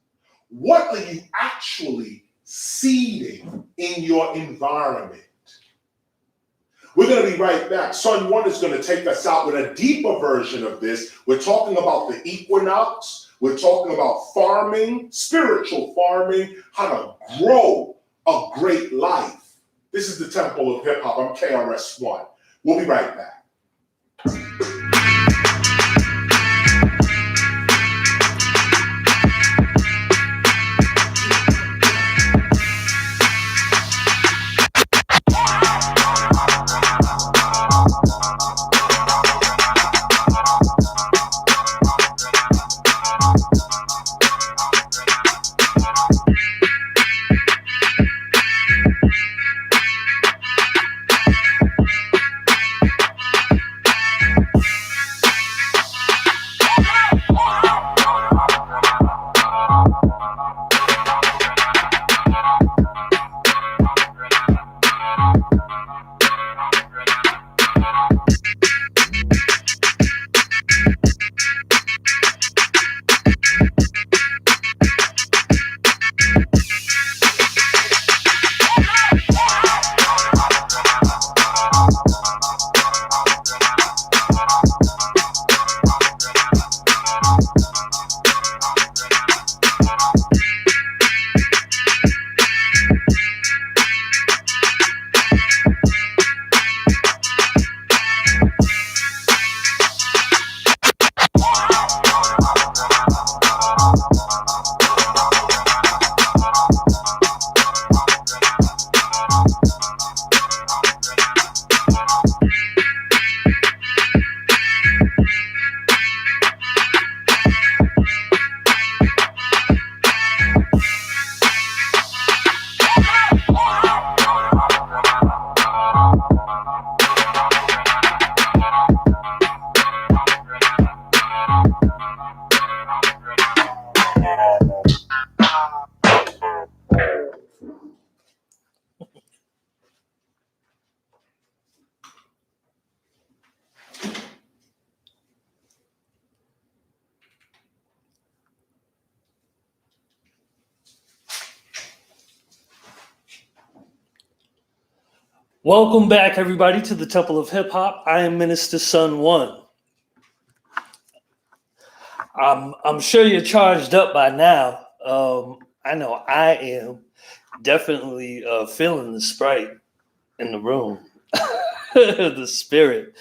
what are you actually seeding in your environment? We're going to be right back. Son One is going to take us out with a deeper version of this. We're talking about the equinox. We're talking about farming, spiritual farming, how to grow a great life. This is the Temple of Hip Hop. I'm KRS-One. We'll be right back. Welcome back, everybody, to the Temple of Hip Hop. I am Minister Son One. I'm sure you're charged up by now. I know I am definitely feeling the Sprite in the room, the spirit.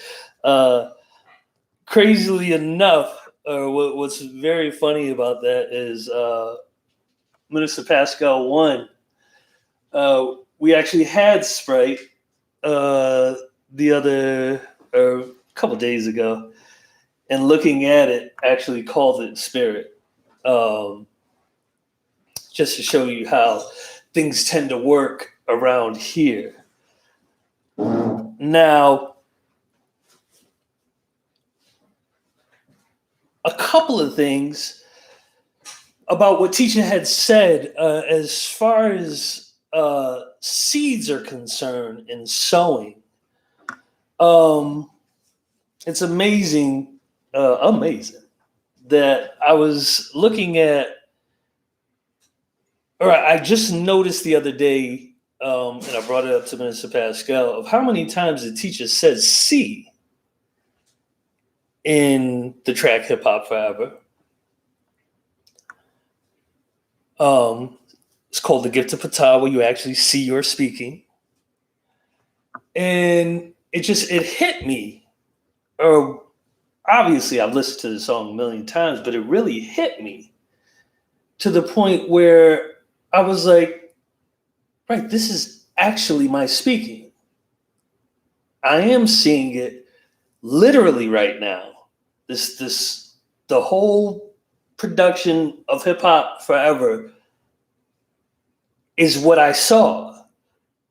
Crazily enough, what's very funny about that is Minister Pascal 1. We actually had Sprite the other a couple days ago, and looking at it, actually called it Spirit, just to show you how things tend to work around here. Now, a couple of things about what teacher had said as far as seeds are concerned in sowing. It's amazing that I was looking at, or I just noticed the other day, and I brought it up to Minister Pascal, of how many times the teacher says "see" in the track Hip Hop Forever. It's called The Gift of Patah, where you actually see your speaking. And it hit me. Or obviously I've listened to the song a million times, but it really hit me to the point where I was like, right, this is actually my speaking. I am seeing it literally right now. The whole production of Hip Hop Forever is what I saw,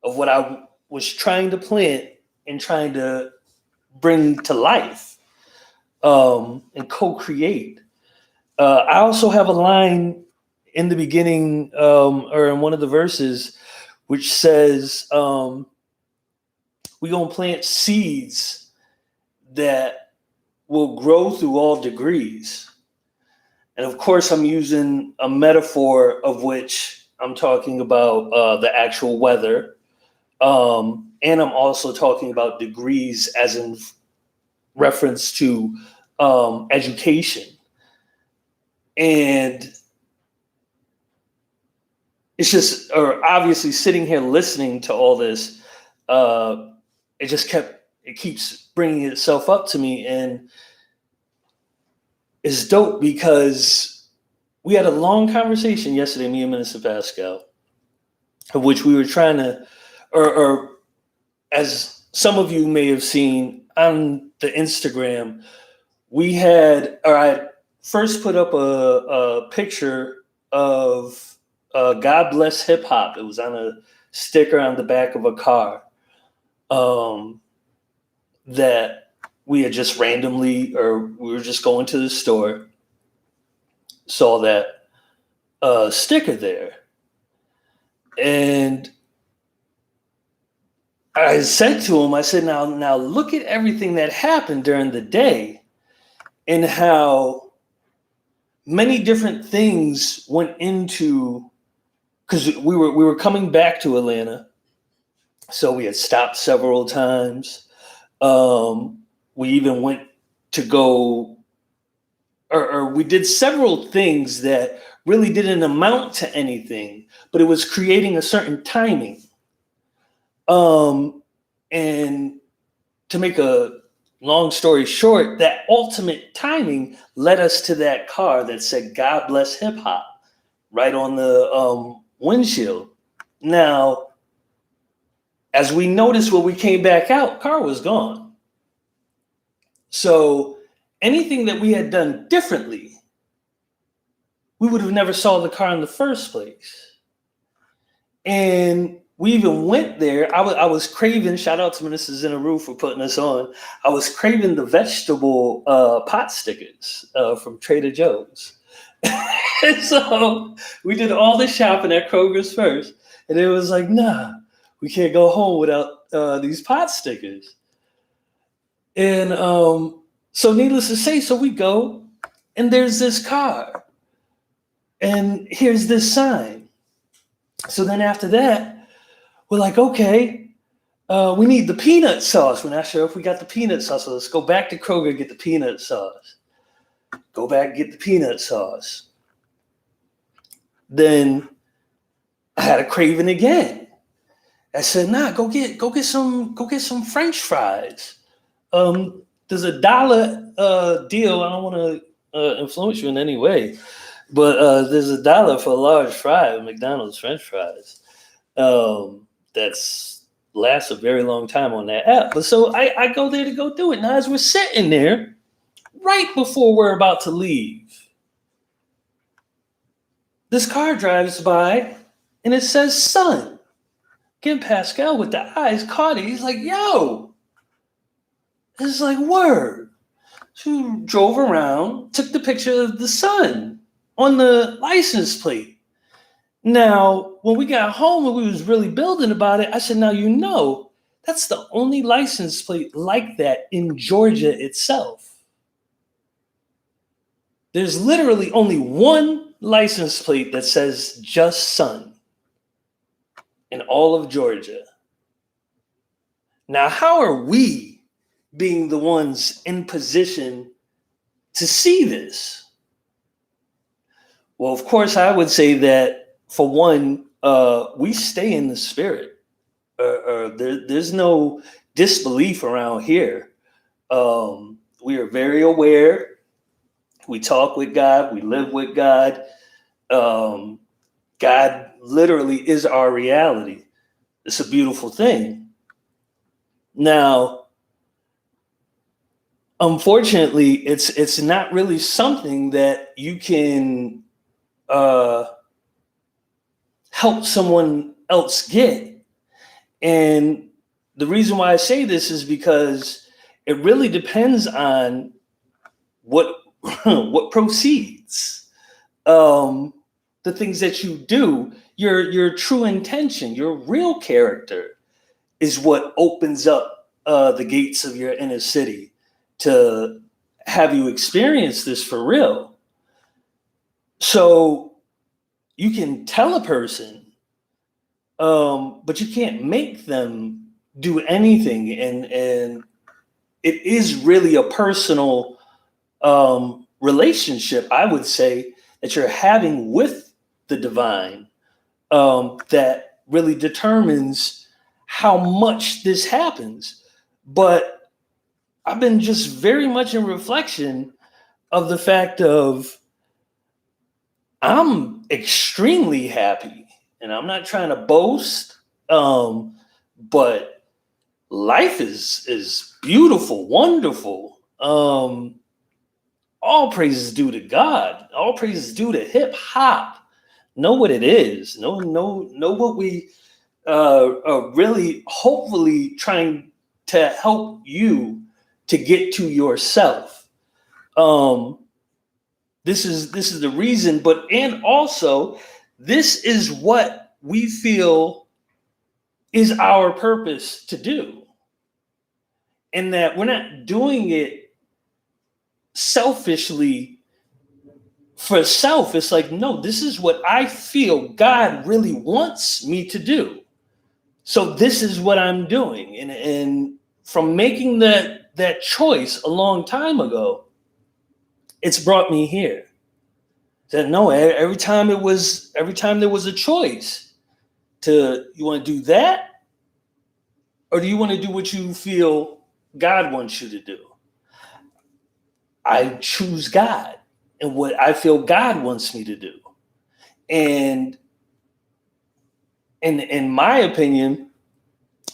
of what I was trying to plant and trying to bring to life, and co-create. I also have a line in the beginning, or in one of the verses, which says, we're going to plant seeds that will grow through all degrees. And of course, I'm using a metaphor of which I'm talking about the actual weather. And I'm also talking about degrees as in reference to education. And it's just, or obviously sitting here listening to all this, it keeps bringing itself up to me. And it's dope because we had a long conversation yesterday, me and Minister Pascal, of which we were trying to, or as some of you may have seen on the Instagram, I first put up a picture of God Bless Hip Hop. It was on a sticker on the back of a car that we had just randomly, or we were just going to the store, saw that sticker there. And I said to him, I said, now look at everything that happened during the day and how many different things went into, because we were coming back to Atlanta. So we had stopped several times. We even went to go, or we did several things that really didn't amount to anything, but it was creating a certain timing. And to make a long story short, that ultimate timing led us to that car that said "God Bless Hip Hop" right on the windshield. Now, as we noticed when we came back out, car was gone. So anything that we had done differently, we would have never saw the car in the first place. And we even went there. I was craving, shout out to Minister Zinnaru for putting us on. I was craving the vegetable pot stickers from Trader Joe's. And so we did all the shopping at Kroger's first. And it was like, nah, we can't go home without these pot stickers. And so needless to say, so we go, and there's this car. And here's this sign. So then after that, we're like, okay, we need the peanut sauce. We're not sure if we got the peanut sauce. So let's go back to Kroger and get the peanut sauce. Go back and get the peanut sauce. Then I had a craving again. I said, nah, go get some French fries. There's $1 deal. I don't want influence you in any way. But there's $1 for a large fry, McDonald's French fries. That's lasts a very long time on that app. But so I go there to go do it. Now, as we're sitting there, right before we're about to leave, this car drives by and it says sun. Again, Pascal with the eyes caught it. He's like, yo, it's like, word. So we drove around, took the picture of the sun on the license plate. Now, when we got home and we was really building about it, I said, now, you know, that's the only license plate like that in Georgia itself. There's literally only one license plate that says just sun in all of Georgia. Now, how are we being the ones in position to see this? Well, of course, I would say that, for one, we stay in the spirit. There's no disbelief around here. We are very aware. We talk with God. We live with God. God literally is our reality. It's a beautiful thing. Now, unfortunately, it's not really something that you can help someone else get. And the reason why I say this is because it really depends on what proceeds. The things that you do, your true intention, your real character is what opens up the gates of your inner city to have you experience this for real. So you can tell a person, but you can't make them do anything. And it is really a personal relationship, I would say, that you're having with the divine that really determines how much this happens. But I've been just very much in reflection of the fact of I'm extremely happy, and I'm not trying to boast, but life is beautiful, wonderful. All praises due to God. All praises due to hip hop. Know what it is. Know what we are really, hopefully, trying to help you to get to yourself. This is the reason, and also this is what we feel is our purpose to do, and that we're not doing it selfishly for self. It's like, no, this is what I feel God really wants me to do. So this is what I'm doing. And from making that choice a long time ago, it's brought me here. That no, every time there was a choice to, you want to do that, or do you want to do what you feel God wants you to do? I choose God and what I feel God wants me to do. And in my opinion,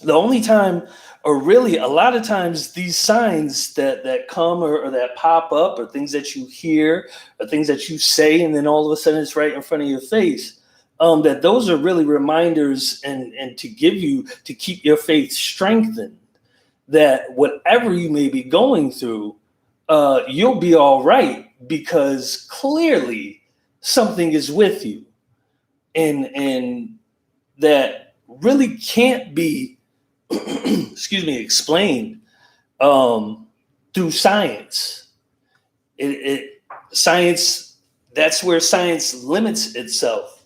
the only time, or really a lot of times, these signs that come or that pop up, or things that you hear, or things that you say, and then all of a sudden it's right in front of your face, that those are really reminders and to keep your faith strengthened, that whatever you may be going through, you'll be all right, because clearly something is with you, and that really can't be explained through science. Science, that's where science limits itself.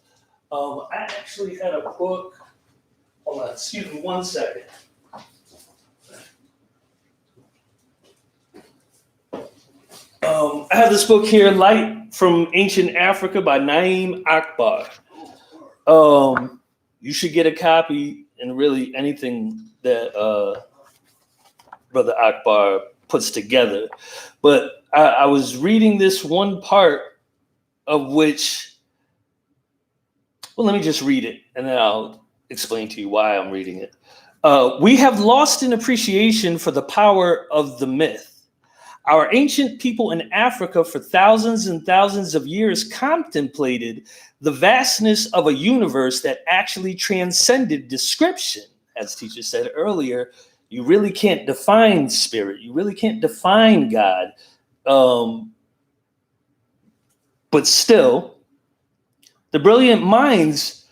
I actually had a book. Hold on, excuse me 1 second. I have this book here, Light from Ancient Africa by Naim Akbar. You should get a copy, and really anything that Brother Akbar puts together. But I was reading this one part of which, well, let me just read it and then I'll explain to you why I'm reading it. We have lost an appreciation for the power of the myth. Our ancient people in Africa for thousands and thousands of years contemplated the vastness of a universe that actually transcended description. As teacher said earlier, you really can't define spirit. You really can't define God. But still, the brilliant minds,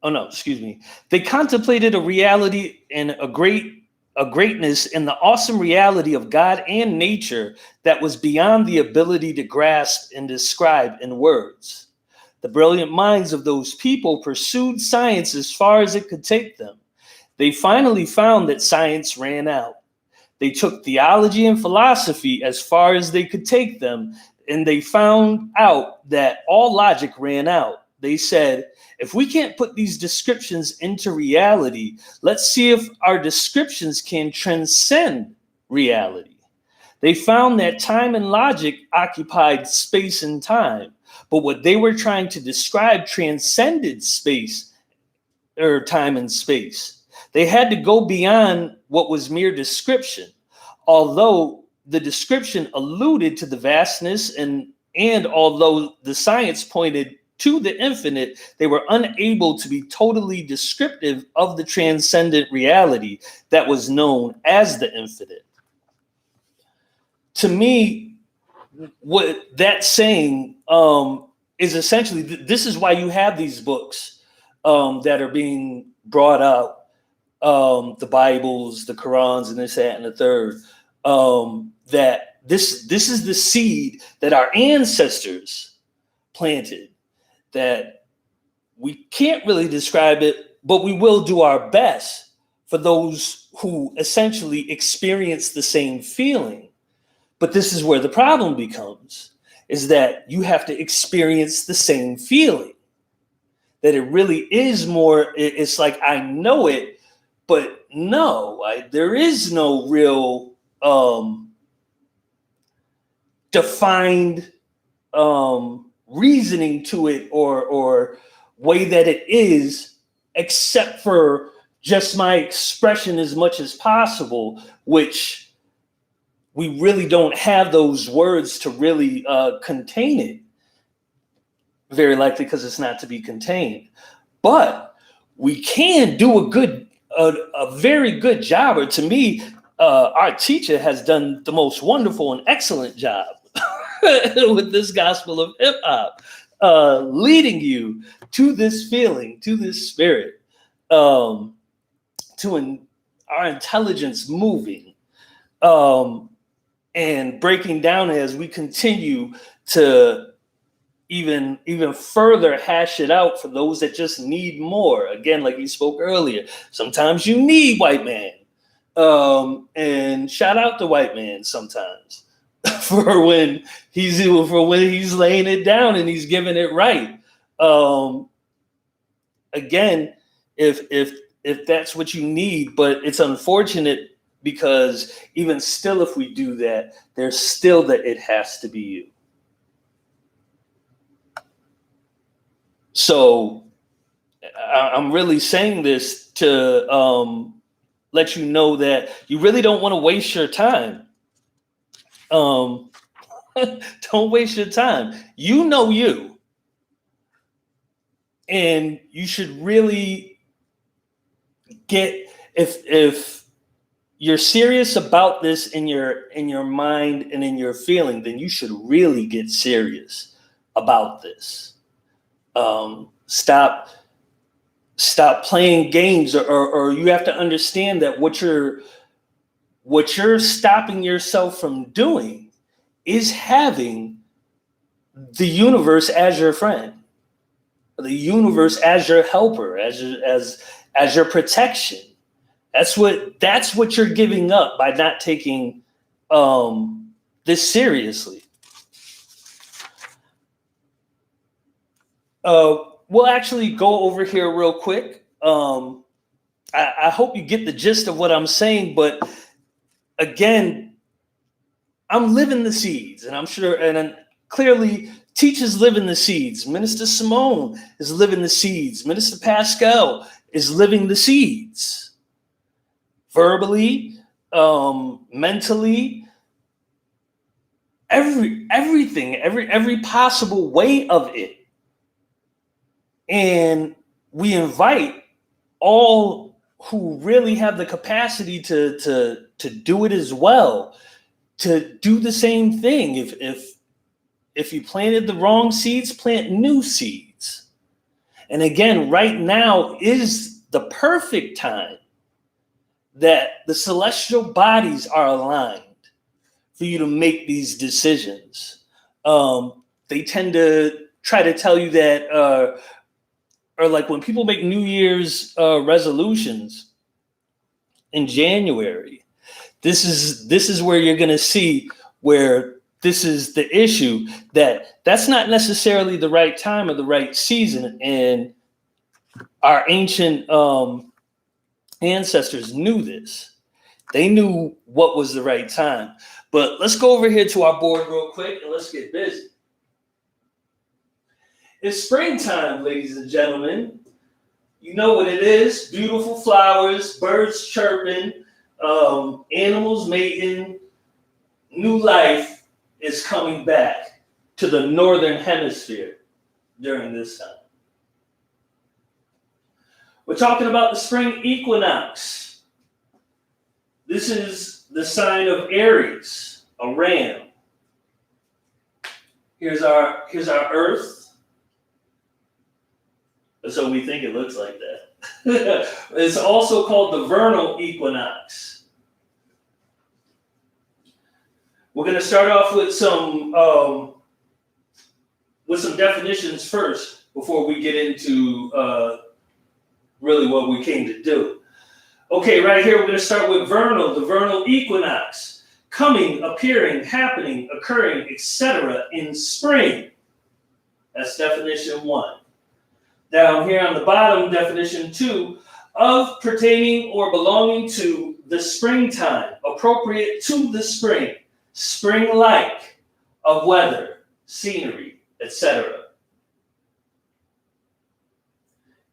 they contemplated a reality and a greatness in the awesome reality of God and nature that was beyond the ability to grasp and describe in words. The brilliant minds of those people pursued science as far as it could take them. They finally found that science ran out. They took theology and philosophy as far as they could take them, and they found out that all logic ran out. They said, if we can't put these descriptions into reality, let's see if our descriptions can transcend reality. They found that time and logic occupied space and time, but what they were trying to describe transcended space or time and space. They had to go beyond what was mere description, although the description alluded to the vastness and although the science pointed to the infinite, they were unable to be totally descriptive of the transcendent reality that was known as the infinite. To me, what that's saying is essentially, this is why you have these books that are being brought up, the Bibles, the Qurans, and this, that, and the third, that this is the seed that our ancestors planted, that we can't really describe it, but we will do our best for those who essentially experience the same feeling. But this is where the problem becomes, is that you have to experience the same feeling. That it really is more, it's like, I know it, but no, there is no real defined reasoning to it or way that it is, except for just my expression as much as possible, which we really don't have those words to really contain it. Very likely because it's not to be contained. But we can do a very good job, or to me, our teacher has done the most wonderful and excellent job with this gospel of hip hop, leading you to this feeling, to this spirit, our intelligence moving, and breaking down as we continue to even further hash it out for those that just need more. Again, like you spoke earlier, sometimes you need white man, and shout out to white man sometimes. for when he's laying it down and he's giving it right. Again, if that's what you need, but it's unfortunate because even still, if we do that, there's still that it has to be you. So I'm really saying this to let you know that you really don't want to waste your time. Don't waste your time. You know you. And you should really get, if you're serious about this in your mind and in your feeling, then you should really get serious about this. Stop playing games, or you have to understand that what you're stopping yourself from doing is having the universe as your friend, the universe as your helper, as your protection. That's what you're giving up by not taking this seriously. We'll actually go over here real quick. I hope you get the gist of what I'm saying, but again, I'm living the seeds, and I'm sure, and clearly teachers live in the seeds. Minister Simone is living the seeds. Minister Pascal is living the seeds. Verbally, mentally, everything, every possible way of it. And we invite all who really have the capacity to do it as well, to do the same thing. If you planted the wrong seeds, plant new seeds. And again, right now is the perfect time that the celestial bodies are aligned for you to make these decisions. They tend to try to tell you that, or like when people make New Year's resolutions in January, this is where you're going to see where this is the issue, that's not necessarily the right time or the right season. And our ancient ancestors knew this. They knew what was the right time. But let's go over here to our board real quick and let's get busy. It's springtime, ladies and gentlemen. You know what it is. Beautiful flowers, birds chirping, animals mating. New life is coming back to the northern hemisphere during this time. We're talking about the spring equinox. This is the sign of Aries, a ram. Here's our Earth. So we think it looks like that. It's also called the vernal equinox. We're going to start off with some definitions first before we get into really what we came to do. Okay, right here we're going to start with vernal, the vernal equinox, coming, appearing, happening, occurring, etc. in spring. That's definition 1. Down here on the bottom, definition 2, of pertaining or belonging to the springtime, appropriate to the spring, spring-like, of weather, scenery, etc.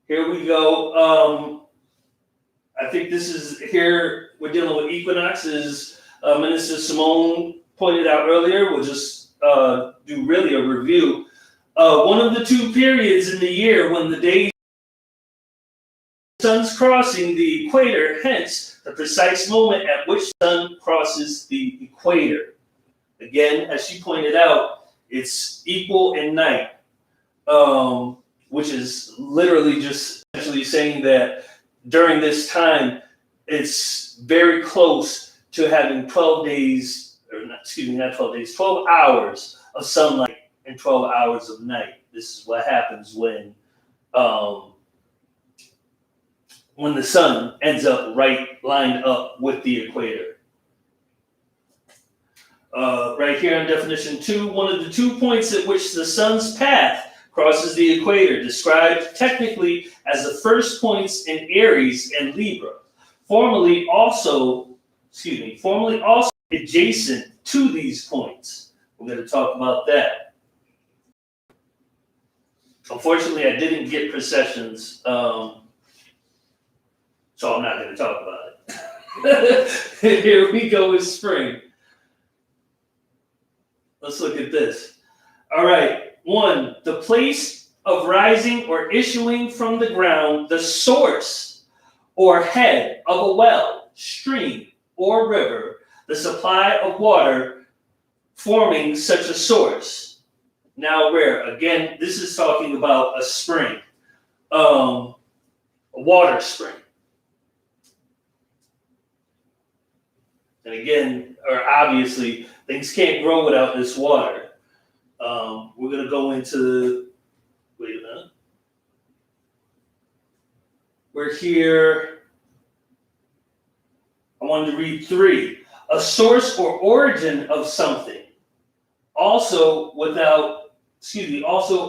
Here we go. I think this is here we're dealing with equinoxes. Minister Simone pointed out earlier. We'll just do really a review. One of the 2 periods in the year when the days sun's crossing the equator, hence the precise moment at which sun crosses the equator. Again, as she pointed out, it's equal in night, which is literally just essentially saying that during this time, it's very close to having 12 days, or not, excuse me, not 12 days, 12 hours of sunlight and 12 hours of night. This is what happens when the sun ends up right lined up with the equator. Right here in definition 2, one of the 2 points at which the sun's path crosses the equator, described technically as the first points in Aries and Libra, formerly also adjacent to these points. We're going to talk about that. Unfortunately, I didn't get precessions, so I'm not going to talk about it. Here we go with spring. Let's look at this. All right. 1, the place of rising or issuing from the ground, the source or head of a well, stream, or river, the supply of water forming such a source. Now where? Again, this is talking about a spring, a water spring. And again, or obviously, things can't grow without this water. We're going to go into, wait a minute. We're here. I wanted to read 3. A source or origin of something. Also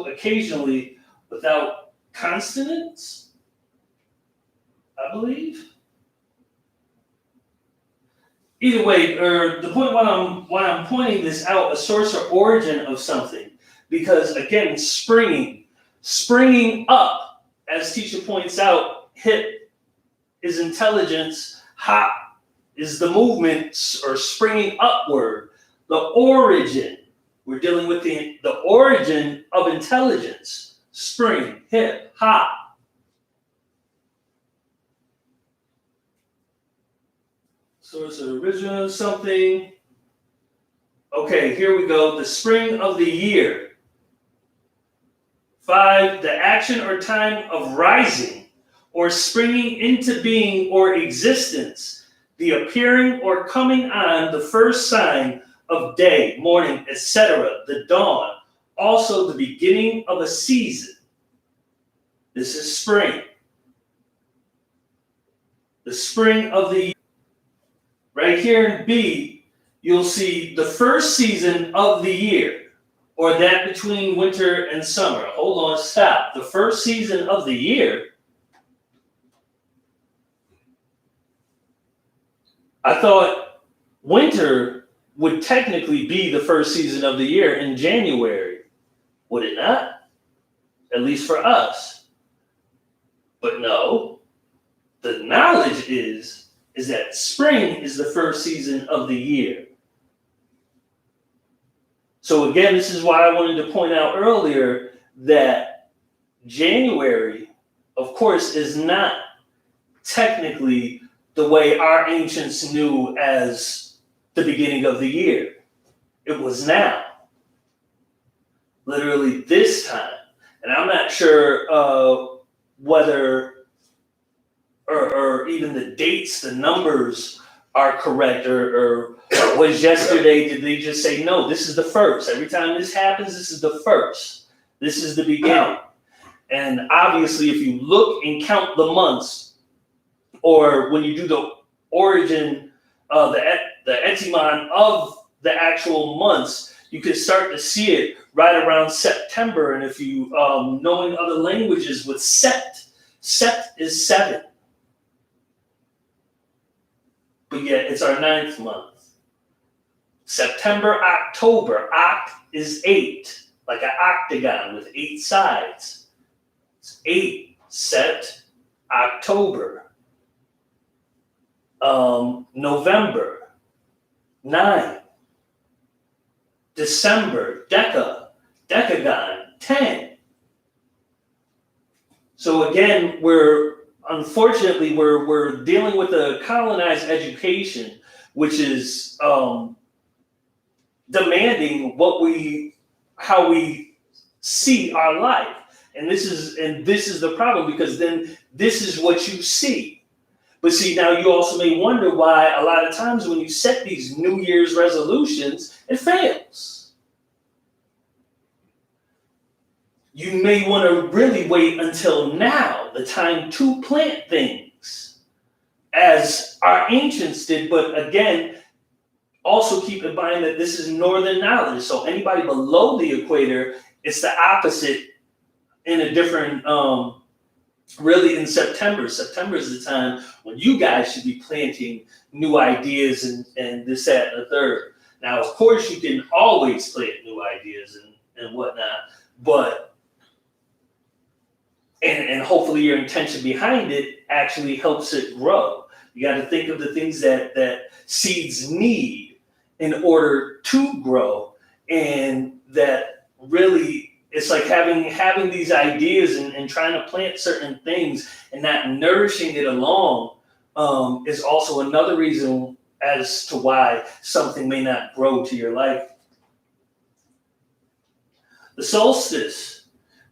occasionally without consonants, I believe. either way, or the point why I'm pointing this out, a source or origin of something, because again, springing up, as teacher points out, hip is intelligence, hop is the movement or springing upward. The origin, we're dealing with the origin of intelligence, spring, hip, hop. Source or origin of something. Okay, here we go. The spring of the year. 5, the action or time of rising or springing into being or existence, the appearing or coming on, the first sign of day, morning, etc., the dawn, also the beginning of a season. This is spring. The spring of the year. Right here in B, you'll see the first season of the year, or that between winter and summer. Hold on, stop. The first season of the year? I thought winter would technically be the first season of the year in January. Would it not? At least for us. But no. The knowledge is that spring is the first season of the year. So again, this is why I wanted to point out earlier that January, of course, is not technically the way our ancients knew as the beginning of the year. It was now. Literally this time. And I'm not sure whether or even the dates, the numbers are correct, or was yesterday, did they just say, no, this is the first. Every time this happens, this is the first. This is the beginning. And obviously, if you look and count the months, or when you do the origin, the etymon of the actual months, you can start to see it right around September. And if you, knowing other languages with sept is 7. But yet it's our 9th month. September, October. Oct is 8, like an octagon with 8 sides. It's 8, Sept, October. November, 9. December, decagon, 10. So again, unfortunately, we're dealing with a colonized education, which is demanding how we see our life, and this is the problem, because then this is what you see. But see, now you also may wonder why a lot of times when you set these New Year's resolutions, it fails. You may want to really wait until now, the time to plant things, as our ancients did. But again, also keep in mind that this is northern knowledge. So anybody below the equator, it's the opposite in a different, really in September. September is the time when you guys should be planting new ideas and this, that, and the third. Now, of course, you can always plant new ideas and whatnot, but and hopefully your intention behind it actually helps it grow. You got to think of the things that seeds need in order to grow, and that really it's like having these ideas and trying to plant certain things and not nourishing it along is also another reason as to why something may not grow to your life. The solstice.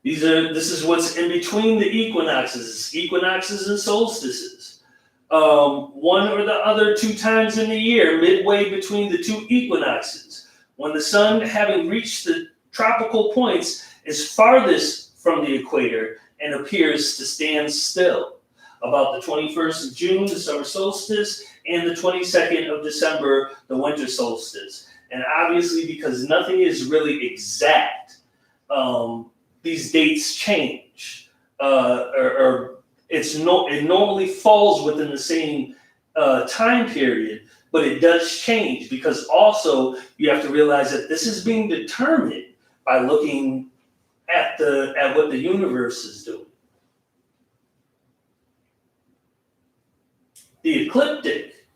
This is what's in between the equinoxes and solstices. One or the other 2 times in the year, midway between the 2 equinoxes, when the sun, having reached the tropical points, is farthest from the equator and appears to stand still. About the 21st of June, the summer solstice, and the 22nd of December, the winter solstice. And obviously, because nothing is really exact, these dates change, it normally falls within the same time period, but it does change, because also you have to realize that this is being determined by looking at what the universe is doing. The ecliptic,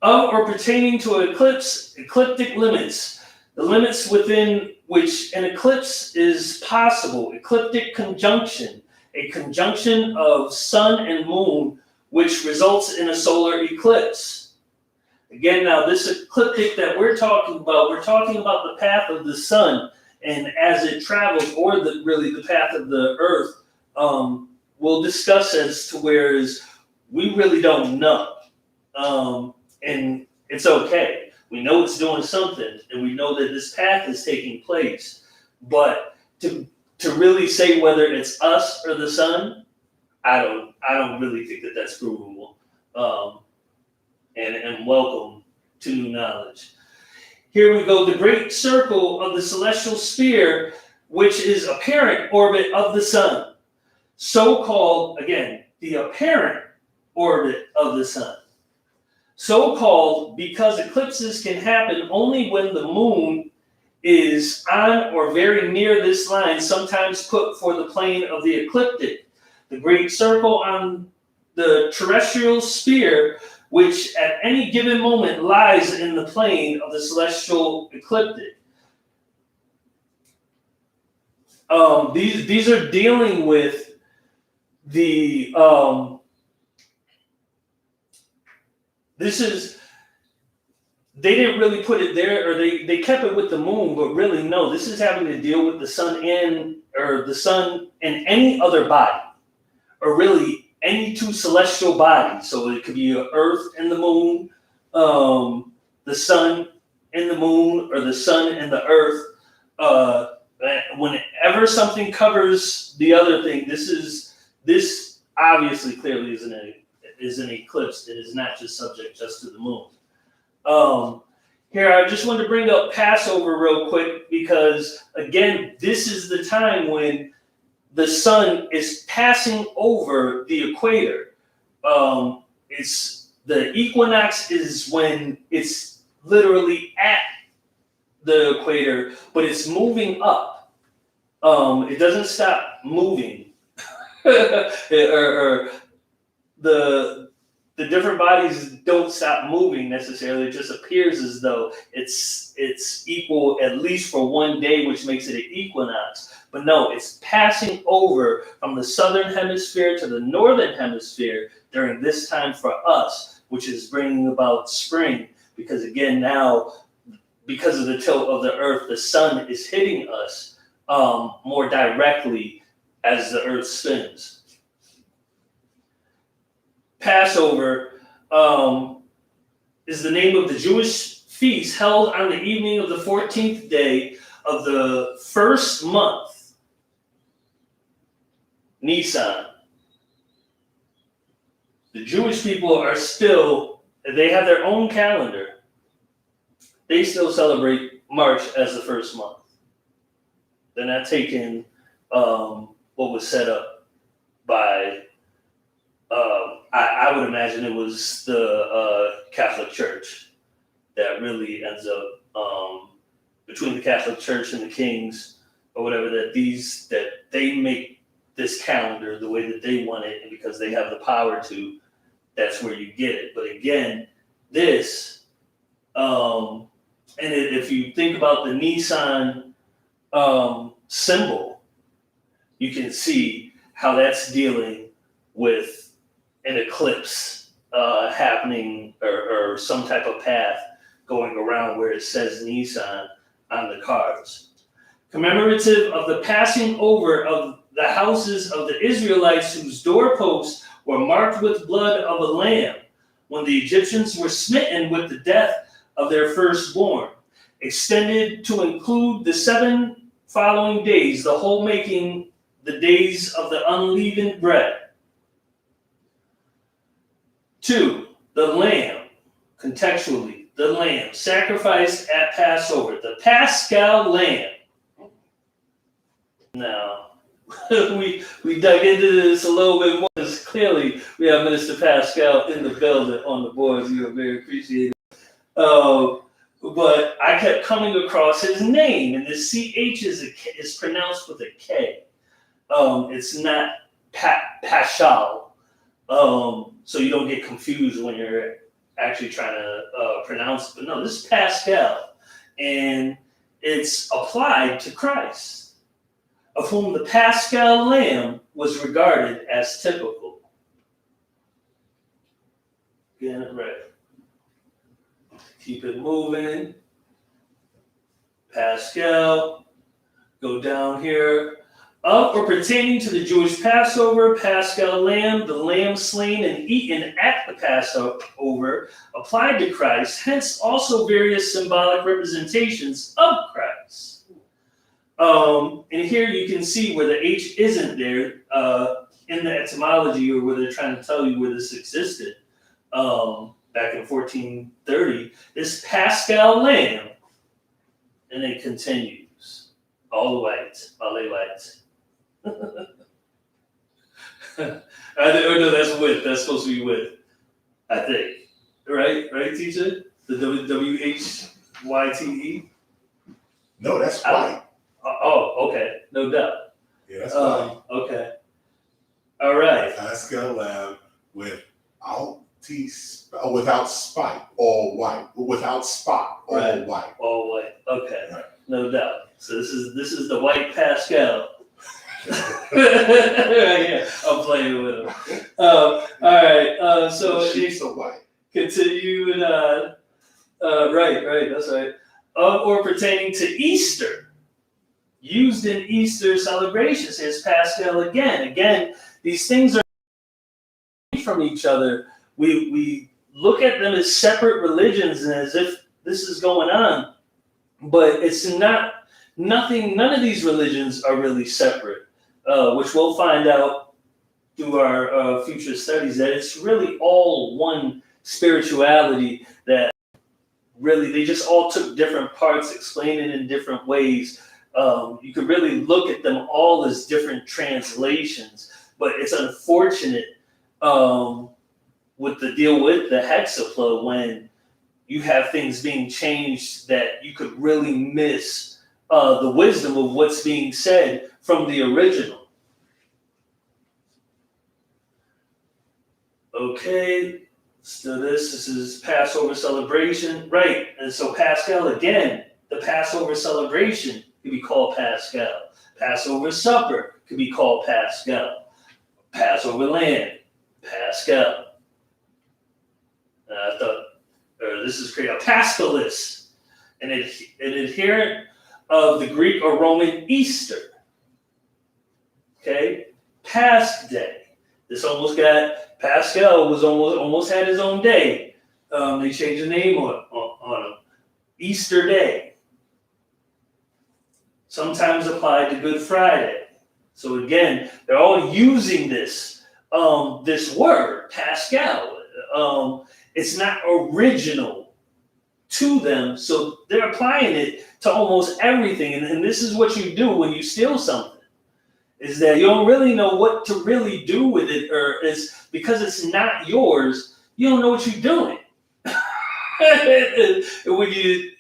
of or pertaining to an eclipse, ecliptic limits, the limits within which an eclipse is possible. Ecliptic conjunction, a conjunction of sun and moon, which results in a solar eclipse. Again, now this ecliptic that we're talking about the path of the sun, and as it travels, or really the path of the earth. We'll discuss as to whereas we really don't know. And it's okay. We know it's doing something, and we know that this path is taking place. But to really say whether it's us or the sun, I don't really think that that's provable. And welcome to new knowledge. Here we go. The great circle of the celestial sphere, which is apparent orbit of the sun. So-called, again, the apparent orbit of the sun. So-called because eclipses can happen only when the moon is on or very near this line, sometimes put for the plane of the ecliptic. The great circle on the terrestrial sphere, which at any given moment lies in the plane of the celestial ecliptic. These are dealing with the they didn't really put it there, or they kept it with the moon, but really no, this is having to deal with the sun and any other body, or really any two celestial bodies. So it could be Earth and the moon, the sun and the moon, or the sun and the earth. Whenever something covers the other thing, this obviously clearly is an eclipse. It is not just subject just to the moon. Here, I just wanted to bring up Passover real quick, because again, this is the time when the sun is passing over the equator. It's the equinox is when it's literally at the equator, but it's moving up. It doesn't stop moving. or the different bodies don't stop moving necessarily. It just appears as though it's equal at least for one day, which makes it an equinox. But no, it's passing over from the southern hemisphere to the northern hemisphere during this time for us, which is bringing about spring. Because again, now, because of the tilt of the earth, the sun is hitting us more directly as the earth spins. Passover is the name of the Jewish feast held on the evening of the 14th day of the first month, Nisan. The Jewish people they have their own calendar. They still celebrate March as the first month. They're not taking what was set up by I would imagine it was the Catholic Church that really ends up between the Catholic Church and the kings or whatever, that they make this calendar the way that they want it, and because they have the power to, that's where you get it. But again, this if you think about the Nisan symbol, you can see how that's dealing with an eclipse happening, or some type of path going around where it says Nisan on the cards. Commemorative of the passing over of the houses of the Israelites whose doorposts were marked with blood of a lamb when the Egyptians were smitten with the death of their firstborn, extended to include the 7 following days, the whole making the days of the unleavened bread. 2, the lamb, contextually, the lamb sacrificed at Passover, the Paschal lamb. Now, we dug into this a little bit more. It's clearly we have Minister Pascal in the building on the boards. You are very appreciated. But I kept coming across his name, and the CH is pronounced with a K. It's not Paschal. So you don't get confused when you're actually trying to pronounce it. But no, this is Pascal, and it's applied to Christ, of whom the Paschal lamb was regarded as typical. Get it right. Keep it moving. Pascal. Go down here. Of or pertaining to the Jewish Passover, Paschal lamb, the lamb slain and eaten at the Passover, applied to Christ, hence also various symbolic representations of Christ. And here you can see where the H isn't there in the etymology, or where they're trying to tell you where this existed back in 1430. This Paschal lamb, and it continues all the way, or no, that's width. That's supposed to be width, I think. Right, teacher? The WHYTE? No, that's white. Okay. No doubt. Yeah, that's white. Okay. All right. Pascal lamb without spite, all white. Without spot, all right. White. All white. Okay. Right. No doubt. So this is the white Pascal. Yeah, I'm playing with him. All right. So she's so white. Continue. Right. That's right. Of or pertaining to Easter, used in Easter celebrations. Here's Pascal again. Again, these things are from each other. We look at them as separate religions and as if this is going on, but it's not. None of these religions are really separate, which we'll find out through our future studies, that it's really all one spirituality, that really they just all took different parts, explained it in different ways. You could really look at them all as different translations, but it's unfortunate with the deal with the hexapla, when you have things being changed that you could really miss the wisdom of what's being said from the original. Okay, so this is Passover celebration, right? And so Pascal again, the Passover celebration could be called Pascal. Passover supper could be called Pascal. Passover lamb, Pascal. I thought, this is great. A Paschalis, an adherent of the Greek or Roman Easter. Okay, Pasch Day. This almost got, Pascal was almost had his own day. They changed the name on him. Easter Day. Sometimes applied to Good Friday. So again, they're all using this word, Pascal. It's not original to them, so they're applying it to almost everything. And this is what you do when you steal something, is that you don't really know what to really do with it, or it's because it's not yours, you don't know what you're doing. When you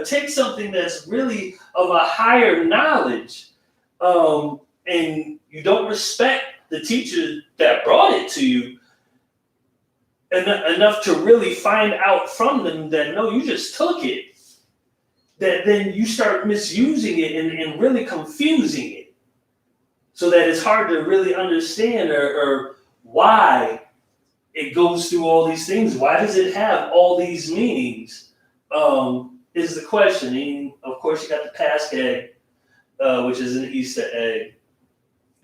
take something that's really of a higher knowledge, and you don't respect the teacher that brought it to you enough to really find out from them that no, you just took it, that then you start misusing it and really confusing it, so that it's hard to really understand or why it goes through all these things. Why does it have all these meanings? Is the question. And of course, you got the Pasch egg, which is an Easter egg,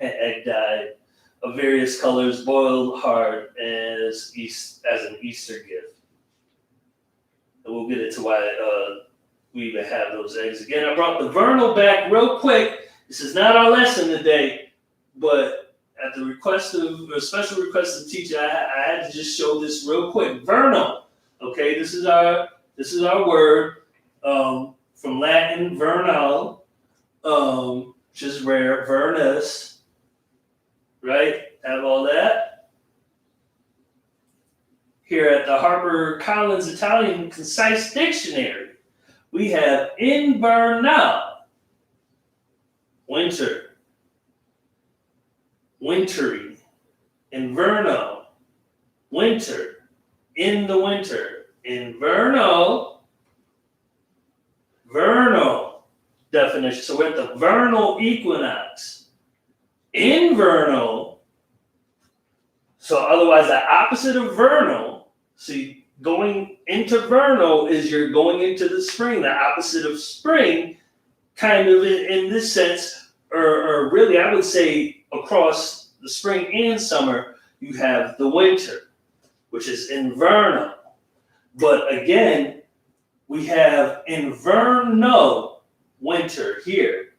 an egg dyed of various colors, boiled hard as an Easter gift. And we'll get into why we even have those eggs again. I brought the vernal back real quick. This is not our lesson today, but at the request of, or special request of the teacher, I had to just show this real quick. Vernal. Okay, this is our word from Latin vernal, which is rare, vernus, right? Have all that. Here at the HarperCollins Italian Concise Dictionary, we have invernal, winter, wintry, invernal, winter, in the winter, invernal, vernal definition. So we're at the vernal equinox, invernal. So otherwise, the opposite of vernal. See, going into vernal is you're going into the spring. The opposite of spring, kind of in this sense, or really, I would say across the spring and summer, you have the winter, which is invernal. But again, we have invernal winter here.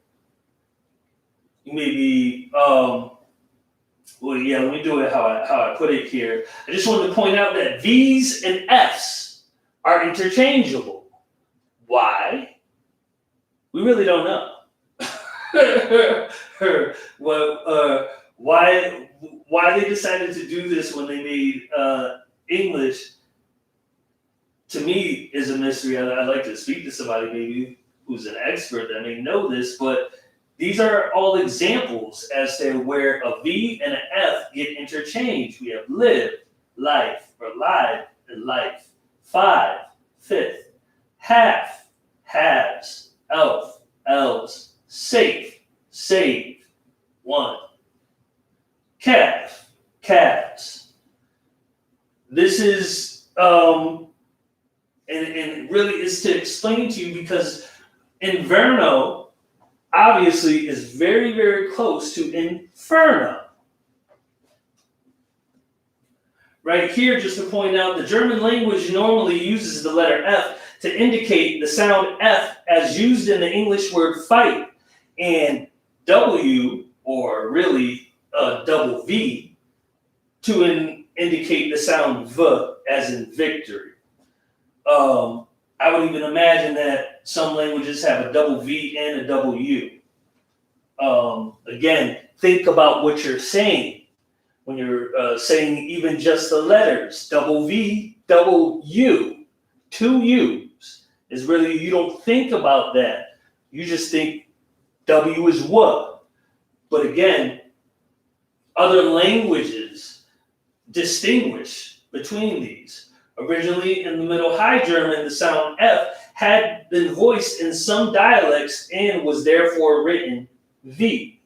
Maybe, well, yeah, let me do it how I put it here. I just wanted to point out that V's and F's are interchangeable. Why? We really don't know. Well, why they decided to do this when they made English, to me, is a mystery. I'd like to speak to somebody maybe who's an expert that may know this, but these are all examples as to where a V and an F get interchanged. We have live, life, or live, and life. 5, 5th. Half, halves. Elf, elves. Safe, save. 1. Calf, calves. This is, and really is to explain to you because inverno obviously is very, very close to inferno. Right here, just to point out, the German language normally uses the letter F to indicate the sound F as used in the English word fight, and W, or really double V, to indicate the sound V as in victory. I would even imagine that some languages have a double V and a double U. Again, think about what you're saying when you're saying even just the letters. Double V, double U, 2 U's is really, you don't think about that. You just think W is what. But again, other languages distinguish between these. Originally, in the Middle High German, the sound F had been voiced in some dialects and was therefore written V.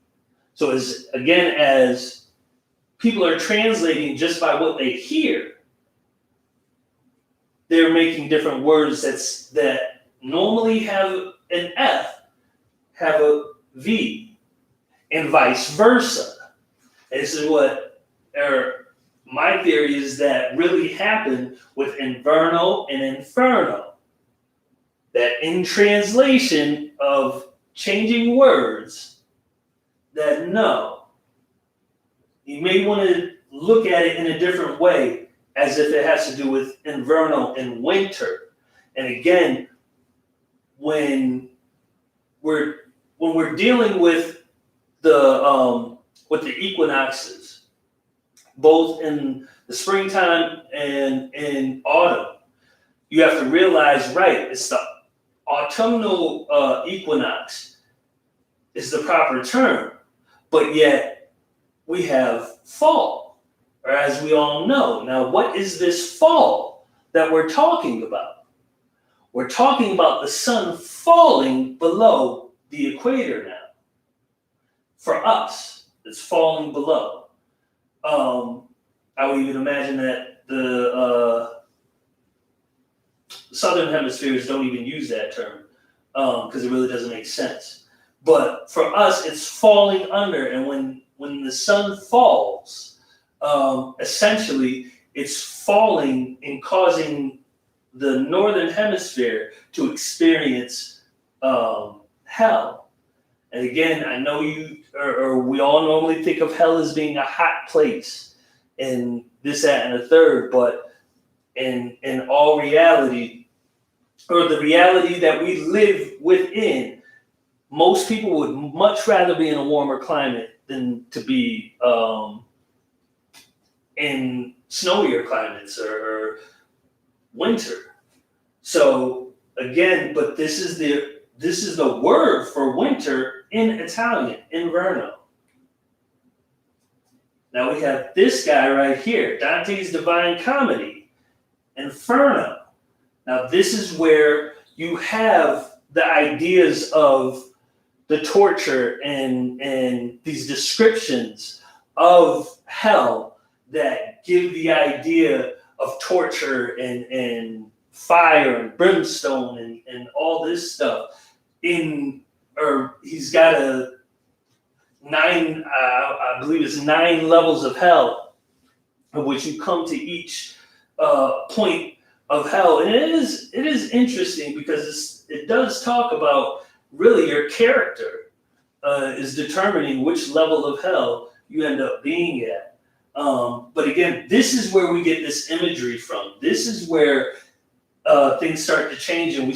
So as people are translating just by what they hear, they're making different words that normally have an F, have a V, and vice versa. This is what my theory is that really happened with invernal and inferno. That in translation of changing words, that no, you may want to look at it in a different way as if it has to do with invernal and winter. And again, when we're dealing with the equinoxes, both in the springtime and in autumn, you have to realize, right, it's the autumnal equinox is the proper term, but yet we have fall, or as we all know. Now, what is this fall that we're talking about? We're talking about the sun falling below the equator now. For us, it's falling below. I would even imagine that the southern hemispheres don't even use that term because it really doesn't make sense. But for us, it's falling under, and when the sun falls, essentially it's falling and causing the northern hemisphere to experience hell. And again, I know we all normally think of hell as being a hot place and this, that, and the third, but in all reality, or the reality that we live within, most people would much rather be in a warmer climate than to be in snowier climates or winter. So again, but this is the word for winter in Italian, inverno. Now we have this guy right here, Dante's Divine Comedy, Inferno. Now this is where you have the ideas of the torture and these descriptions of hell that give the idea of torture and fire and brimstone and all this stuff. He's got a I believe it's 9 levels of hell, of which you come to each point of hell. And it is interesting because it does talk about really your character is determining which level of hell you end up being at. But again, this is where we get this imagery from. This is where things start to change and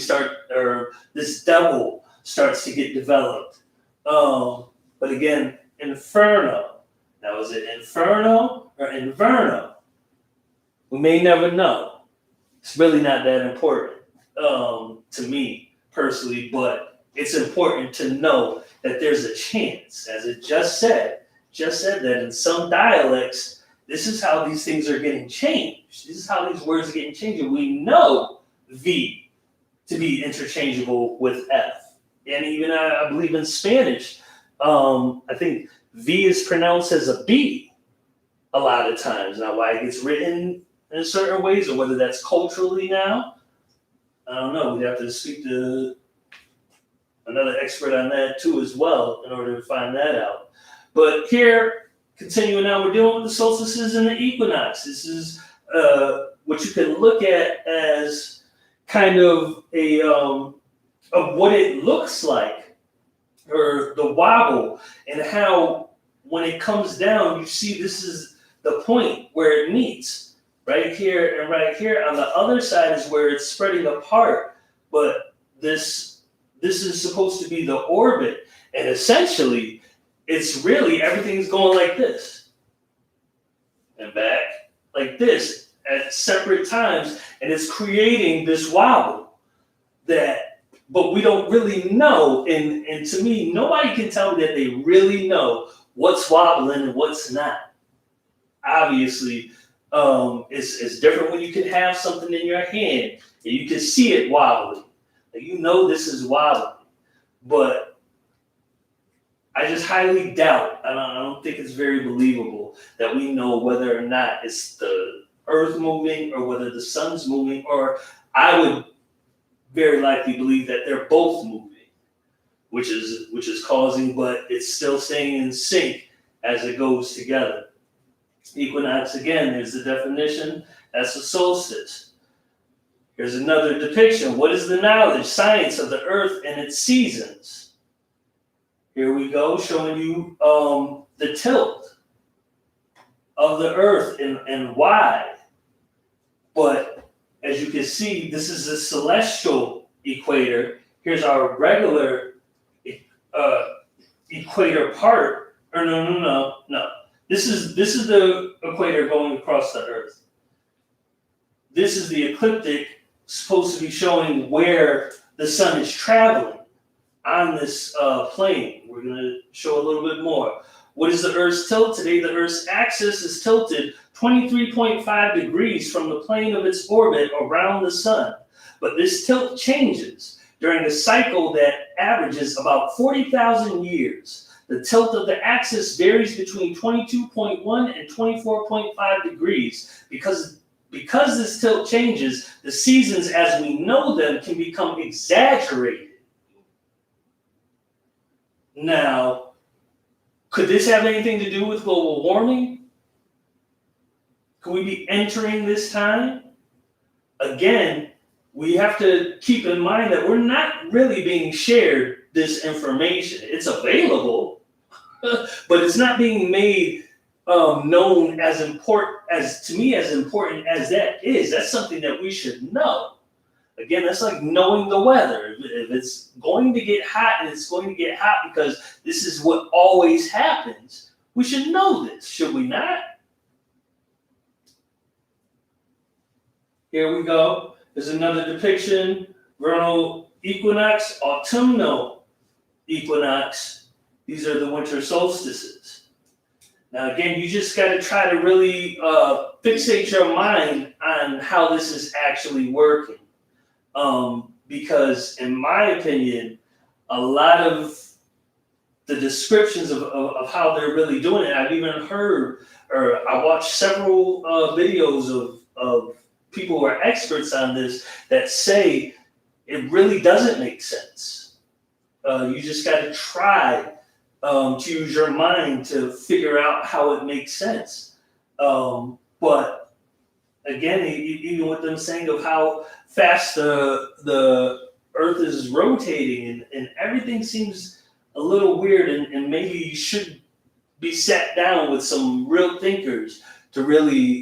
this devil starts to get developed. But again, Inferno. Now, is it Inferno or Inverno? We may never know. It's really not that important to me personally, but it's important to know that there's a chance, as it just said that in some dialects, this is how these things are getting changed. This is how these words are getting changed. And we know V to be interchangeable with F. And even I believe in Spanish, I think V is pronounced as a B a lot of times. Now, why it gets written in certain ways or whether that's culturally now, I don't know. We'd have to speak to another expert on that too as well in order to find that out. But here, continuing on, we're dealing with the solstices and the equinox. This is what you can look at as kind of of what it looks like, or the wobble, and how when it comes down, you see this is the point where it meets. Right here and right here. On the other side is where it's spreading apart, but this is supposed to be the orbit, and essentially, it's really everything's going like this and back like this at separate times, and it's creating this wobble but we don't really know, and to me, nobody can tell me that they really know what's wobbling and what's not. Obviously, it's different when you can have something in your hand and you can see it wobbling. And you know this is wobbling, but I just highly doubt, I don't think it's very believable that we know whether or not it's the earth moving or whether the sun's moving, or I would very likely believe that they're both moving, which is causing, but it's still staying in sync as it goes together. Equinox, again, there's the definition. That's the solstice. Here's another depiction. What is the knowledge, science of the earth and its seasons? Here we go, showing you the tilt of the earth and why. But as you can see, this is the celestial equator. Here's our regular equator part. Or no. This is the equator going across the earth. This is the ecliptic, supposed to be showing where the sun is traveling on this plane. We're going to show a little bit more. What is the Earth's tilt? Today, the Earth's axis is tilted 23.5 degrees from the plane of its orbit around the sun. But this tilt changes during a cycle that averages about 40,000 years. The tilt of the axis varies between 22.1 and 24.5 degrees. Because this tilt changes, the seasons as we know them can become exaggerated. Now, could this have anything to do with global warming? Could we be entering this time? Again, we have to keep in mind that we're not really being shared this information. It's available, but it's not being made known as important as that is. That's something that we should know. Again, that's like knowing the weather. If it's going to get hot, and it's going to get hot because this is what always happens, we should know this, should we not? Here we go. There's another depiction. Vernal equinox, autumnal equinox. These are the winter solstices. Now, again, you just got to try to really fixate your mind on how this is actually working. Because, in my opinion, a lot of the descriptions of how they're really doing it, I've even heard, or I watched several videos of people who are experts on this that say it really doesn't make sense. You just got to try to use your mind to figure out how it makes sense. But again, even with them saying of how fast the Earth is rotating and everything seems a little weird, and maybe you should be sat down with some real thinkers to really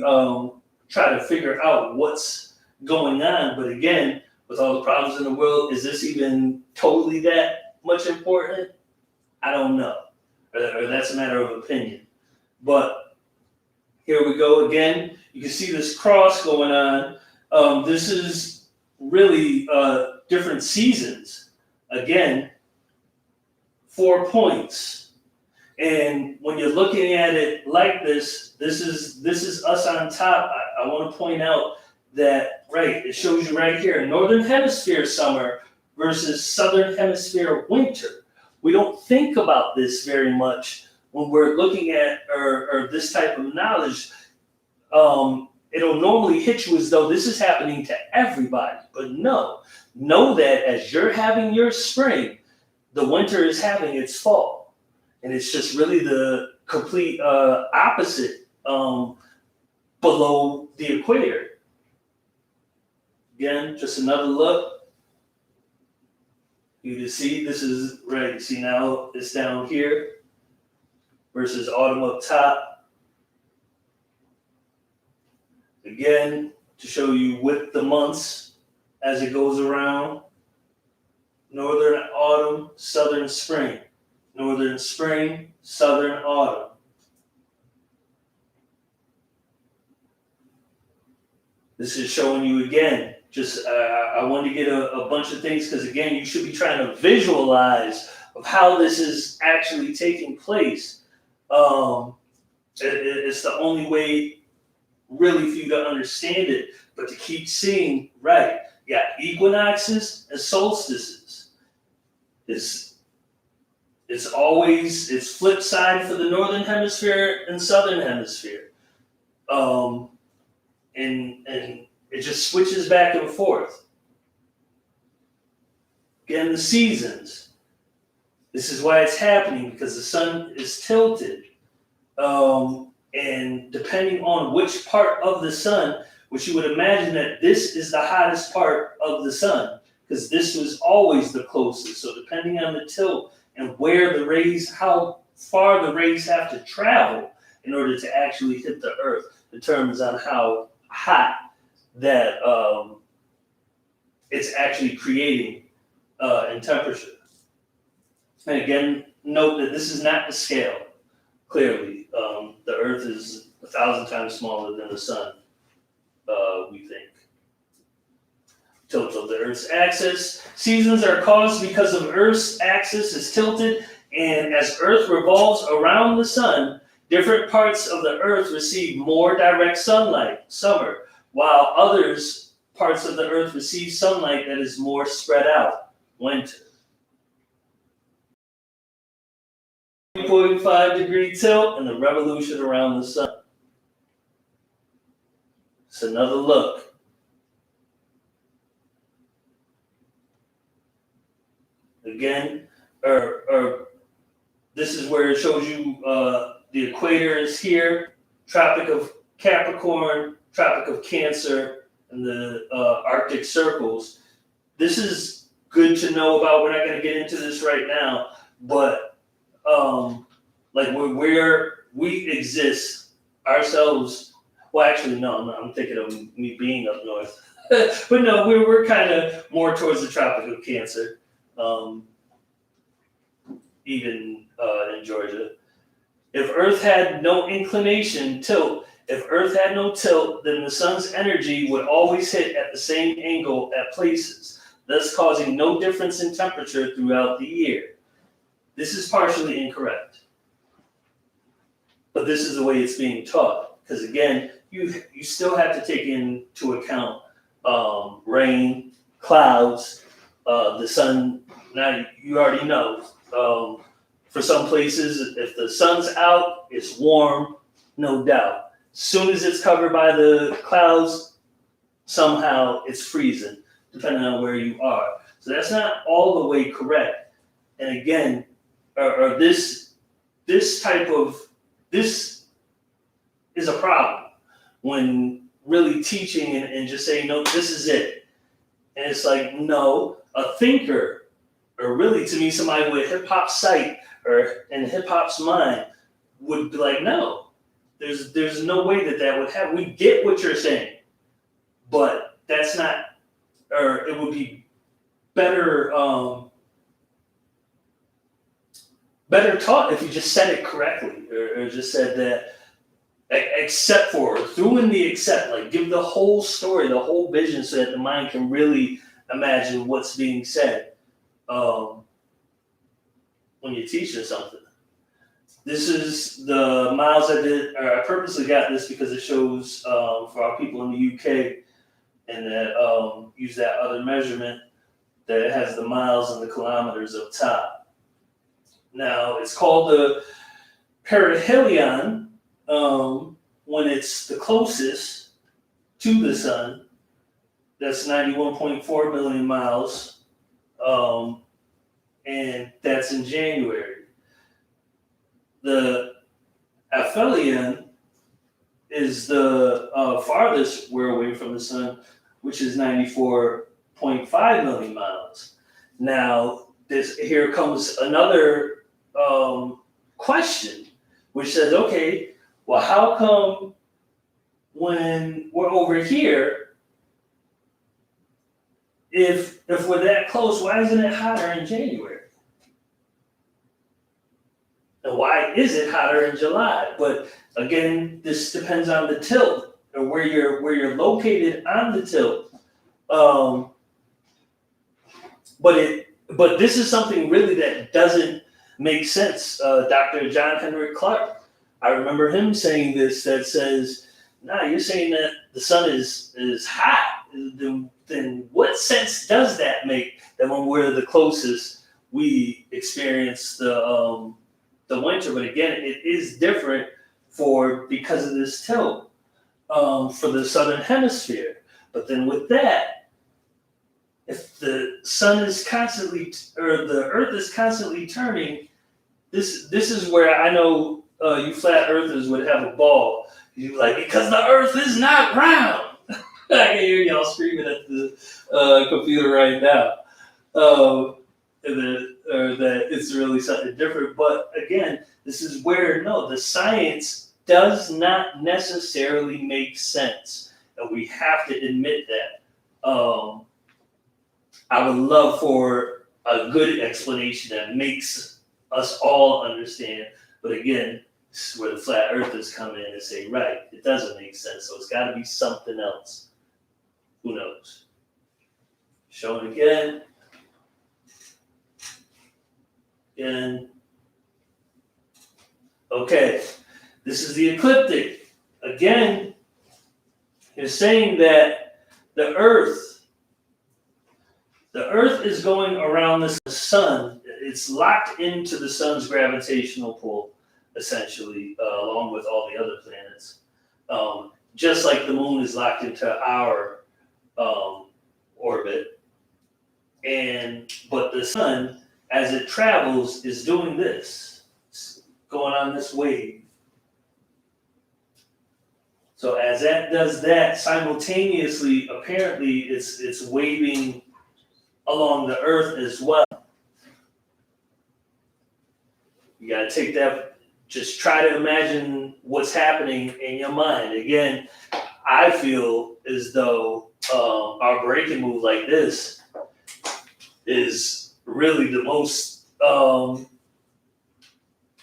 try to figure out what's going on. But again, with all the problems in the world, is this even totally that much important? I don't know. Or that's a matter of opinion. But here we go again. You can see this cross going on. This is really different seasons. Again, 4 points. And when you're looking at it like this, this is us on top. I want to point out that, right, it shows you right here, Northern Hemisphere summer versus Southern Hemisphere winter. We don't think about this very much when we're looking at or this type of knowledge. It'll normally hit you as though this is happening to everybody, but no. Know that as you're having your spring, the winter is having its fall. And it's just really the complete opposite below the equator. Again, just another look. You can see this is right. See now it's down here versus autumn up top. Again, to show you with the months as it goes around. Northern autumn, southern spring. Northern spring, southern autumn. This is showing you again. Just I wanted to get a bunch of things because again, you should be trying to visualize of how this is actually taking place. It's the only way really for you to understand it, but to keep seeing, right, yeah, equinoxes and solstices. It's always, it's flip side for the northern hemisphere and southern hemisphere. And it just switches back and forth. Again, the seasons. This is why it's happening, because the sun is tilted. And depending on which part of the sun, which you would imagine that this is the hottest part of the sun, because this was always the closest. So depending on the tilt and where the rays, how far the rays have to travel in order to actually hit the earth, determines on how hot that it's actually creating in temperature. And again, note that this is not the scale, clearly. The earth is 1,000 times smaller than the sun, we think. Tilt of the Earth's axis. Seasons are caused because of Earth's axis is tilted, and as Earth revolves around the sun, different parts of the Earth receive more direct sunlight, summer, while others parts of the Earth receive sunlight that is more spread out, winter. 3.5-degree tilt and the revolution around the sun. It's another look. Again, this is where it shows you the equator is here, Tropic of Capricorn, Tropic of Cancer, and the Arctic circles. This is good to know about. We're not going to get into this right now, but like where we exist ourselves. Well, actually, no, I'm thinking of me being up north. But no, we're kind of more towards the Tropic of Cancer. Even in Georgia. If Earth had no inclination tilt, If Earth had no tilt, then the sun's energy would always hit at the same angle at places, thus causing no difference in temperature throughout the year. This is partially incorrect, but this is the way it's being taught. Because again, you still have to take into account rain, clouds, the sun. Now you already know. For some places, if the sun's out, it's warm, no doubt. Soon as it's covered by the clouds, somehow it's freezing, depending on where you are. So that's not all the way correct. And again, this is a problem when really teaching and just saying, no, this is it. And it's like, no, a thinker, or really to me, somebody with hip hop sight or in hip hop's mind would be like, no, there's no way that would happen. We get what you're saying, but that's not, or it would be better better taught if you just said it correctly, or just said that, except for, or threw in the except, like give the whole story, the whole vision, so that the mind can really imagine what's being said when you're teaching something. This is the miles I did, or I purposely got this because it shows for our people in the UK, and that use that other measurement, that it has the miles and the kilometers up top. Now, it's called the perihelion when it's the closest to the sun. That's 91.4 million miles, and that's in January. The aphelion is the farthest we're away from the sun, which is 94.5 million miles. Now, here comes another question, which says, okay, well, how come when we're over here, if we're that close, why isn't it hotter in January? And why is it hotter in July? But again, this depends on the tilt, or where you're located on the tilt. But this is something really that doesn't make sense. Dr. John Henrik Clarke, I remember him saying this, that says, nah, you're saying that the sun is hot. Then what sense does that make, that when we're the closest, we experience the winter? But again, it is different because of this tilt for the southern hemisphere. But then with that, if the sun is constantly, or the earth is constantly turning, this is where I know you flat earthers would have a ball. You're like, because the earth is not round. I can hear y'all screaming at the computer right now. That it's really something different. But again, this is where, no, the science does not necessarily make sense. And we have to admit that. I would love for a good explanation that makes us all understand. But again, this is where the flat earthers come in and say, right, it doesn't make sense. So it's got to be something else. Who knows? Showing again. Again. Okay, this is the ecliptic. Again, you're saying that the Earth is going around the sun. It's locked into the sun's gravitational pull, essentially, along with all the other planets. Just like the moon is locked into our orbit. But the sun, as it travels, is doing this. It's going on this wave. So as that does that, simultaneously, apparently, it's waving along the earth as well. You got to take that, just try to imagine what's happening in your mind. Again, I feel as though our breaking move like this is really the most,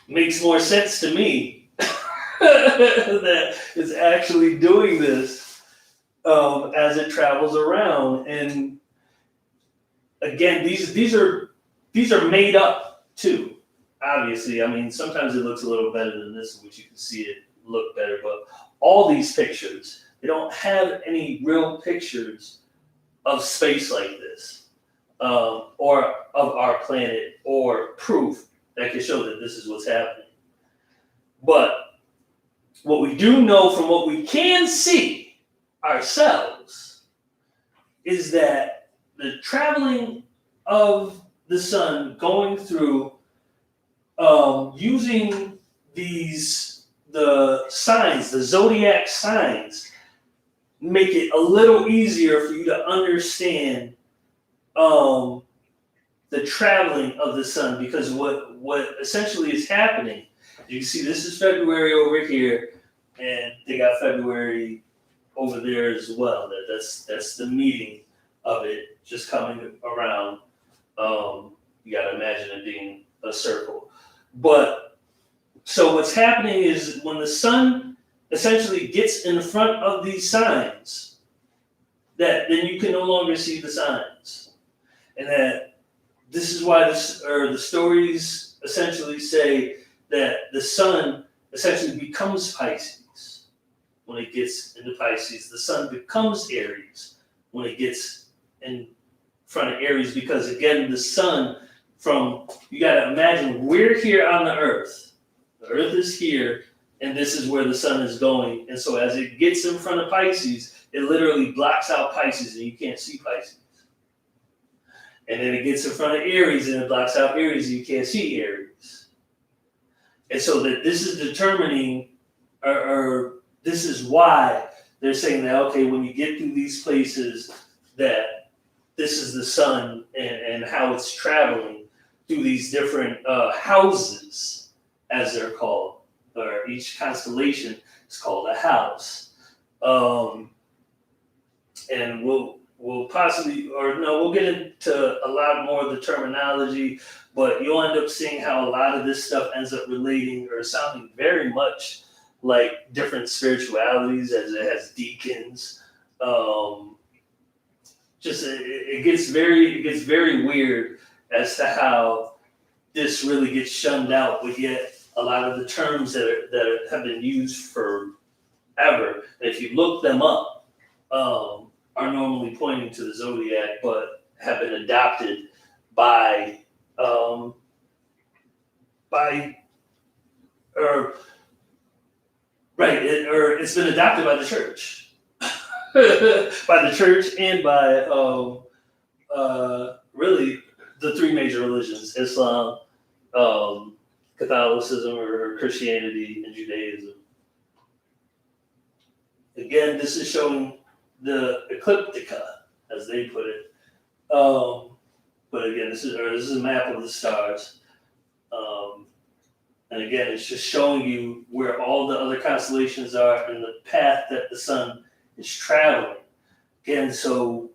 makes more sense to me that is actually doing this as it travels around. And again, these are made up too. Obviously, I mean, sometimes it looks a little better than this, which you can see it look better. But all these pictures, they don't have any real pictures of space like this, or of our planet, or proof that can show that this is what's happening. But what we do know from what we can see ourselves is that the traveling of the sun going through using the signs, the zodiac signs, make it a little easier for you to understand the traveling of the sun, because what essentially is happening, you can see this is February over here, and they got February over there as well. That's the meeting of it just coming around. You got to imagine it being a circle. But so what's happening is when the sun essentially gets in front of these signs, that then you can no longer see the signs. And that this is why the stories essentially say that the sun essentially becomes Pisces when it gets into Pisces. The sun becomes Aries when it gets in front of Aries, because again, the sun you got to imagine, we're here on the earth. The earth is here, and this is where the sun is going. And so as it gets in front of Pisces, it literally blocks out Pisces, and you can't see Pisces. And then it gets in front of Aries, and it blocks out Aries, and you can't see Aries. And so that this is determining, or this is why they're saying that, okay, when you get through these places, that this is the sun and how it's traveling through these different houses, as they're called, or each constellation is called a house. And we'll possibly, or no, we'll get into a lot more of the terminology, but you'll end up seeing how a lot of this stuff ends up relating or sounding very much like different spiritualities, as it has deacons. It gets very weird as to how this really gets shunned out, but yet a lot of the terms that have been used forever, if you look them up, are normally pointing to the zodiac, but have been adopted by it's been adopted by the church, by the church, and by really the three major religions: Islam, Catholicism or Christianity, and Judaism. Again, this is showing the ecliptica, as they put it. But again, this is a map of the stars. And again, it's just showing you where all the other constellations are and the path that the sun is traveling. Again, so,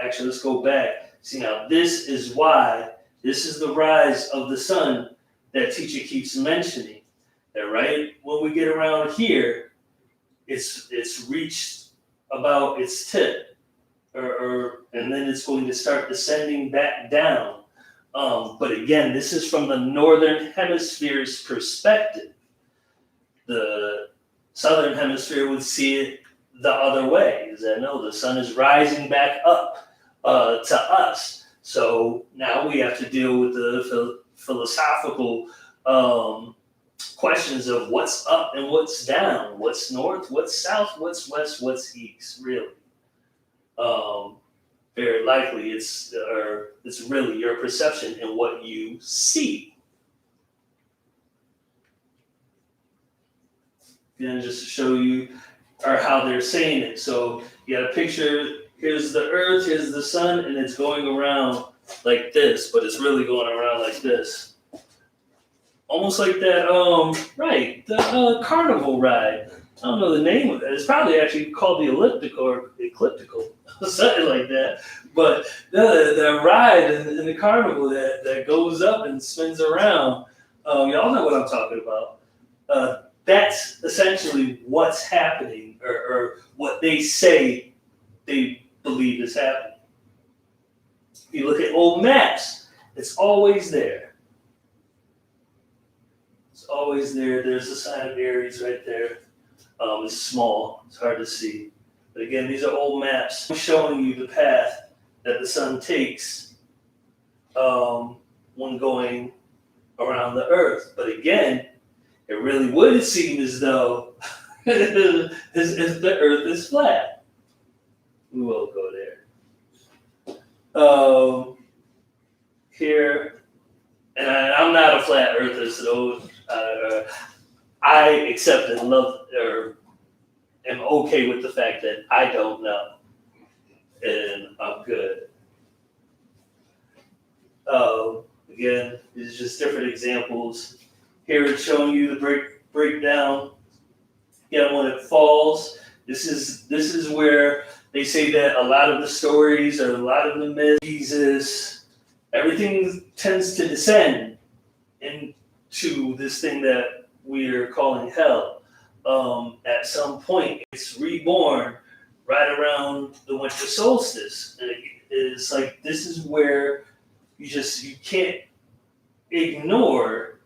actually, let's go back. See, now this is the rise of the sun that teacher keeps mentioning. That when we get around here, it's reached about its tip, and then it's going to start descending back down. But again, this is from the northern hemisphere's perspective. The southern hemisphere would see it the other way, is that no, the sun is rising back up to us. So now we have to deal with the philosophical questions of what's up and what's down, what's north, what's south, what's west, what's east, really. Very likely it's really your perception and what you see. And just to show you or how they're saying it. So you got a picture, here's the earth, here's the sun, and it's going around like this, but it's really going around like this. Almost like that, the carnival ride. I don't know the name of it. It's probably actually called the ecliptical, something like that. But the ride in the carnival that goes up and spins around, y'all know what I'm talking about. that's essentially what's happening, or what they say they believe is happening. If you look at old maps, it's always there. It's always there. There's a sign of Aries right there. It's small. It's hard to see. But again, these are old maps showing you the path that the sun takes when going around the Earth. But again, it really would seem as though the Earth is flat. We won't go there. Here, and I'm not a flat earther, so I accept and love, or am okay with the fact that I don't know, and I'm good. Again, these are just different examples. Here it's showing you the breakdown. Again, when it falls, this is where they say that a lot of the stories, or a lot of the myths, Jesus, everything tends to descend into this thing that we're calling hell. At some point, it's reborn right around the winter solstice, and it's like this is where you can't ignore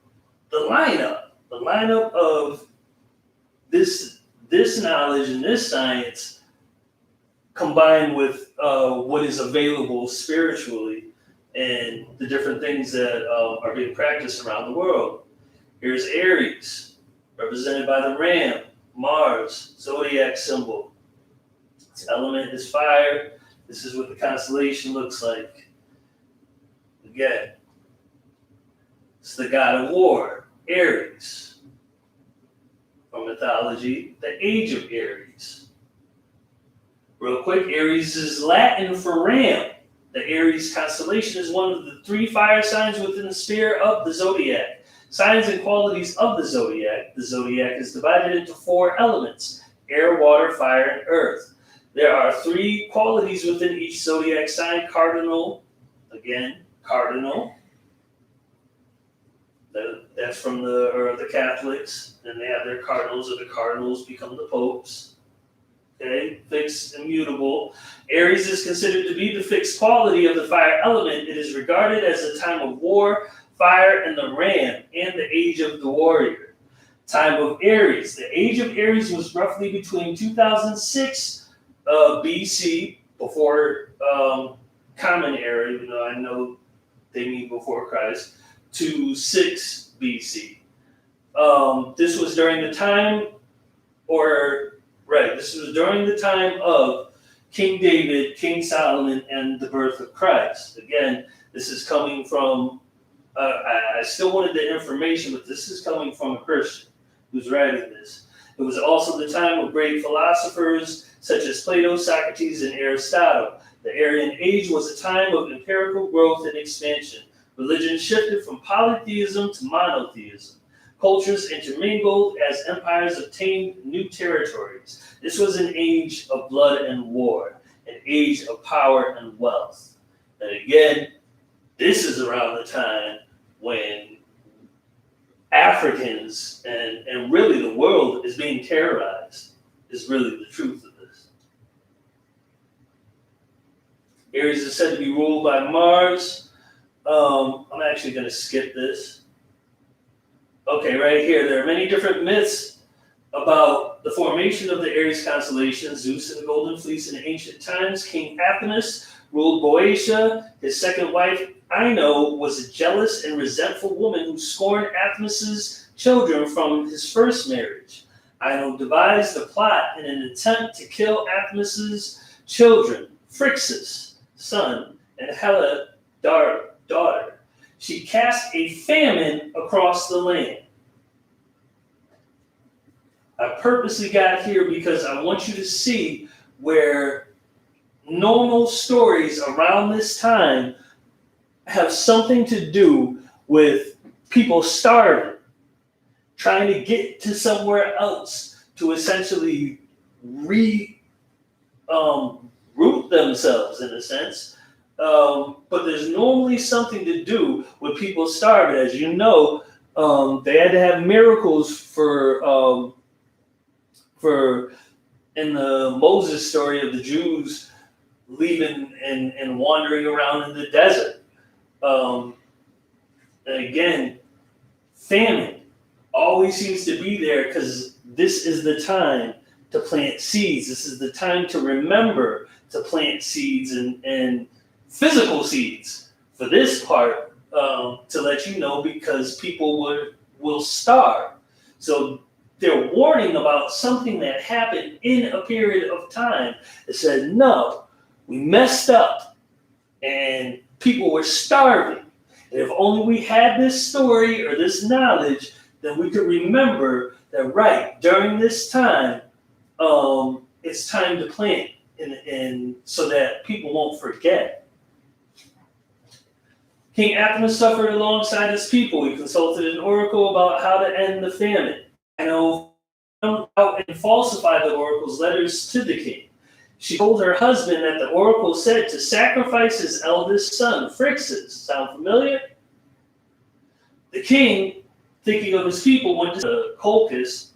the lineup of this knowledge and this science combined with what is available spiritually and the different things that are being practiced around the world. Here's Aries, represented by the ram, Mars, zodiac symbol. Its element is fire. This is what the constellation looks like. Again, it's the god of war, Aries. From mythology, the age of Aries. Real quick, Aries is Latin for ram. The Aries constellation is one of the 3 fire signs within the sphere of the zodiac. Signs and qualities of the zodiac. The zodiac is divided into 4 elements: air, water, fire, and earth. There are 3 qualities within each zodiac sign: cardinal, again, cardinal. That's from the Catholics, and they have their cardinals, or the cardinals become the popes. Okay, fixed, immutable. Aries is considered to be the fixed quality of the fire element. It is regarded as a time of war, fire, and the ram, and the age of the warrior. Time of Aries. The age of Aries was roughly between 2006 BC, before Common Era, even though I know they mean before Christ, to 6 BC. This was during the time, this was during the time of King David, King Solomon, and the birth of Christ. Again, this is coming from, I still wanted the information, but this is coming from a Christian who's writing this. It was also the time of great philosophers such as Plato, Socrates, and Aristotle. The Aryan Age was a time of empirical growth and expansion. Religion shifted from polytheism to monotheism. Cultures intermingled as empires obtained new territories. This was an age of blood and war, an age of power and wealth. And again, this is around the time when Africans and really the world is being terrorized, is really the truth of this. Aries is said to be ruled by Mars. I'm actually going to skip this. Okay, right here, there are many different myths about the formation of the Aries constellation. Zeus and the Golden Fleece in ancient times. King Athamas ruled Boeotia. His second wife, Ino, was a jealous and resentful woman who scorned Athamas's children from his first marriage. Ino devised a plot in an attempt to kill Athamas's children, Phrixus, son, and Helle, daughter. She cast a famine across the land. I purposely got here because I want you to see where normal stories around this time have something to do with people starving, trying to get to somewhere else to essentially root themselves in a sense. But there's normally something to do with people starving. As you know, They had to have miracles for in the Moses story of the Jews leaving and wandering around in the desert. And again, famine always seems to be there because this is the time to plant seeds. This is the time to remember to plant seeds and physical seeds for this part, to let you know, because people will starve. So they're warning about something that happened in a period of time. It said, no, we messed up and people were starving. And if only we had this story or this knowledge, then we could remember that, right, during this time, it's time to plant, and so that people won't forget. King Athamas suffered alongside his people. He consulted an oracle about how to end the famine. I know out and falsified the oracle's letters to the king. She told her husband that the oracle said to sacrifice his eldest son, Phrixus. Sound familiar? The king, thinking of his people, went to Colchis,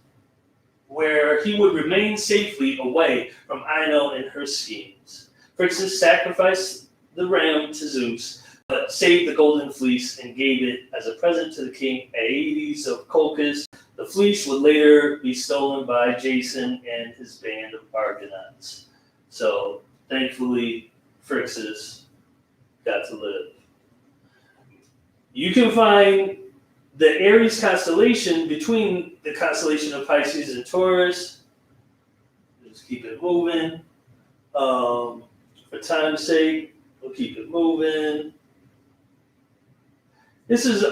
where he would remain safely away from Ino and her schemes. Phrixus sacrificed the ram to Zeus, but saved the golden fleece and gave it as a present to the king Aeetes of Colchis. The fleece would later be stolen by Jason and his band of Argonauts. So, thankfully, Phrixus got to live. You can find the Aries constellation between the constellation of Pisces and Taurus. Just keep it moving. For time's sake, we'll keep it moving. This is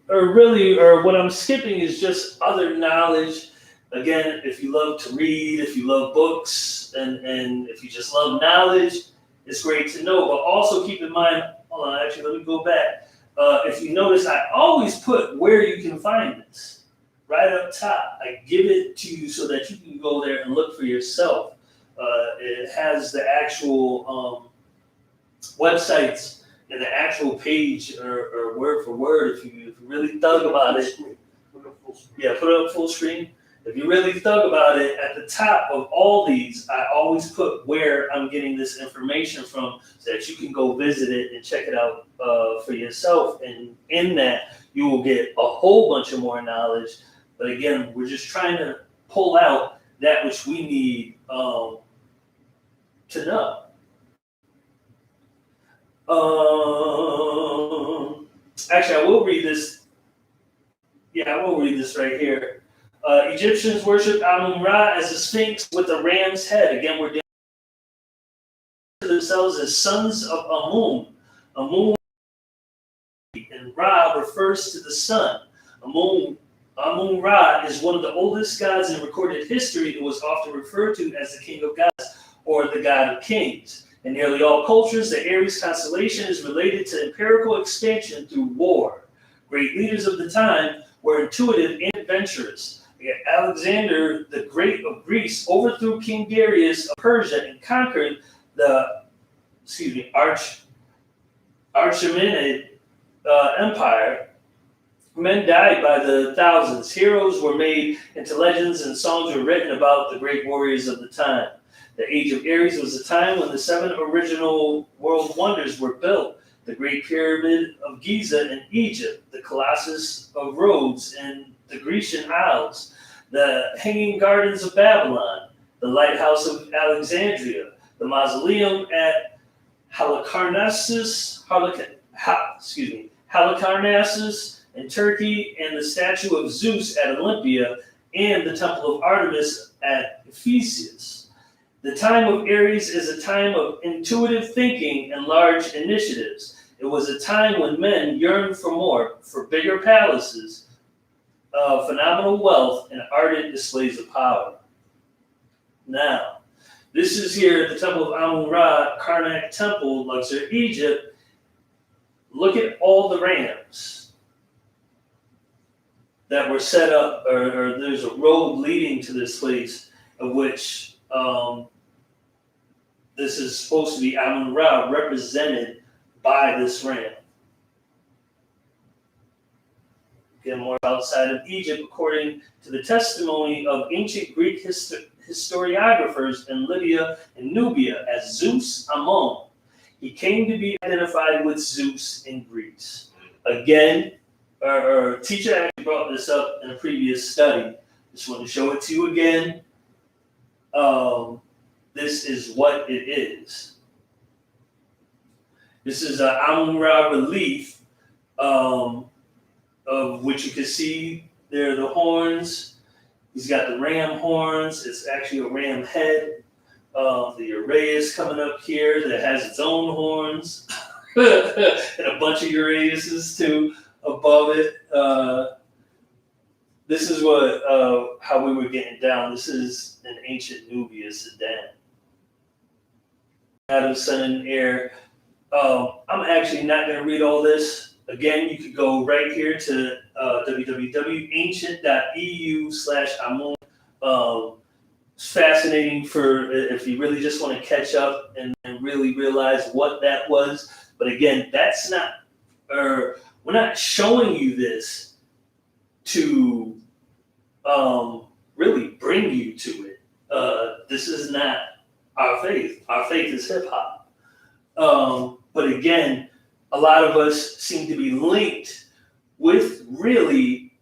what I'm skipping is just other knowledge. Again, if you love to read, if you love books, and if you just love knowledge, it's great to know. But also keep in mind, hold on, actually, let me go back. If you notice, I always put where you can find this right up top. I give it to you so that you can go there and look for yourself. It has the actual websites and the actual page or word for word. If you really thug about it, yeah, put it up full screen. If you really thug about it, at the top of all these, I always put where I'm getting this information from so that you can go visit it and check it out for yourself. And in that, you will get a whole bunch of more knowledge. But again, we're just trying to pull out that which we need to know. Actually, I will read this. Yeah, I will read this right here. Egyptians worshipped Amun-Ra as a sphinx with a ram's head. Again, we're dealing with themselves as sons of Amun. Amun and Ra refers to the sun. Amun-Ra is one of the oldest gods in recorded history. It was often referred to as the king of gods or the god of kings. In nearly all cultures, the Aries constellation is related to empirical expansion through war. Great leaders of the time were intuitive and adventurous. Alexander the Great of Greece overthrew King Darius of Persia and conquered the Achaemenid Empire. Men died by the thousands. Heroes were made into legends, and songs were written about the great warriors of the time. The Age of Aries was a time when the 7 original world wonders were built. The Great Pyramid of Giza in Egypt, the Colossus of Rhodes in the Grecian Isles, the Hanging Gardens of Babylon, the Lighthouse of Alexandria, the Mausoleum at Halicarnassus in Turkey, and the statue of Zeus at Olympia, and the Temple of Artemis at Ephesus. The time of Aries is a time of intuitive thinking and large initiatives. It was a time when men yearned for more, for bigger palaces, phenomenal wealth, and ardent displays of power. Now, this is here at the Temple of Amun-Ra, Karnak Temple, Luxor, Egypt. Look at all the rams that were set up, or there's a road leading to this place, of which this is supposed to be Amun-Ra represented by this ram. again, more outside of Egypt, according to the testimony of ancient Greek historiographers in Libya and Nubia as Zeus Ammon. He came to be identified with Zeus in Greece. Again, our teacher actually brought this up in a previous study. Just want to show it to you again. This is what it is. This is an Amun-Ra relief, of which you can see there are the horns. He's got the ram horns. It's actually a ram head. The Uranus coming up here that has its own horns. And a bunch of Uranuses too above it. This is what how we were getting down. This is an ancient Nubia, Sudan. Adam, sun, and air. I'm actually not going to read all this. Again, you could go right here to www.ancient.eu/Amun. It's fascinating for if you really just want to catch up and really realize what that was. But again, that's not, or we're not showing you this to really bring you to it. This is not our faith. Our faith is hip hop. But again, a lot of us seem to be linked with really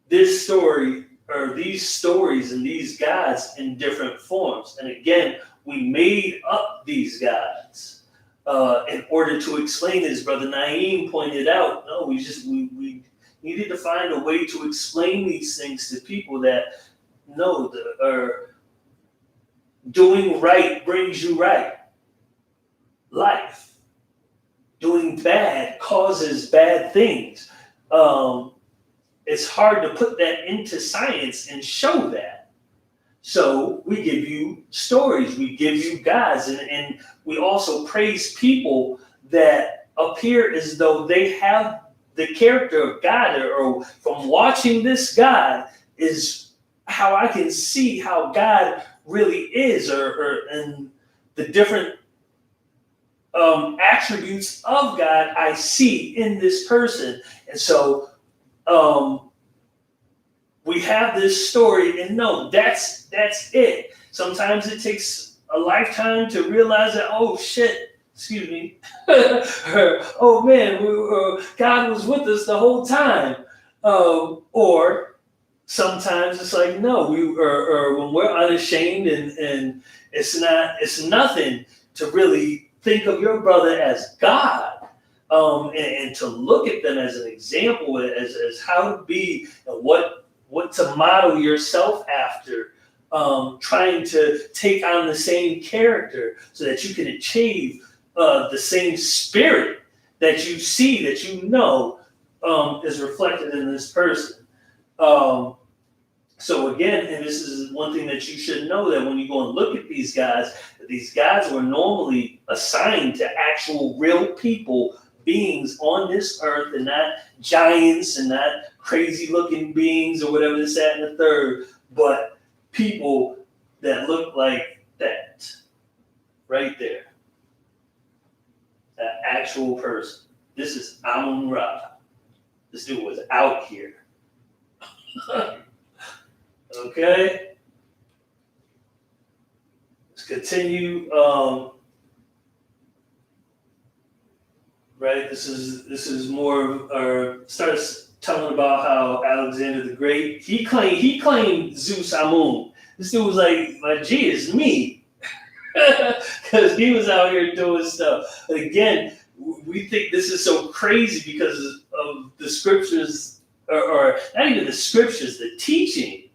this story or these stories and these gods in different forms. And again, we made up these gods in order to explain this. Brother Naeem pointed out, no, we needed to find a way to explain these things to people that know doing right brings you right. Life. Doing bad causes bad things. It's hard to put that into science and show that. So we give you stories, we give you gods, and we also praise people that appear as though they have the character of God, or from watching this God is how I can see how God really is, and the different attributes of God I see in this person. And so we have this story, and no, that's it. Sometimes it takes a lifetime to realize that, oh shit, excuse me, oh man, God was with us the whole time. Or sometimes it's like, no, when we're unashamed and it's nothing to really think of your brother as God. And to look at them as an example, as how to be, and what to model yourself after, trying to take on the same character so that you can achieve the same spirit that you see, that you know is reflected in this person. So again, and this is one thing that you should know, that when you go and look at these guys were normally assigned to actual real people, beings on this earth, and not giants and not crazy looking beings or whatever this, that, and the third, but people that look like that right there. That actual person. This is Amun-Ra. This dude was out here. Okay. Let's continue. Right. This is more, or starts telling about how Alexander the Great, he claimed Zeus Amun. This dude was like, my G is me. Because he was out here doing stuff. But again, we think this is so crazy because of the scriptures, or not even the scriptures, the teaching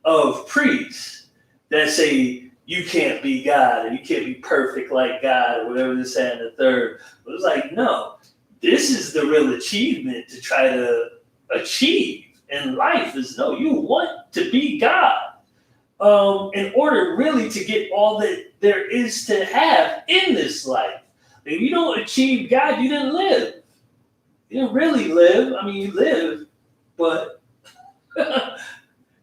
of priests that say you can't be God, and you can't be perfect like God, or whatever this, that, and the third. But it's like, no, this is the real achievement to try to achieve in life, is no, you want to be God. In order really to get all that there is to have in this life. If you don't achieve God, you didn't live. You didn't really live. I mean, you lived, but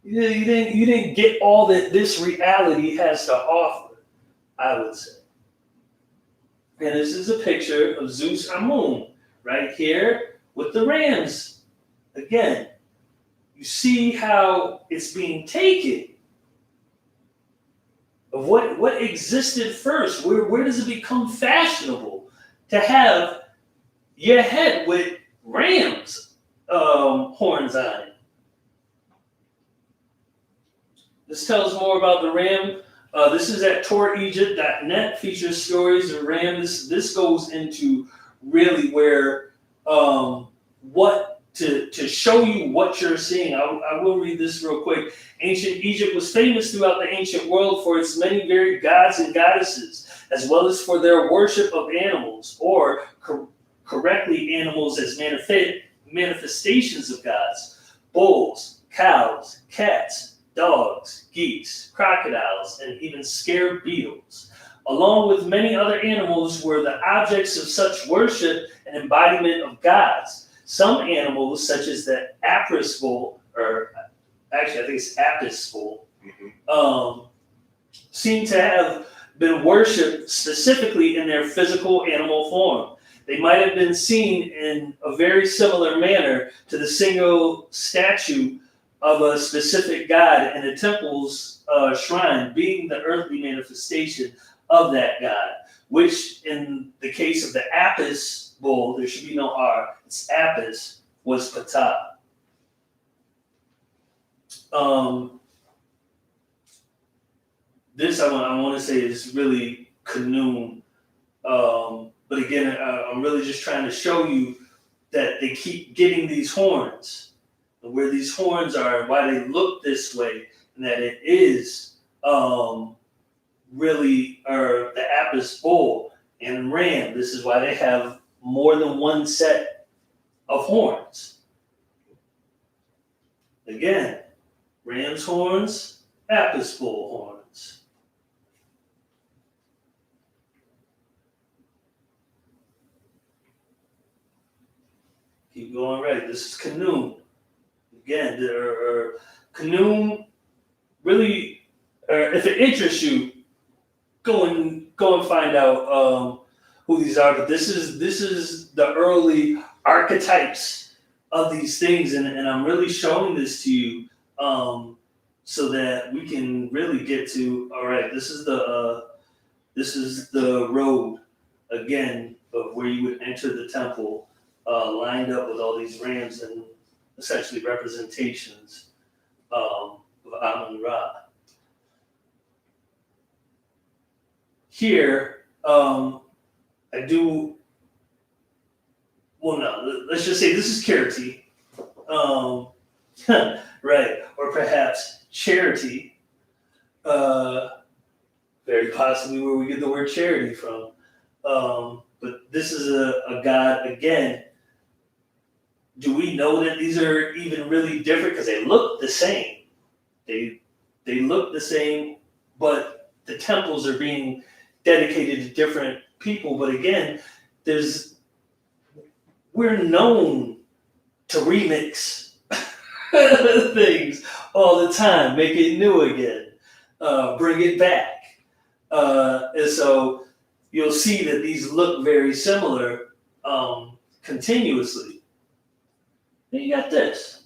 you didn't get all that this reality has to offer, I would say. And this is a picture of Zeus Amun right here with the ram's again, you see how it's being taken of what existed first. Where does it become fashionable to have your head with ram's horns on it? This tells more about the ram. This is at touregypt.net, features stories of ram. This goes into really where what to show you what you're seeing. I will read this real quick. Ancient Egypt was famous throughout the ancient world for its many varied gods and goddesses, as well as for their worship of animals, or correctly, animals as manifestations of gods: bulls, cows, cats, dogs, geese, crocodiles, and even scarab beetles. Along with many other animals, were the objects of such worship and embodiment of gods. Some animals, such as the Apis bull, or actually I think it's Apis bull, seem to have been worshipped specifically in their physical animal form. They might have been seen in a very similar manner to the single statue of a specific god in a temple's shrine, being the earthly manifestation of that god, which in the case of the Apis bull, there should be no R, it's Apis, was Ptah. This I want to say is really Khnum. But again, I'm really just trying to show you that they keep getting these horns, and where these horns are, and why they look this way, and that it is really the Apis bull and ram. This is why they have more than one set of horns. Again, ram's horns, Apis bull horns. Keep going right. This is Khnum. Again, Khnum really, if it interests you, go and find out who these are. But this is the early archetypes of these things, and I'm really showing this to you so that we can really get to, all right, this is the road again of where you would enter the temple, lined up with all these rams and essentially representations of Amun-Ra. Here, I do, well, no, let's just say this is Kirti, right, or perhaps charity, very possibly where we get the word charity from. But this is a god, again. Do we know that these are even really different? Because they look the same. They look the same, but the temples are being dedicated to different people. But again, we're known to remix things all the time, make it new again, bring it back. And so you'll see that these look very similar continuously. Then you got this.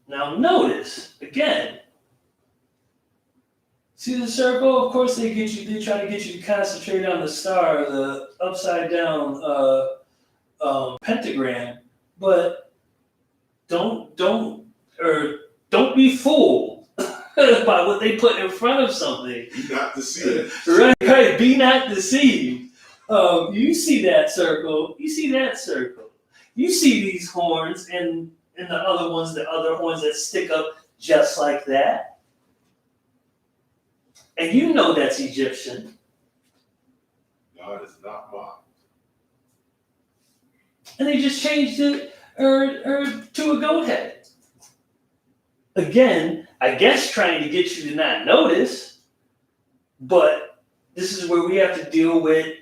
Now notice, again, see the circle? Of course they try to get you to concentrate on the star, the upside down pentagram, but don't be fooled by what they put in front of something. Be not deceived. Right, be not deceived. You see that circle, you see that circle. You see these horns and the other ones, the other horns that stick up just like that. And you know that's Egyptian. God is not mocked. And they just changed it to a goat head. Again, I guess trying to get you to not notice, but this is where we have to deal with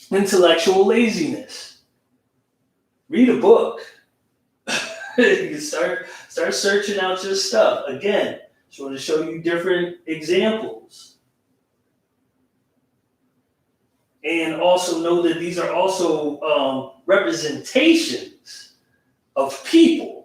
intellectual laziness. Read a book. You can start searching out your stuff. Again, just want to show you different examples. And also know that these are also representations of people.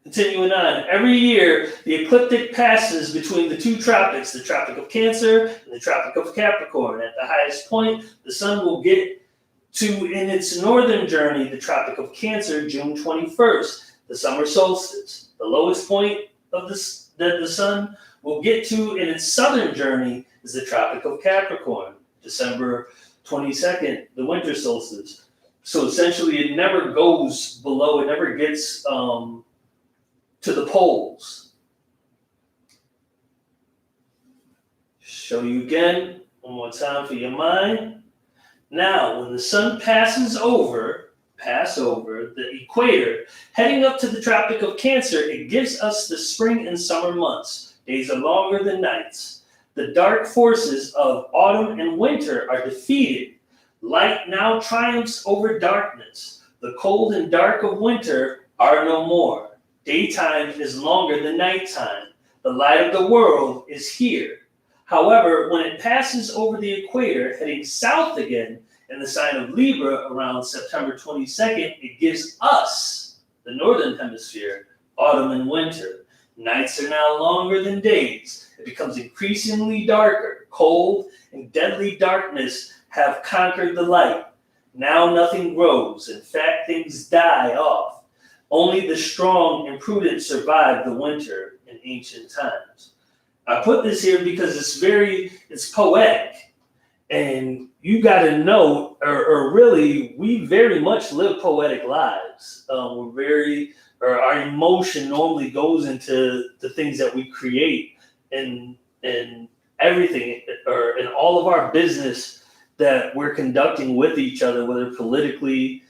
Continuing on, every year the ecliptic passes between the two tropics, the Tropic of Cancer and the Tropic of Capricorn. At the highest point, the sun will get to, in its northern journey, the Tropic of Cancer, June 21st, the summer solstice. The lowest point of that the sun will get to in its southern journey is the Tropic of Capricorn, December 22nd, the winter solstice. So essentially, it never goes below, it never gets to the poles. Show you again, one more time for your mind. Now, when the sun passes over the equator, heading up to the Tropic of Cancer, it gives us the spring and summer months. Days are longer than nights. The dark forces of autumn and winter are defeated. Light now triumphs over darkness. The cold and dark of winter are no more. Daytime is longer than nighttime. The light of the world is here. However, when it passes over the equator, heading south again in the sign of Libra around September 22nd, it gives us, the northern hemisphere, autumn and winter. Nights are now longer than days. It becomes increasingly darker. Cold and deadly darkness have conquered the light. Now nothing grows. In fact, things die off. Only the strong and prudent survived the winter in ancient times. I put this here because it's poetic. And you got to know, or really, we very much live poetic lives. Our emotion normally goes into the things that we create and everything, or in all of our business that we're conducting with each other, whether politically,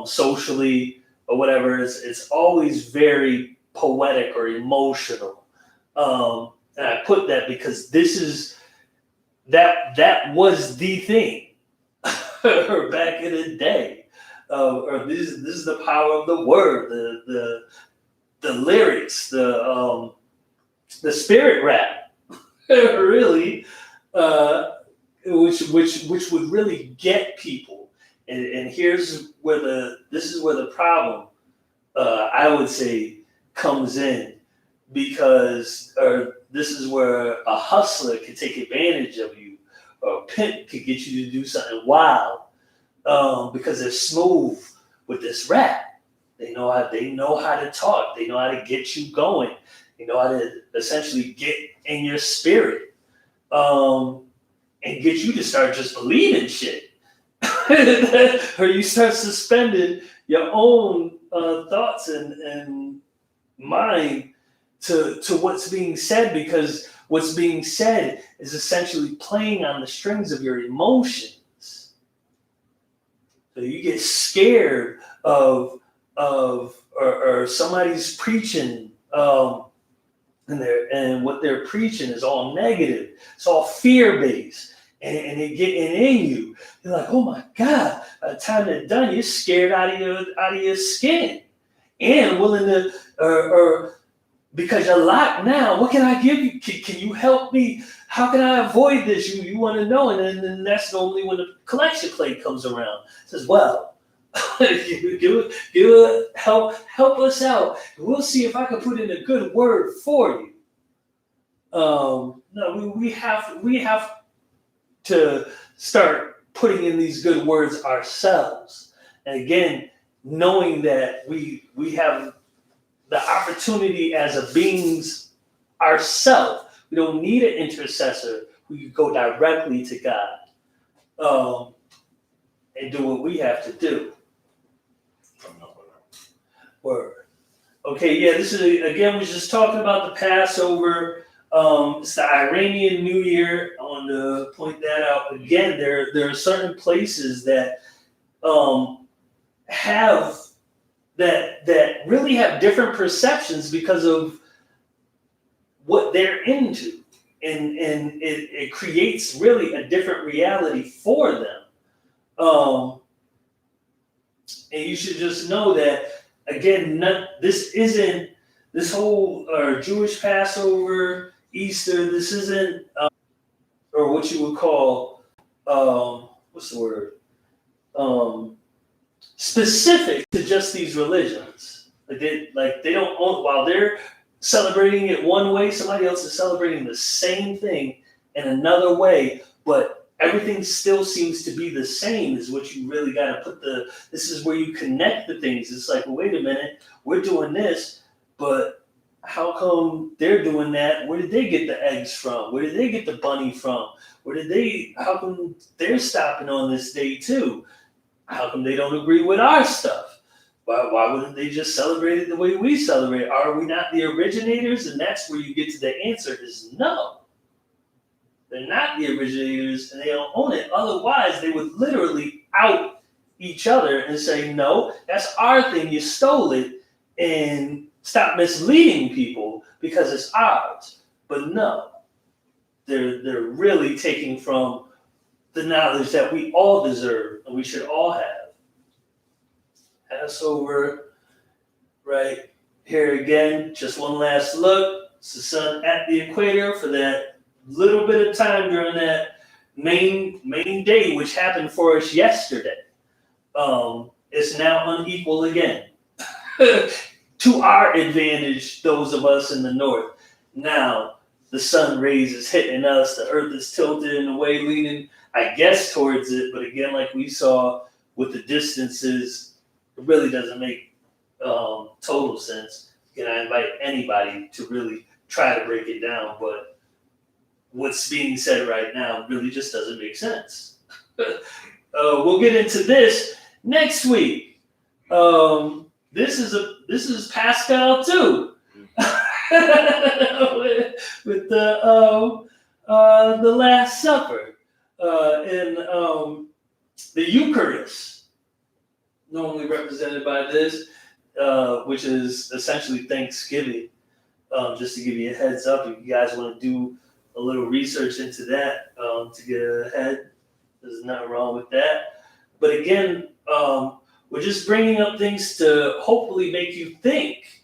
socially, or whatever, it's always very poetic or emotional. And I put that because that was the thing back in the day. Or this is the power of the word, the lyrics, the spirit rap, really, which would really get people. And here's where this is where the problem, I would say, comes in, because this is where a hustler can take advantage of you, or a pimp could get you to do something wild, because they're smooth with this rap. They know how to talk. They know how to get you going. They know how to essentially get in your spirit, and get you to start just believing shit. Or you start suspending your own thoughts and mind to what's being said, because what's being said is essentially playing on the strings of your emotions. So you get scared of somebody's preaching, and what they're preaching is all negative. It's all fear-based. And they get in you. You're like, oh my God, by the time they're done, you're scared out of your skin. And willing to, because you're locked now, what can I give you? Can you help me? How can I avoid this? You want to know. And then that's normally when the collection plate comes around. It says, well, help us out. We'll see if I can put in a good word for you. No, we have to start putting in these good words ourselves. And again, knowing that we have the opportunity as a beings ourselves. We don't need an intercessor. We can go directly to God, and do what we have to do. Word. Okay, yeah, this is, again, we're just talking about the Passover. It's the Iranian New Year. I want to point that out. Again, there are certain places that have that really have different perceptions because of what they're into, and it creates really a different reality for them. And you should just know that, again, this whole Jewish Passover, Easter. This isn't, or what you would call, what's the word? Specific to just these religions. They don't own, while they're celebrating it one way, somebody else is celebrating the same thing in another way, but everything still seems to be the same is what you really got to put this is where you connect the things. It's like, well, wait a minute, we're doing this, but how come they're doing that? Where did they get the eggs from? Where did they get the bunny from? How come they're stopping on this day too? How come they don't agree with our stuff? Why wouldn't they just celebrate it the way we celebrate? Are we not the originators? And that's where you get to the answer is no. They're not the originators and they don't own it. Otherwise, they would literally out each other and say, no, that's our thing. You stole it, and stop misleading people because it's ours. But no, they're really taking from the knowledge that we all deserve and we should all have. Passover, right here again, just one last look. It's the sun at the equator for that little bit of time during that main day, which happened for us yesterday. It's now unequal again. To our advantage, those of us in the north. Now, the sun rays is hitting us, the earth is tilted in a way leaning, I guess, towards it. But again, like we saw with the distances, it really doesn't make total sense. And I invite anybody to really try to break it down. But what's being said right now really just doesn't make sense. We'll get into this next week. This is Pascal too. with the Last Supper and the Eucharist, normally represented by this, which is essentially Thanksgiving. Just to give you a heads up, if you guys want to do a little research into that to get ahead, there's nothing wrong with that. But again, we're just bringing up things to hopefully make you think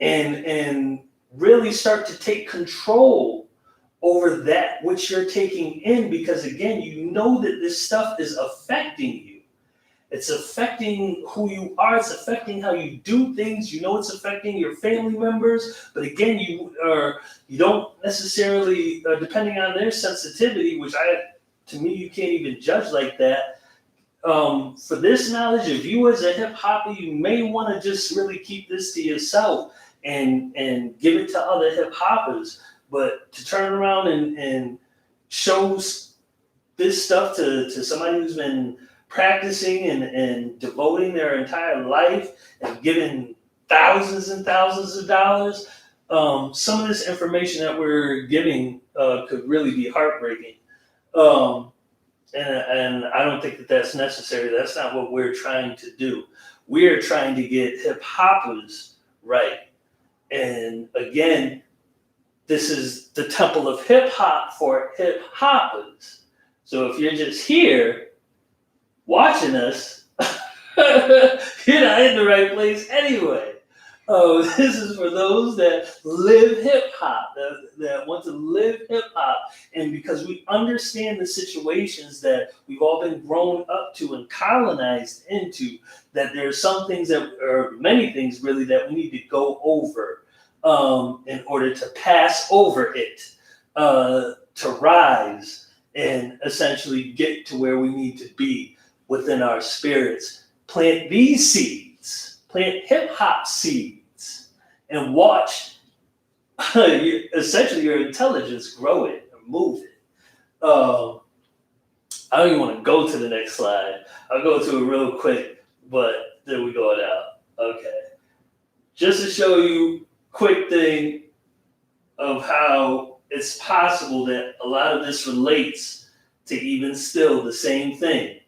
and really start to take control over that which you're taking in, because again, you know that this stuff is affecting you. It's affecting who you are. It's affecting how you do things. You know, it's affecting your family members. But again, you don't necessarily, depending on their sensitivity, which to me, you can't even judge like that. For this knowledge, if you as a hip hopper, you may want to just really keep this to yourself and give it to other hip hoppers. But to turn around and show this stuff to somebody who's been practicing and devoting their entire life and giving thousands and thousands of dollars, some of this information that we're giving could really be heartbreaking. And I don't think that that's necessary. That's not what we're trying to do. We're trying to get hip hoppers right. And again, this is the temple of hip hop for hip hoppers. So if you're just here watching us, you're not in the right place anyway. This is for those that live hip hop, that want to live hip hop. And because we understand the situations that we've all been grown up to and colonized into, that there are some things or many things really that we need to go over in order to pass over it, to rise and essentially get to where we need to be within our spirits. Plant these seeds, plant hip hop seeds, and watch essentially your intelligence grow it and move it. I don't even want to go to the next slide. I'll go to it real quick, but then we go it out. Okay. Just to show you quick thing of how it's possible that a lot of this relates to even still the same thing.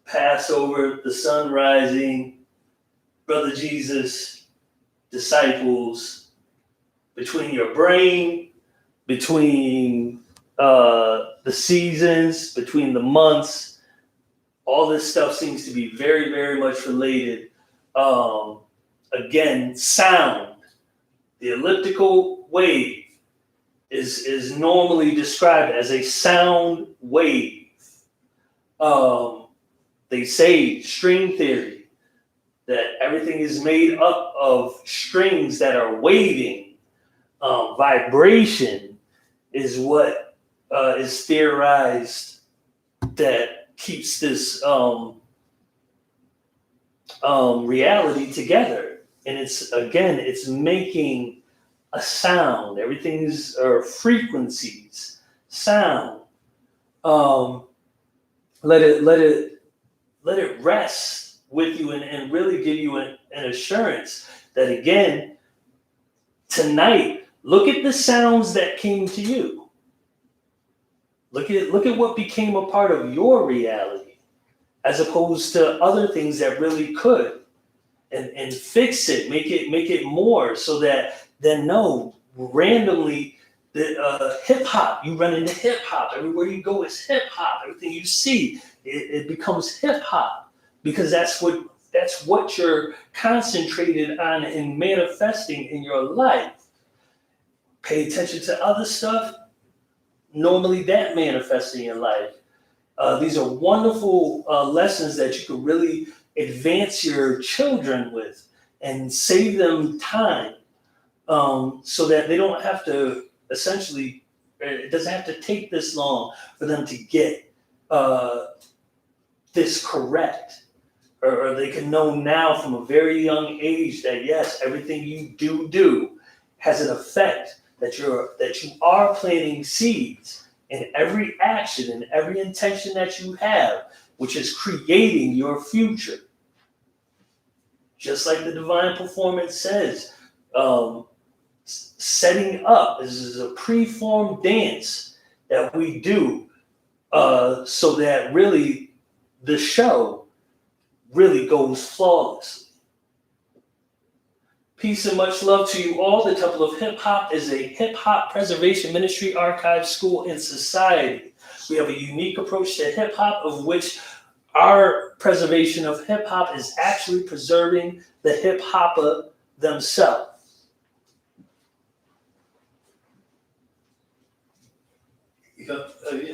Passover, the sun rising, Brother Jesus, disciples, between your brain, between the seasons, between the months, all this stuff seems to be very, very much related. Again, sound, the elliptical wave is normally described as a sound wave. They say string theory, that everything is made up of strings that are waving. Vibration is what is theorized that keeps this reality together. And it's making a sound. Everything's frequencies, sound. Let it rest with you and really give you an assurance that, again, tonight, look at the sounds that came to you. Look at what became a part of your reality, as opposed to other things that really could, and fix it, make it more, so that then randomly the hip hop, you run into hip hop everywhere you go. Is hip hop. Everything you see, it becomes hip hop, because that's what you're concentrated on and manifesting in your life. Pay attention to other stuff. Normally that manifests in your life. These are wonderful lessons that you can really advance your children with and save them time, so that they don't have to, essentially, it doesn't have to take this long for them to get this correct. Or they can know now from a very young age that, yes, everything you do has an effect, that you are planting seeds in every action and every intention that you have, which is creating your future. Just like the divine performance says, setting up, this is a preformed dance that we do, so that really the show really goes flawlessly. Peace and much love to you all. The Temple of Hip Hop is a hip hop preservation ministry, archive, school, and society. We have a unique approach to hip hop, of which our preservation of hip hop is actually preserving the hip hopper themselves. Yeah.